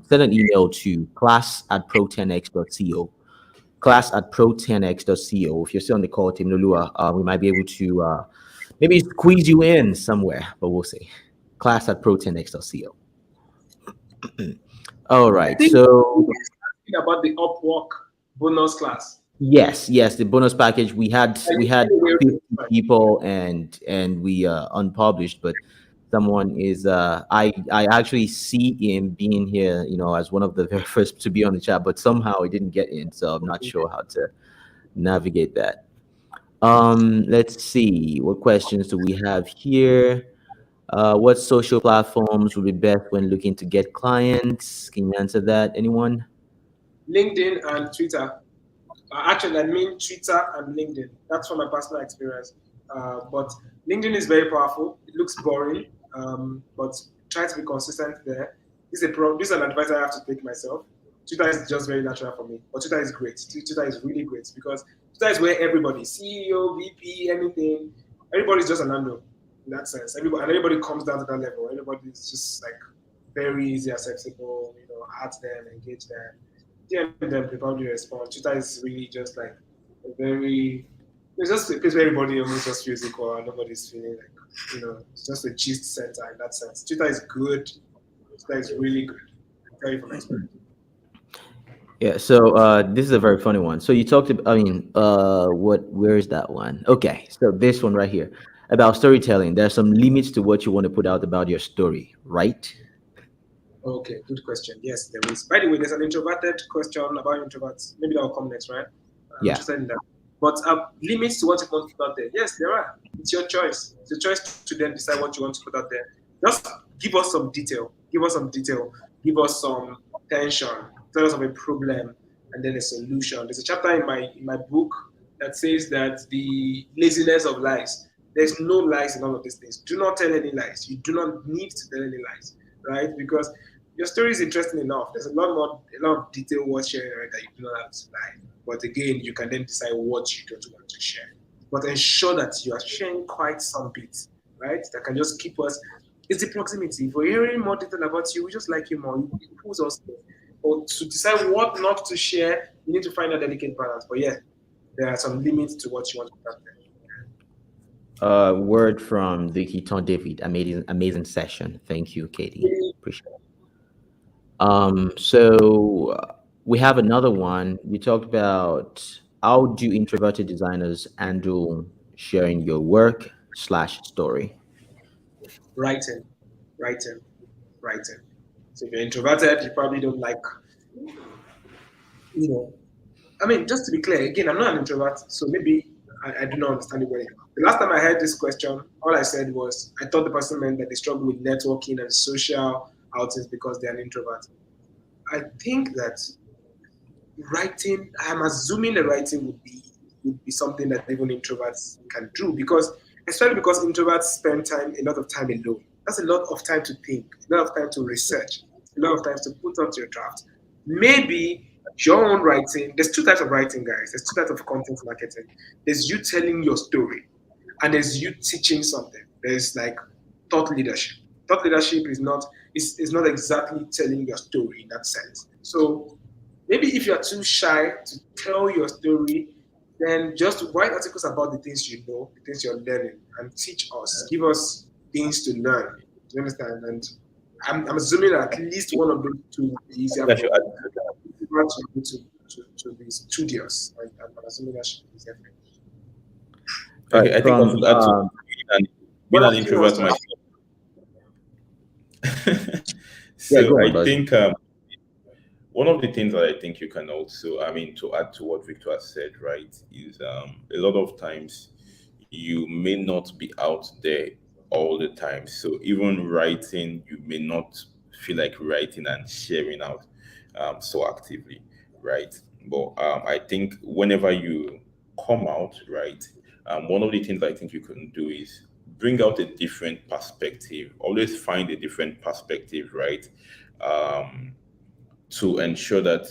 send an email to class@pro10x.co. class@pro10x.co. If you're still on the call, Temilolu, we might be able to maybe squeeze you in somewhere, but we'll see. class@pro10x.co. All right. So about the Upwork bonus class. Yes, the bonus package. We had 50 people and we unpublished, but someone is I actually see him being here, as one of the very first to be on the chat, but somehow he didn't get in, so I'm not sure how to navigate that. Let's see, what questions do we have here? What social platforms would be best when looking to get clients? Can you answer that? Anyone? LinkedIn and Twitter. Actually, I mean Twitter and LinkedIn. That's from my personal experience. But LinkedIn is very powerful. It looks boring, but try to be consistent there. This is an advice I have to take myself. Twitter is just very natural for me, but Twitter is great. Twitter is really great because Twitter is where everybody, CEO, VP, anything, everybody's just an handle in that sense. Everybody comes down to that level. Everybody is just like very easy, accessible. Add them, engage them, DM them, they probably respond. Twitter is really just like a very, it's just a place where everybody almost just feels equal and nobody's feeling like, it's just a gist center in that sense. Twitter is good. Twitter is really good. I tell you from experience. Yeah, so this is a very funny one. So you talked about, I mean, where is that one? Okay, so this one right here about storytelling. There's some limits to what you want to put out about your story, right? Okay, good question. Yes, there is. By the way, there's an introverted question about introverts. Maybe that will come next, right? I'm Yeah. interested in that. But limits to what you want to put out there. Yes, there are. It's your choice. It's your choice to then decide what you want to put out there. Just give us some detail. Give us some detail. Give us some tension. Tell us of a problem and then a solution. There's a chapter in my book that says that the laziness of lies. There's no lies in all of these things. Do not tell any lies. You do not need to tell any lies, right? Because your story is interesting enough. There's a lot of detail worth sharing, right, that you do not have to lie. But again, you can then decide what you don't want to share. But ensure that you are sharing quite some bits, right? That can just keep us. It's the proximity. If we're hearing more detail about you, we just like you more. It pulls us there. But to decide what not to share, you need to find a delicate balance. But yeah, there are some limits to what you want to put out there. Word from the Keaton David. Amazing session. Thank you, Katie. Appreciate it. So we have another one. You talked about how do introverted designers handle sharing your work slash story. Writing, writing, writing. So if you're introverted, you probably don't like, you know, I mean, just to be clear, again, I'm not an introvert, so maybe I do not understand it well. The last time I heard this question, all I said was I thought the person meant that they struggle with networking and social outings because they're an introvert. I think that writing, I'm assuming the writing would be something that even introverts can do because especially because introverts spend a lot of time alone. That's a lot of time to think, a lot of time to research, a lot of time to put out your draft. Maybe your own writing, there's two types of writing, guys. There's two types of content marketing. There's you telling your story, and there's you teaching something. There's like thought leadership. Thought leadership is not exactly telling your story in that sense. So maybe if you're too shy to tell your story, then just write articles about the things you know, the things you're learning, and teach us. Give us things to learn. Do you understand? And I'm assuming that at least one of those two will be easier That for should add to that. people to be studious. I'm assuming that should be easier for you. All Okay, right, I think I from should add to being What an else do you want introvert to ask? myself. yeah, go So on, I bud. think one of the things that I think you can also, I mean, to add to what Victor has said, right, is a lot of times you may not be out there all the time. So even writing, you may not feel like writing and sharing out so actively, right? But I think whenever you come out, right, one of the things I think you can do is bring out a different perspective. Always find a different perspective, right? Um, to ensure that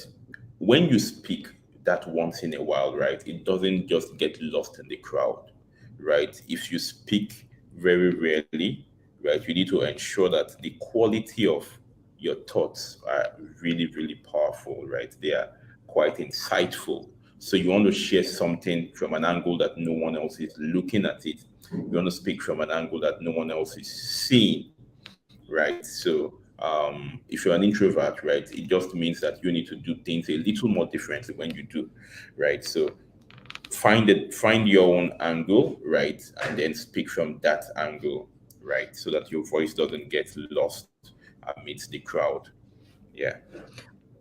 when you speak that once in a while, right, it doesn't just get lost in the crowd, right? If you speak very rarely, right, you need to ensure that the quality of your thoughts are really, really powerful, right? They are quite insightful. So you want to share something from an angle that no one else is looking at it. You want to speak from an angle that no one else is seeing, right? So if you're an introvert, right, it just means that you need to do things a little more differently when you do, right? So find your own angle, right, and then speak from that angle, right, so that your voice doesn't get lost amidst the crowd. Yeah.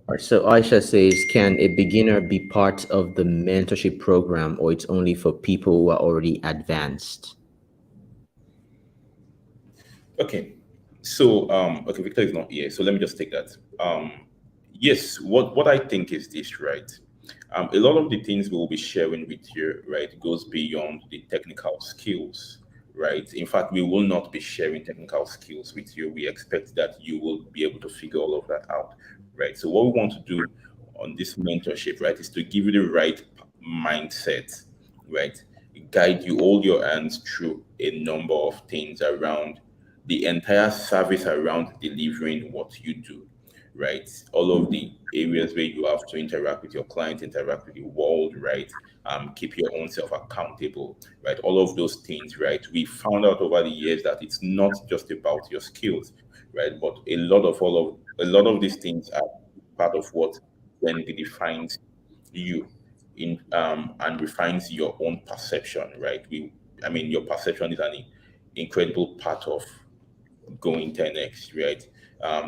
All right, so Aisha says, can a beginner be part of the mentorship program, or it's only for people who are already advanced? Okay. So okay, Victor is not here, so let me just take that. Yes, what I think is this, right? A lot of the things we'll be sharing with you, right, goes beyond the technical skills, right? In fact, we will not be sharing technical skills with you. We expect that you will be able to figure all of that out, right? So what we want to do on this mentorship, right, is to give you the right mindset, right? Guide you, hold your hands through a number of things around the entire service around delivering what you do, right? All of the areas where you have to interact with your client, interact with the world, right? Keep your own self accountable, right? All of those things, right? We found out over the years that it's not just about your skills, right? But a lot of these things are part of what then defines you in and refines your own perception, right? I mean, your perception is an incredible part of going 10x, right?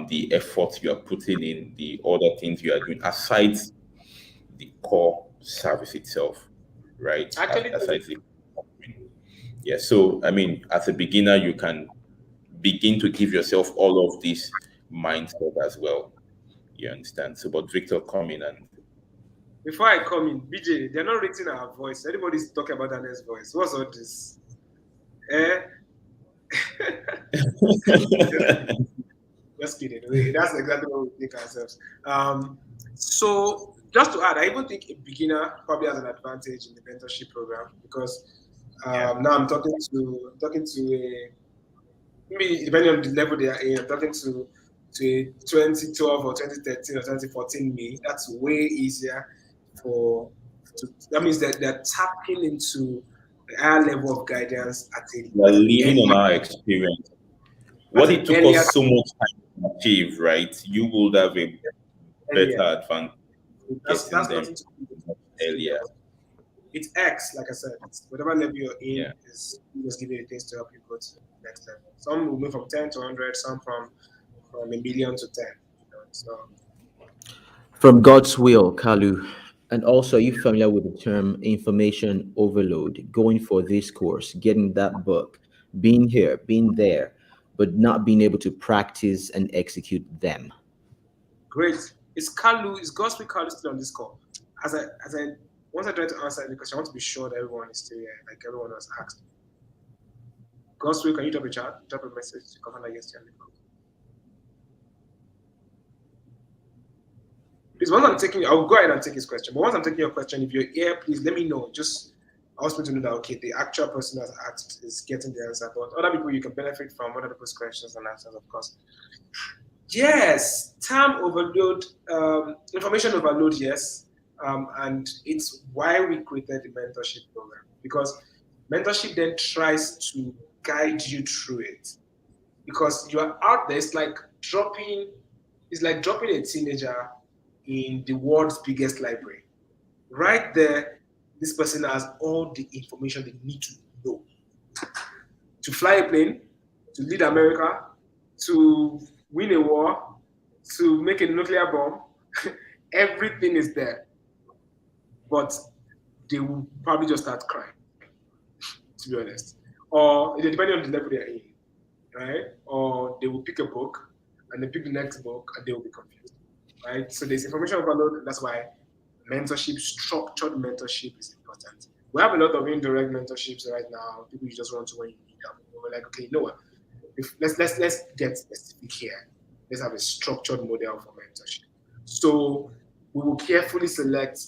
The effort you are putting in, the other things you are doing, aside the core service itself, right? Actually, Aside the, yeah. So, I mean, as a beginner, you can begin to give yourself all of this mindset as well. You understand? So, but Victor, come in and before I come in, BJ, they're not rating our voice. Everybody's talking about Daniel's voice. What's all this? Eh? Just kidding. That's exactly what we think ourselves. So just to add, I even think a beginner probably has an advantage in the mentorship program because now I'm talking to a maybe depending on the level they are in, I'm talking to a 2012 or 2013 or 2014 me. That's way easier for that means that they're tapping into the higher level of guidance we are at an living on earlier our experience. at What an it took earlier us so much time to achieve, right? You would have a better earlier. advantage getting That's them nothing to do with earlier. it's X, like I said. It's whatever level you're in Yeah. is we just give you the things to help you go to the next level. Some will move from 10 to 100, some from a million to 10. So From God's will, Kalu. And also, are you familiar with the term information overload? Going for this course, getting that book, being here, being there, but not being able to practice and execute them. great. Is Gospel Kalu still on this call? As I once I try to answer the question, I want to be sure that everyone is still here, like everyone was asked. Gospel, can you drop a chat, drop a message to come and yes, on the call? Please, once I'm taking, I'll go ahead and take his question. But once I'm taking your question, if you're here, please let me know. Just I want me to know that okay, the actual person that's asked is getting the answer, but other people you can benefit from other people's questions and answers, of course. Yes, time overload, information overload, yes. And it's why we created the mentorship program because mentorship then tries to guide you through it. Because you are out there, it's like dropping a teenager in the world's biggest library. Right there, this person has all the information they need to know to fly a plane, to lead America, to win a war, to make a nuclear bomb. Everything is there. But they will probably just start crying, to be honest. Or depending on the level they're in, right? Or they will pick a book and they pick the next book and they will be confused, right? So there's information overload. That's why mentorship, structured mentorship is important. We have a lot of indirect mentorships right now. People you just run to when you need them. We're like, okay, you know what? Let's get specific here. Let's have a structured model for mentorship. So we will carefully select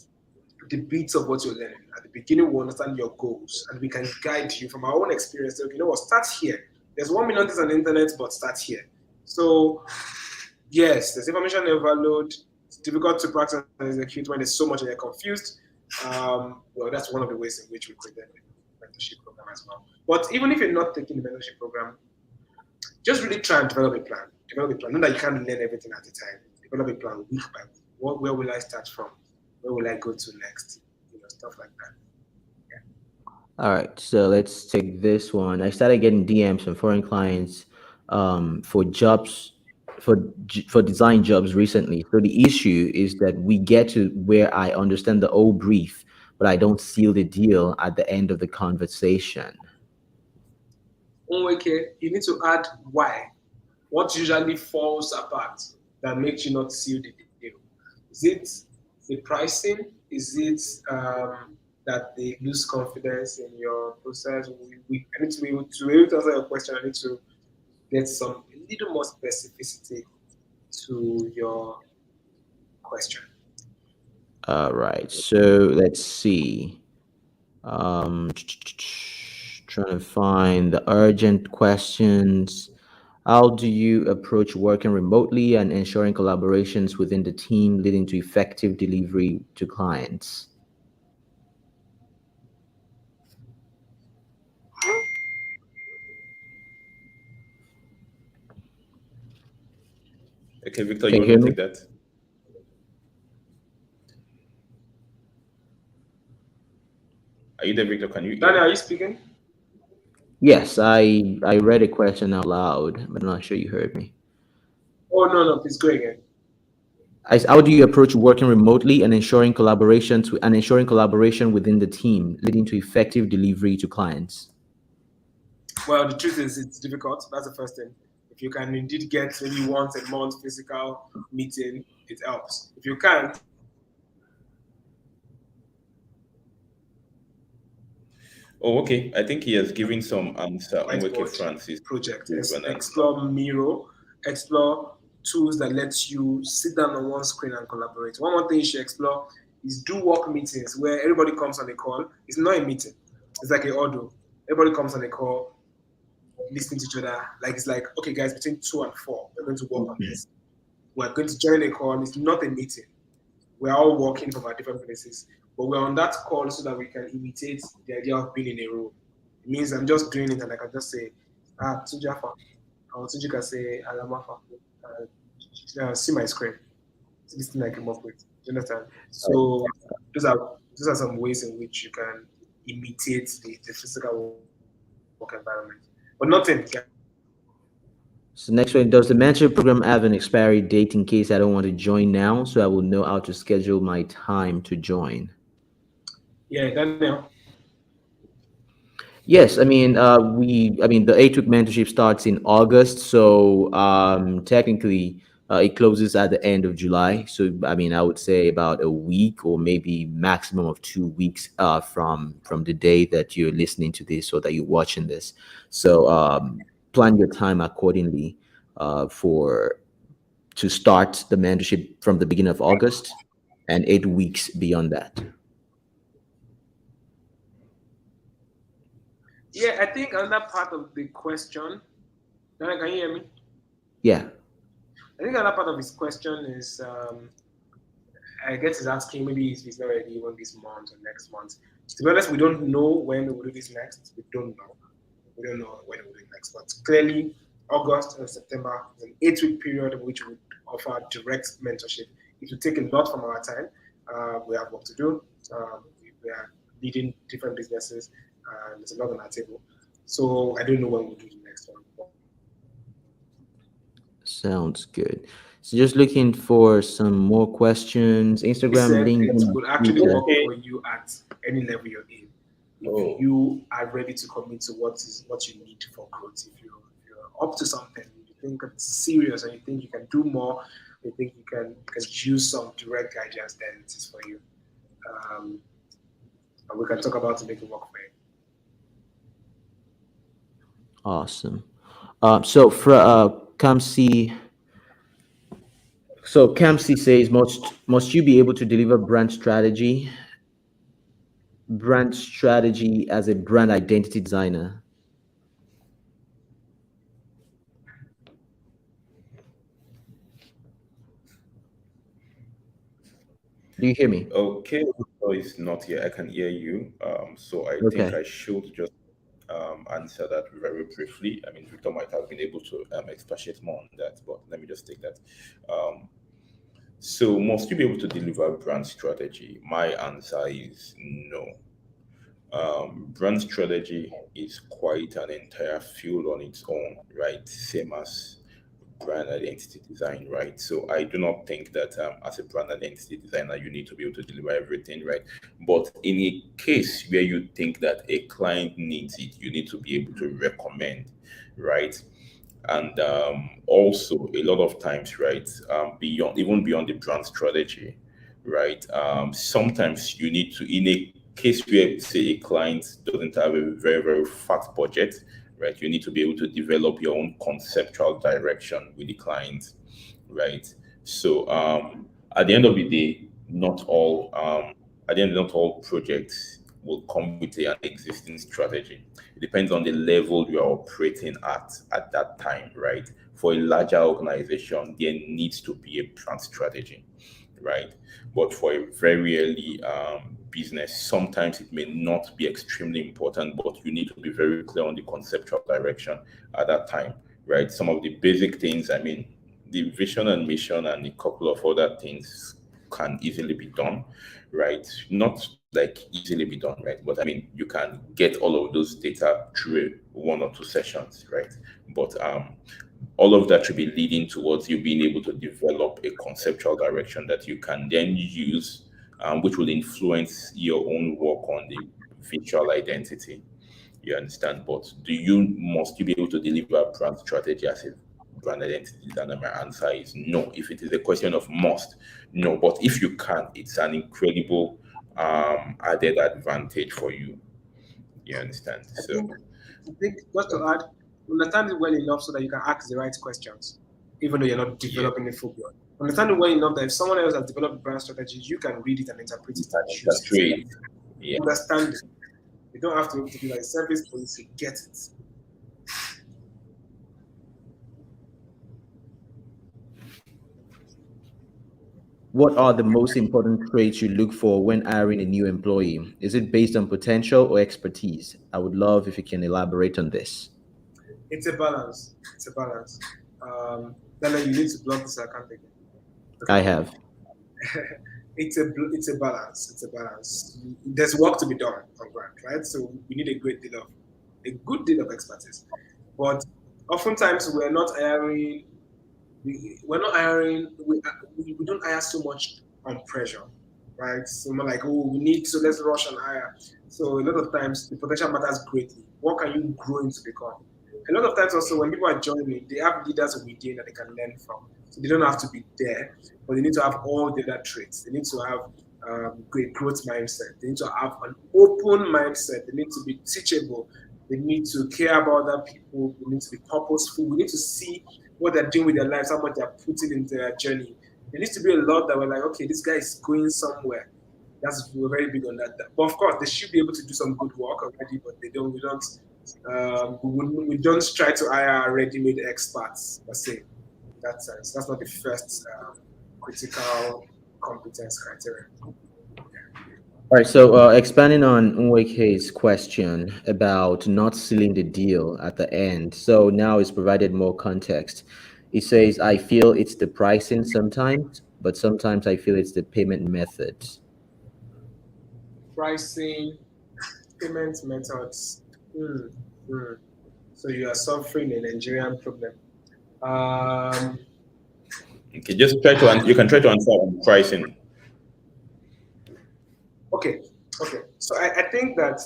the bits of what you're learning. At the beginning, we understand your goals and we can guide you from our own experience. So, you know what, start here. There's 1 million things on the internet, but start here. So, yes, there's information overload. It's difficult to practice and execute when there's so much and you're confused. Well, that's one of the ways in which we created the mentorship program as well. But even if you're not taking the mentorship program, just really try and develop a plan. Develop a plan. Not that you can't learn everything at a time. Develop a plan week by week. Where will I start from? Where will I go to next? Stuff like that. All right, so let's take this one. I started getting DMs from foreign clients for jobs for design jobs recently. So the issue is that we get to where I understand the old brief, but I don't seal the deal at the end of the conversation. Okay, you need to add why. What usually falls apart that makes you not seal the deal? Is it the pricing? Is it that they lose confidence in your process? I need to be able to answer your question. I need to get a little more specificity to your question. All right, so let's see. Trying to find the urgent questions. How do you approach working remotely and ensuring collaborations within the team, leading to effective delivery to clients? Okay, Victor, you Can you want to hear me? take that? Are you there, Victor? Can you hear Daniel, are me? you speaking? Yes, I read a question out loud, but I'm not sure you heard me. Oh no, no, please go again. How do you approach working remotely and ensuring collaboration within the team, leading to effective delivery to clients? Well, the truth is, it's difficult. That's the first thing. If you can indeed get maybe once a month physical meeting, it helps. If you can't, Oh, okay. I think he has given some answer. Umweke whiteboard Francis. project, Give an answer. explore Miro, explore tools that let you sit down on one screen and collaborate. One more thing you should explore is do work meetings where everybody comes on a call. It's not a meeting. It's like a audio. Everybody comes on a call, listening to each other. Like it's like, okay, guys, between 2 and 4, we're going to work on this. We're going to join a call. It's not a meeting. We're all working from our different places, but we're on that call so that we can imitate the idea of being in a room. It means I'm just doing it and I can just say, Tujafa. Or Tuju can say, Alamafa. See my screen. See this thing I came up with. Do you understand? So those are some ways in which you can imitate the physical work environment. But nothing. So next one, does the mentorship program have an expiry date in case I don't want to join now, so I will know how to schedule my time to join? Yeah, Daniel. Yes, I mean, the 8 week mentorship starts in August, so technically, it closes at the end of July. So, I mean, I would say about a week or maybe maximum of 2 weeks from the day that you're listening to this or that you're watching this. So, plan your time accordingly for to start the mentorship from the beginning of August and 8 weeks beyond that. Yeah, I think another part of the question, Daniel, can you hear me? Yeah. I think another part of his question is, I guess he's asking maybe he's not ready even this month or next month. To be honest, we don't know when we'll do this next. We don't know. We don't know when we'll do it next. But clearly, August and September is an 8 week period in which we would offer direct mentorship. It will take a lot from our time. We have work to do. We are leading different businesses, and there's a lot on our table. So I don't know when we'll do the next one. Sounds good. So just looking for some more questions. He Instagram, said it LinkedIn, could actually Twitter. work Okay. for you at any level you're in. If Oh, you are ready to commit to what you need for growth, if you're up to something, you think it's serious and you think you can do more, you think you can use some direct guidance, then it is for you. Um, and we can talk about to make it work for you. Awesome. So for Kamsi, Kamsi says, must you be able to deliver brand strategy as a brand identity designer? Do you hear me? okay. Victor is not here. I can hear you. So I think Okay. I should just answer that very briefly. I mean, Victor might have been able to expatiate more on that, but let me just take that. Um, so, must you be able to deliver brand strategy? My answer is no. Brand strategy is quite an entire field on its own, right? Same as brand identity design, right? So I do not think that as a brand identity designer, you need to be able to deliver everything, right? But in a case where you think that a client needs it, you need to be able to recommend, right? And also a lot of times, right, beyond even beyond the brand strategy, right, sometimes you need to, in a case where say a client doesn't have a very fat budget, right, you need to be able to develop your own conceptual direction with the client, right? So at the end of the day, not all projects will come with an existing strategy. It depends on the level you are operating at that time, right? For a larger organization, there needs to be a brand strategy, right? But for a very early business, sometimes it may not be extremely important, but you need to be very clear on the conceptual direction at that time, right? Some of the basic things, I mean, the vision and mission and a couple of other things can easily be done, right? Not like easily be done, right? But I mean, you can get all of those data through one or two sessions, right? But all of that should be leading towards you being able to develop a conceptual direction that you can then use, which will influence your own work on the visual identity. You understand? But must you be able to deliver a brand strategy as a brand identity? Then my answer is no. If it is a question of must, no. But if you can, it's an incredible added advantage for you. You understand? I think just to add, understand it well enough so that you can ask the right questions, even though you're not developing it full blown. Understand it well enough that if someone else has developed brand strategy, you can read it and interpret it and choose That's great. it. Understand it. You don't have to be like service policy, get it. What are the most important traits you look for when hiring a new employee? Is it based on potential or expertise? I would love if you can elaborate on this. It's a balance. It's a balance. Then you need to block this account again. I have. It's a balance. It's a balance. There's work to be done on ground, right? So we need a good deal of expertise. But oftentimes we're not hiring. We don't hire so much on pressure, right? So we're like, oh, we need, so let's rush and hire. So a lot of times the potential matters greatly. What can you grow into become? A lot of times also when people are joining, they have leaders within that they can learn from. So they don't have to be there, but they need to have all the other traits. They need to have great growth mindset. They need to have an open mindset. They need to be teachable. They need to care about other people. They need to be purposeful. We need to see what they're doing with their lives, how much they're putting into their journey. There needs to be a lot that we're like, okay, this guy is going somewhere. We're very big on that. But of course, they should be able to do some good work already, but we don't try to hire ready-made experts per se. In that sense, that's not the first critical competence criteria. All right, so expanding on Nweke's question about not sealing the deal at the end. So now it's provided more context. He says, I feel it's the pricing sometimes, but sometimes I feel it's the payment methods. Pricing, payment methods. So you are suffering a Nigerian problem. Okay, just you can try to answer on pricing. Okay. So I think that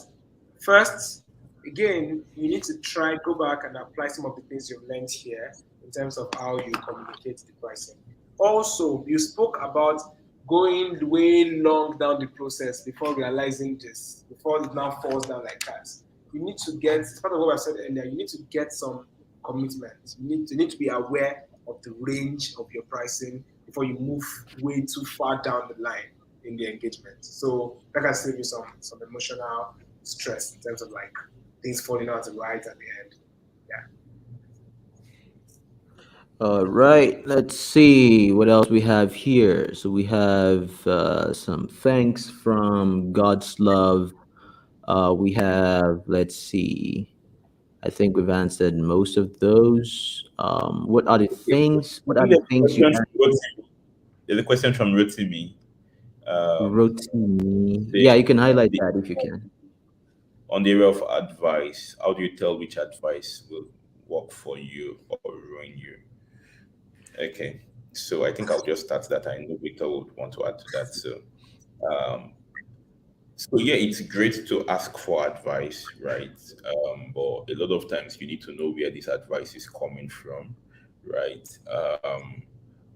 first, again, you need to go back and apply some of the things you've learned here in terms of how you communicate the pricing. Also, you spoke about going way long down the process before realizing this, before it now falls down like that. You need to get, part of what I said earlier, you need to get some commitment. You need to be aware of the range of your pricing before you move way too far down the line in the engagement. So that can save you some emotional stress in terms of like things falling out right at the end. Yeah. All right, let's see what else we have here. So we have some thanks from God's Love. We have, let's see, I think we've answered most of those. What are the things? What are the things you There's a question from Rotimi. Yeah, you can highlight that if you can. On the area of advice, how do you tell which advice will work for you or ruin you? Okay, so I think I'll just start that. I know Victor would want to add to that. So yeah, it's great to ask for advice, right? But a lot of times you need to know where this advice is coming from, right?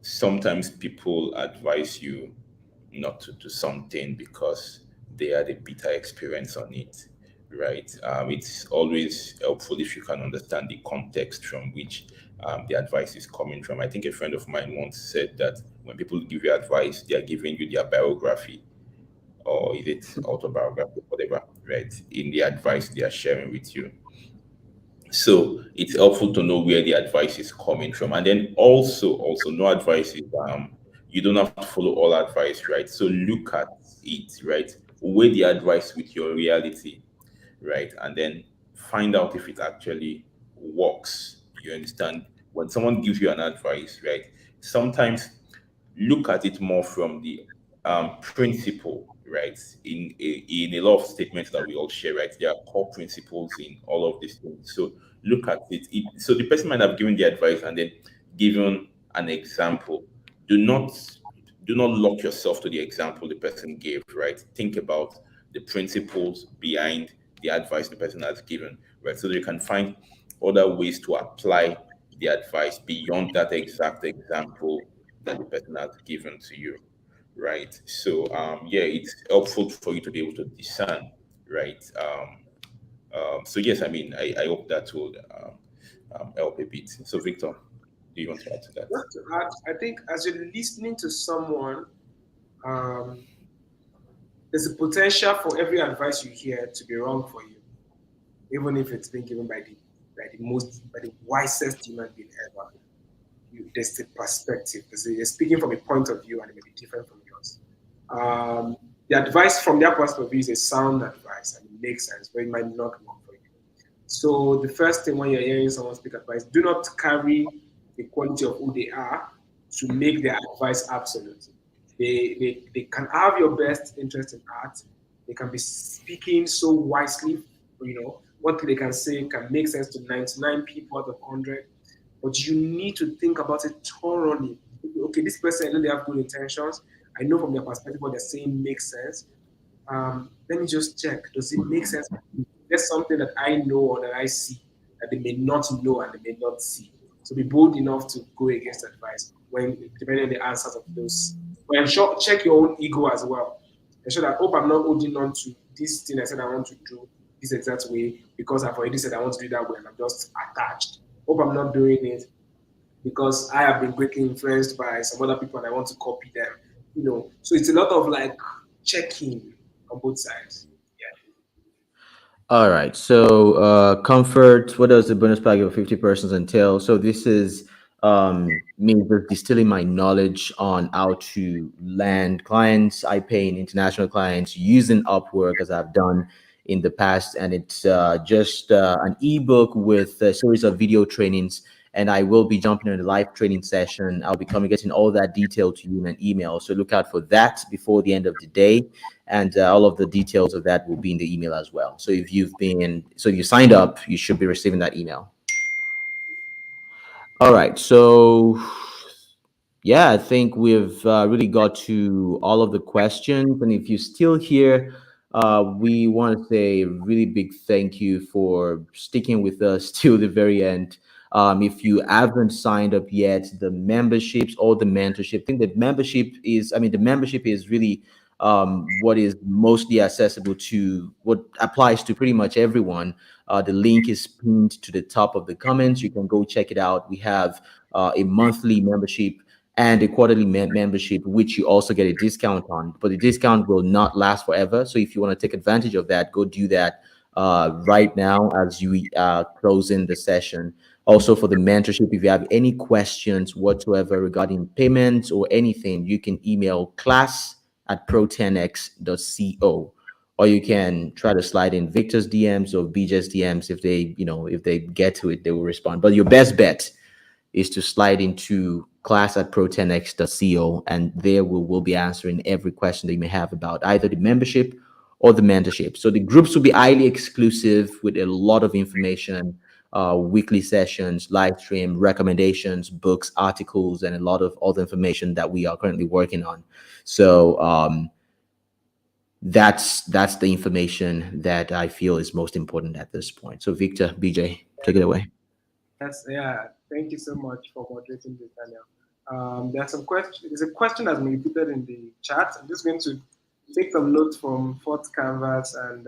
Sometimes people advise you not to do something because they had a bitter experience on it, right? It's always helpful if you can understand the context from which the advice is coming from. I think a friend of mine once said that when people give you advice, they are giving you their biography, or is it autobiography, whatever. right, in the advice they are sharing with you. So it's helpful to know where the advice is coming from. And then also no advice is you don't have to follow all advice, right? So look at it, right? Weigh the advice with your reality, right? And then find out if it actually works. You understand? When someone gives you an advice, right? Sometimes look at it more from the principle, right? In a lot of statements that we all share, right? There are core principles in all of these things. So look at it. So the person might have given the advice and then given an example. Do not do not lock yourself to the example the person gave, right? Think about the principles behind the advice the person has given, right? So that you can find other ways to apply the advice beyond that exact example that the person has given to you, right? So yeah, it's helpful for you to be able to discern, right? So yes, I mean, I hope that will help a bit. So Victor, do you want to add to that? Just to add, I think as you're listening to someone, um, there's a potential for every advice you hear to be wrong for you, even if it's been given by the wisest human being ever. There's the perspective. They're speaking from a point of view and it may be different from yours. The advice from their perspective is a sound advice and it makes sense, but it might not work for you. So the first thing when you're hearing someone speak advice, do not carry the quality of who they are to make their advice absolute. They can have your best interest in heart. They can be speaking so wisely, what they can say can make sense to 99 people out of 100, but you need to think about it thoroughly. Okay, this person, I know they have good intentions. I know from their perspective what they're saying makes sense. Let me just check. Does it make sense? There's something that I know or that I see that they may not know and they may not see. So be bold enough to go against advice when depending on the answers of those. But ensure check your own ego as well. Ensure that hope I'm not holding on to this thing I said I want to do this exact way because I've already said I want to do that way and I'm just attached. Hope I'm not doing it because I have been greatly influenced by some other people and I want to copy them. So it's a lot of like checking on both sides. All right. So, comfort. What does the bonus package of 50 persons entail? So, this is me just distilling my knowledge on how to land clients. I pay in international clients using Upwork as I've done in the past, and it's just an ebook with a series of video trainings. And I will be jumping in a live training session. I'll be getting all that detail to you in an email. So look out for that before the end of the day, and all of the details of that will be in the email as well. So if you signed up, you should be receiving that email. All right. So yeah, I think we've really got to all of the questions. And if you're still here, we want to say a really big thank you for sticking with us till the very end. If you haven't signed up yet, the memberships or the mentorship, I think the membership is really what is mostly accessible to what applies to pretty much everyone. The link is pinned to the top of the comments. You can go check it out. We have a monthly membership and a quarterly membership, which you also get a discount on. But the discount will not last forever. So if you want to take advantage of that, go do that right now as you close in the session. Also, for the mentorship, if you have any questions whatsoever regarding payments or anything, you can email class@pro10x.co, or you can try to slide in Victor's DMs or BJ's DMs. If they get to it, they will respond. But your best bet is to slide into class@pro10x.co, and there we'll be answering every question that you may have about either the membership or the mentorship. So the groups will be highly exclusive with a lot of information, weekly sessions, live stream, recommendations, books, articles, and a lot of other information that we are currently working on. So that's the information that I feel is most important at this point. So Victor, BJ, take it away. Thank you so much for moderating this, Daniel. There's a question that's been repeated in the chat. I'm just going to take some notes from fourth canvas and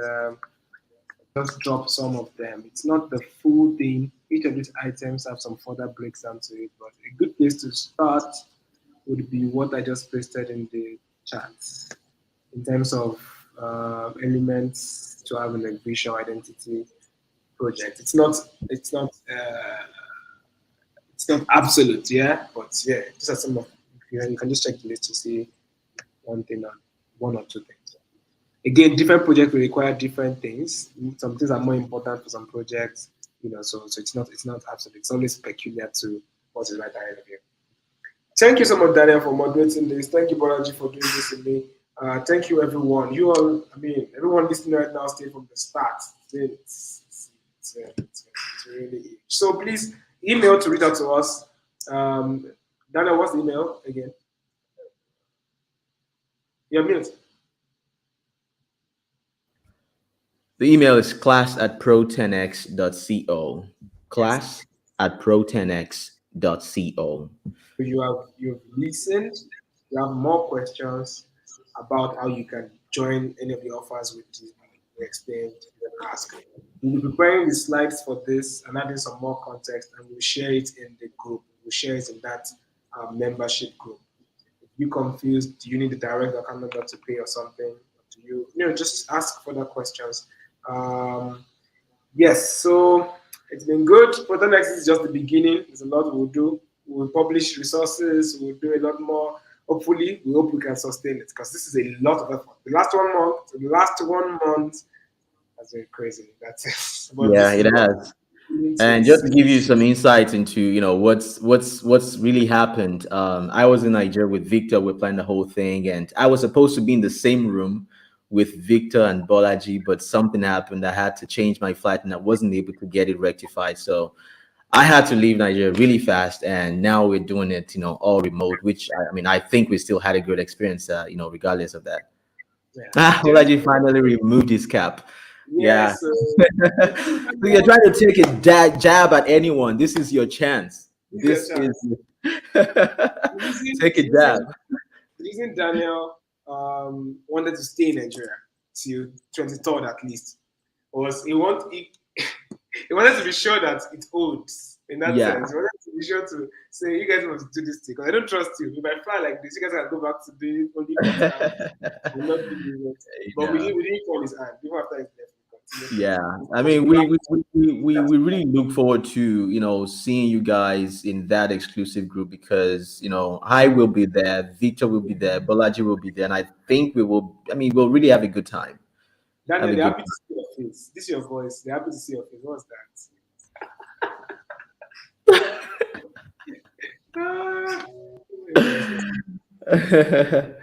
just drop some of them. It's not the full thing. Each of these items have some further breakdown to it, but a good place to start would be what I just pasted in the chat in terms of elements to having a visual identity project. It's not absolute, yeah, but yeah, these are some of you can just check the list to see one or two things. Again, different projects will require different things. Some things are more important for some projects, so it's not absolute. It's always peculiar to what is right ahead of you. Thank you so much, Daniel, for moderating this. Thank you, Bolaji, for doing this with me. Thank you, everyone. You all, everyone listening right now, stay from the start. It's really huge. So please email to reach out to us. Daniel, what's the email again? You're mute. The email is class@pro10x.co. Class@pro10x.co. You've listened. You have more questions about how you can join any of the offers we explained. You can ask. We'll be preparing the slides for this and adding some more context, and we'll share it in the group. We'll share it in that membership group. If you're confused, do you need a direct account number to pay or something? Do you just ask further questions? Yes, so it's been good. Pro10x is just the beginning. There's a lot we'll do. We'll publish resources. We'll do a lot more. Hopefully, we hope we can sustain it because this is a lot of effort. The last 1 month has been crazy. That's it. Yeah, it has. And just to give you some insights into what's really happened. I was in Nigeria with Victor. We're planning the whole thing, and I was supposed to be in the same room with Victor and Bolaji, but something happened. I had to change my flight, and I wasn't able to get it rectified. So I had to leave Nigeria really fast, and now we're doing it, all remote. Which I think we still had a good experience, regardless of that. Yeah. Bolaji finally removed his cap. Yes, So you're trying to take a jab at anyone. This is your chance. Take a jab. The reason Daniel wanted to stay in Nigeria till 23rd at least was he wanted to be sure that it holds in that sense. He wanted to be sure to say, you guys want to do this thing because I don't trust you. If I fly like this, you guys can go back to the only not doing it. But we didn't call his hand even after he left. Yeah, we really look forward to seeing you guys in that exclusive group because I will be there, Victor will be there, Bolaji will be there, and I think we'll really have a good time. Daniel, they're happy to see your face. This is your voice. They're happy to see your face. What's that?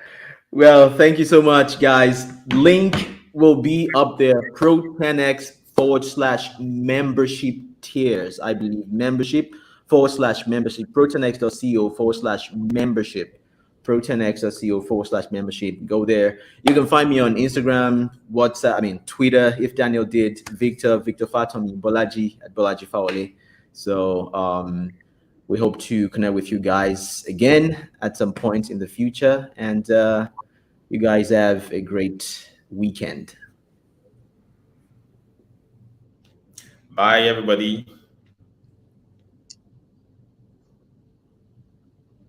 Well, thank you so much, guys. Link will be up there. Pro10x/membership tiers. I believe membership/membership. Pro10x.co/membership. Pro10x.co/membership. Go there. You can find me on Instagram, WhatsApp, Twitter. If Daniel did, Victor Fatomi, Bolaji at Bolaji Fawole. So we hope to connect with you guys again at some point in the future. And you guys have a great weekend. Bye, everybody.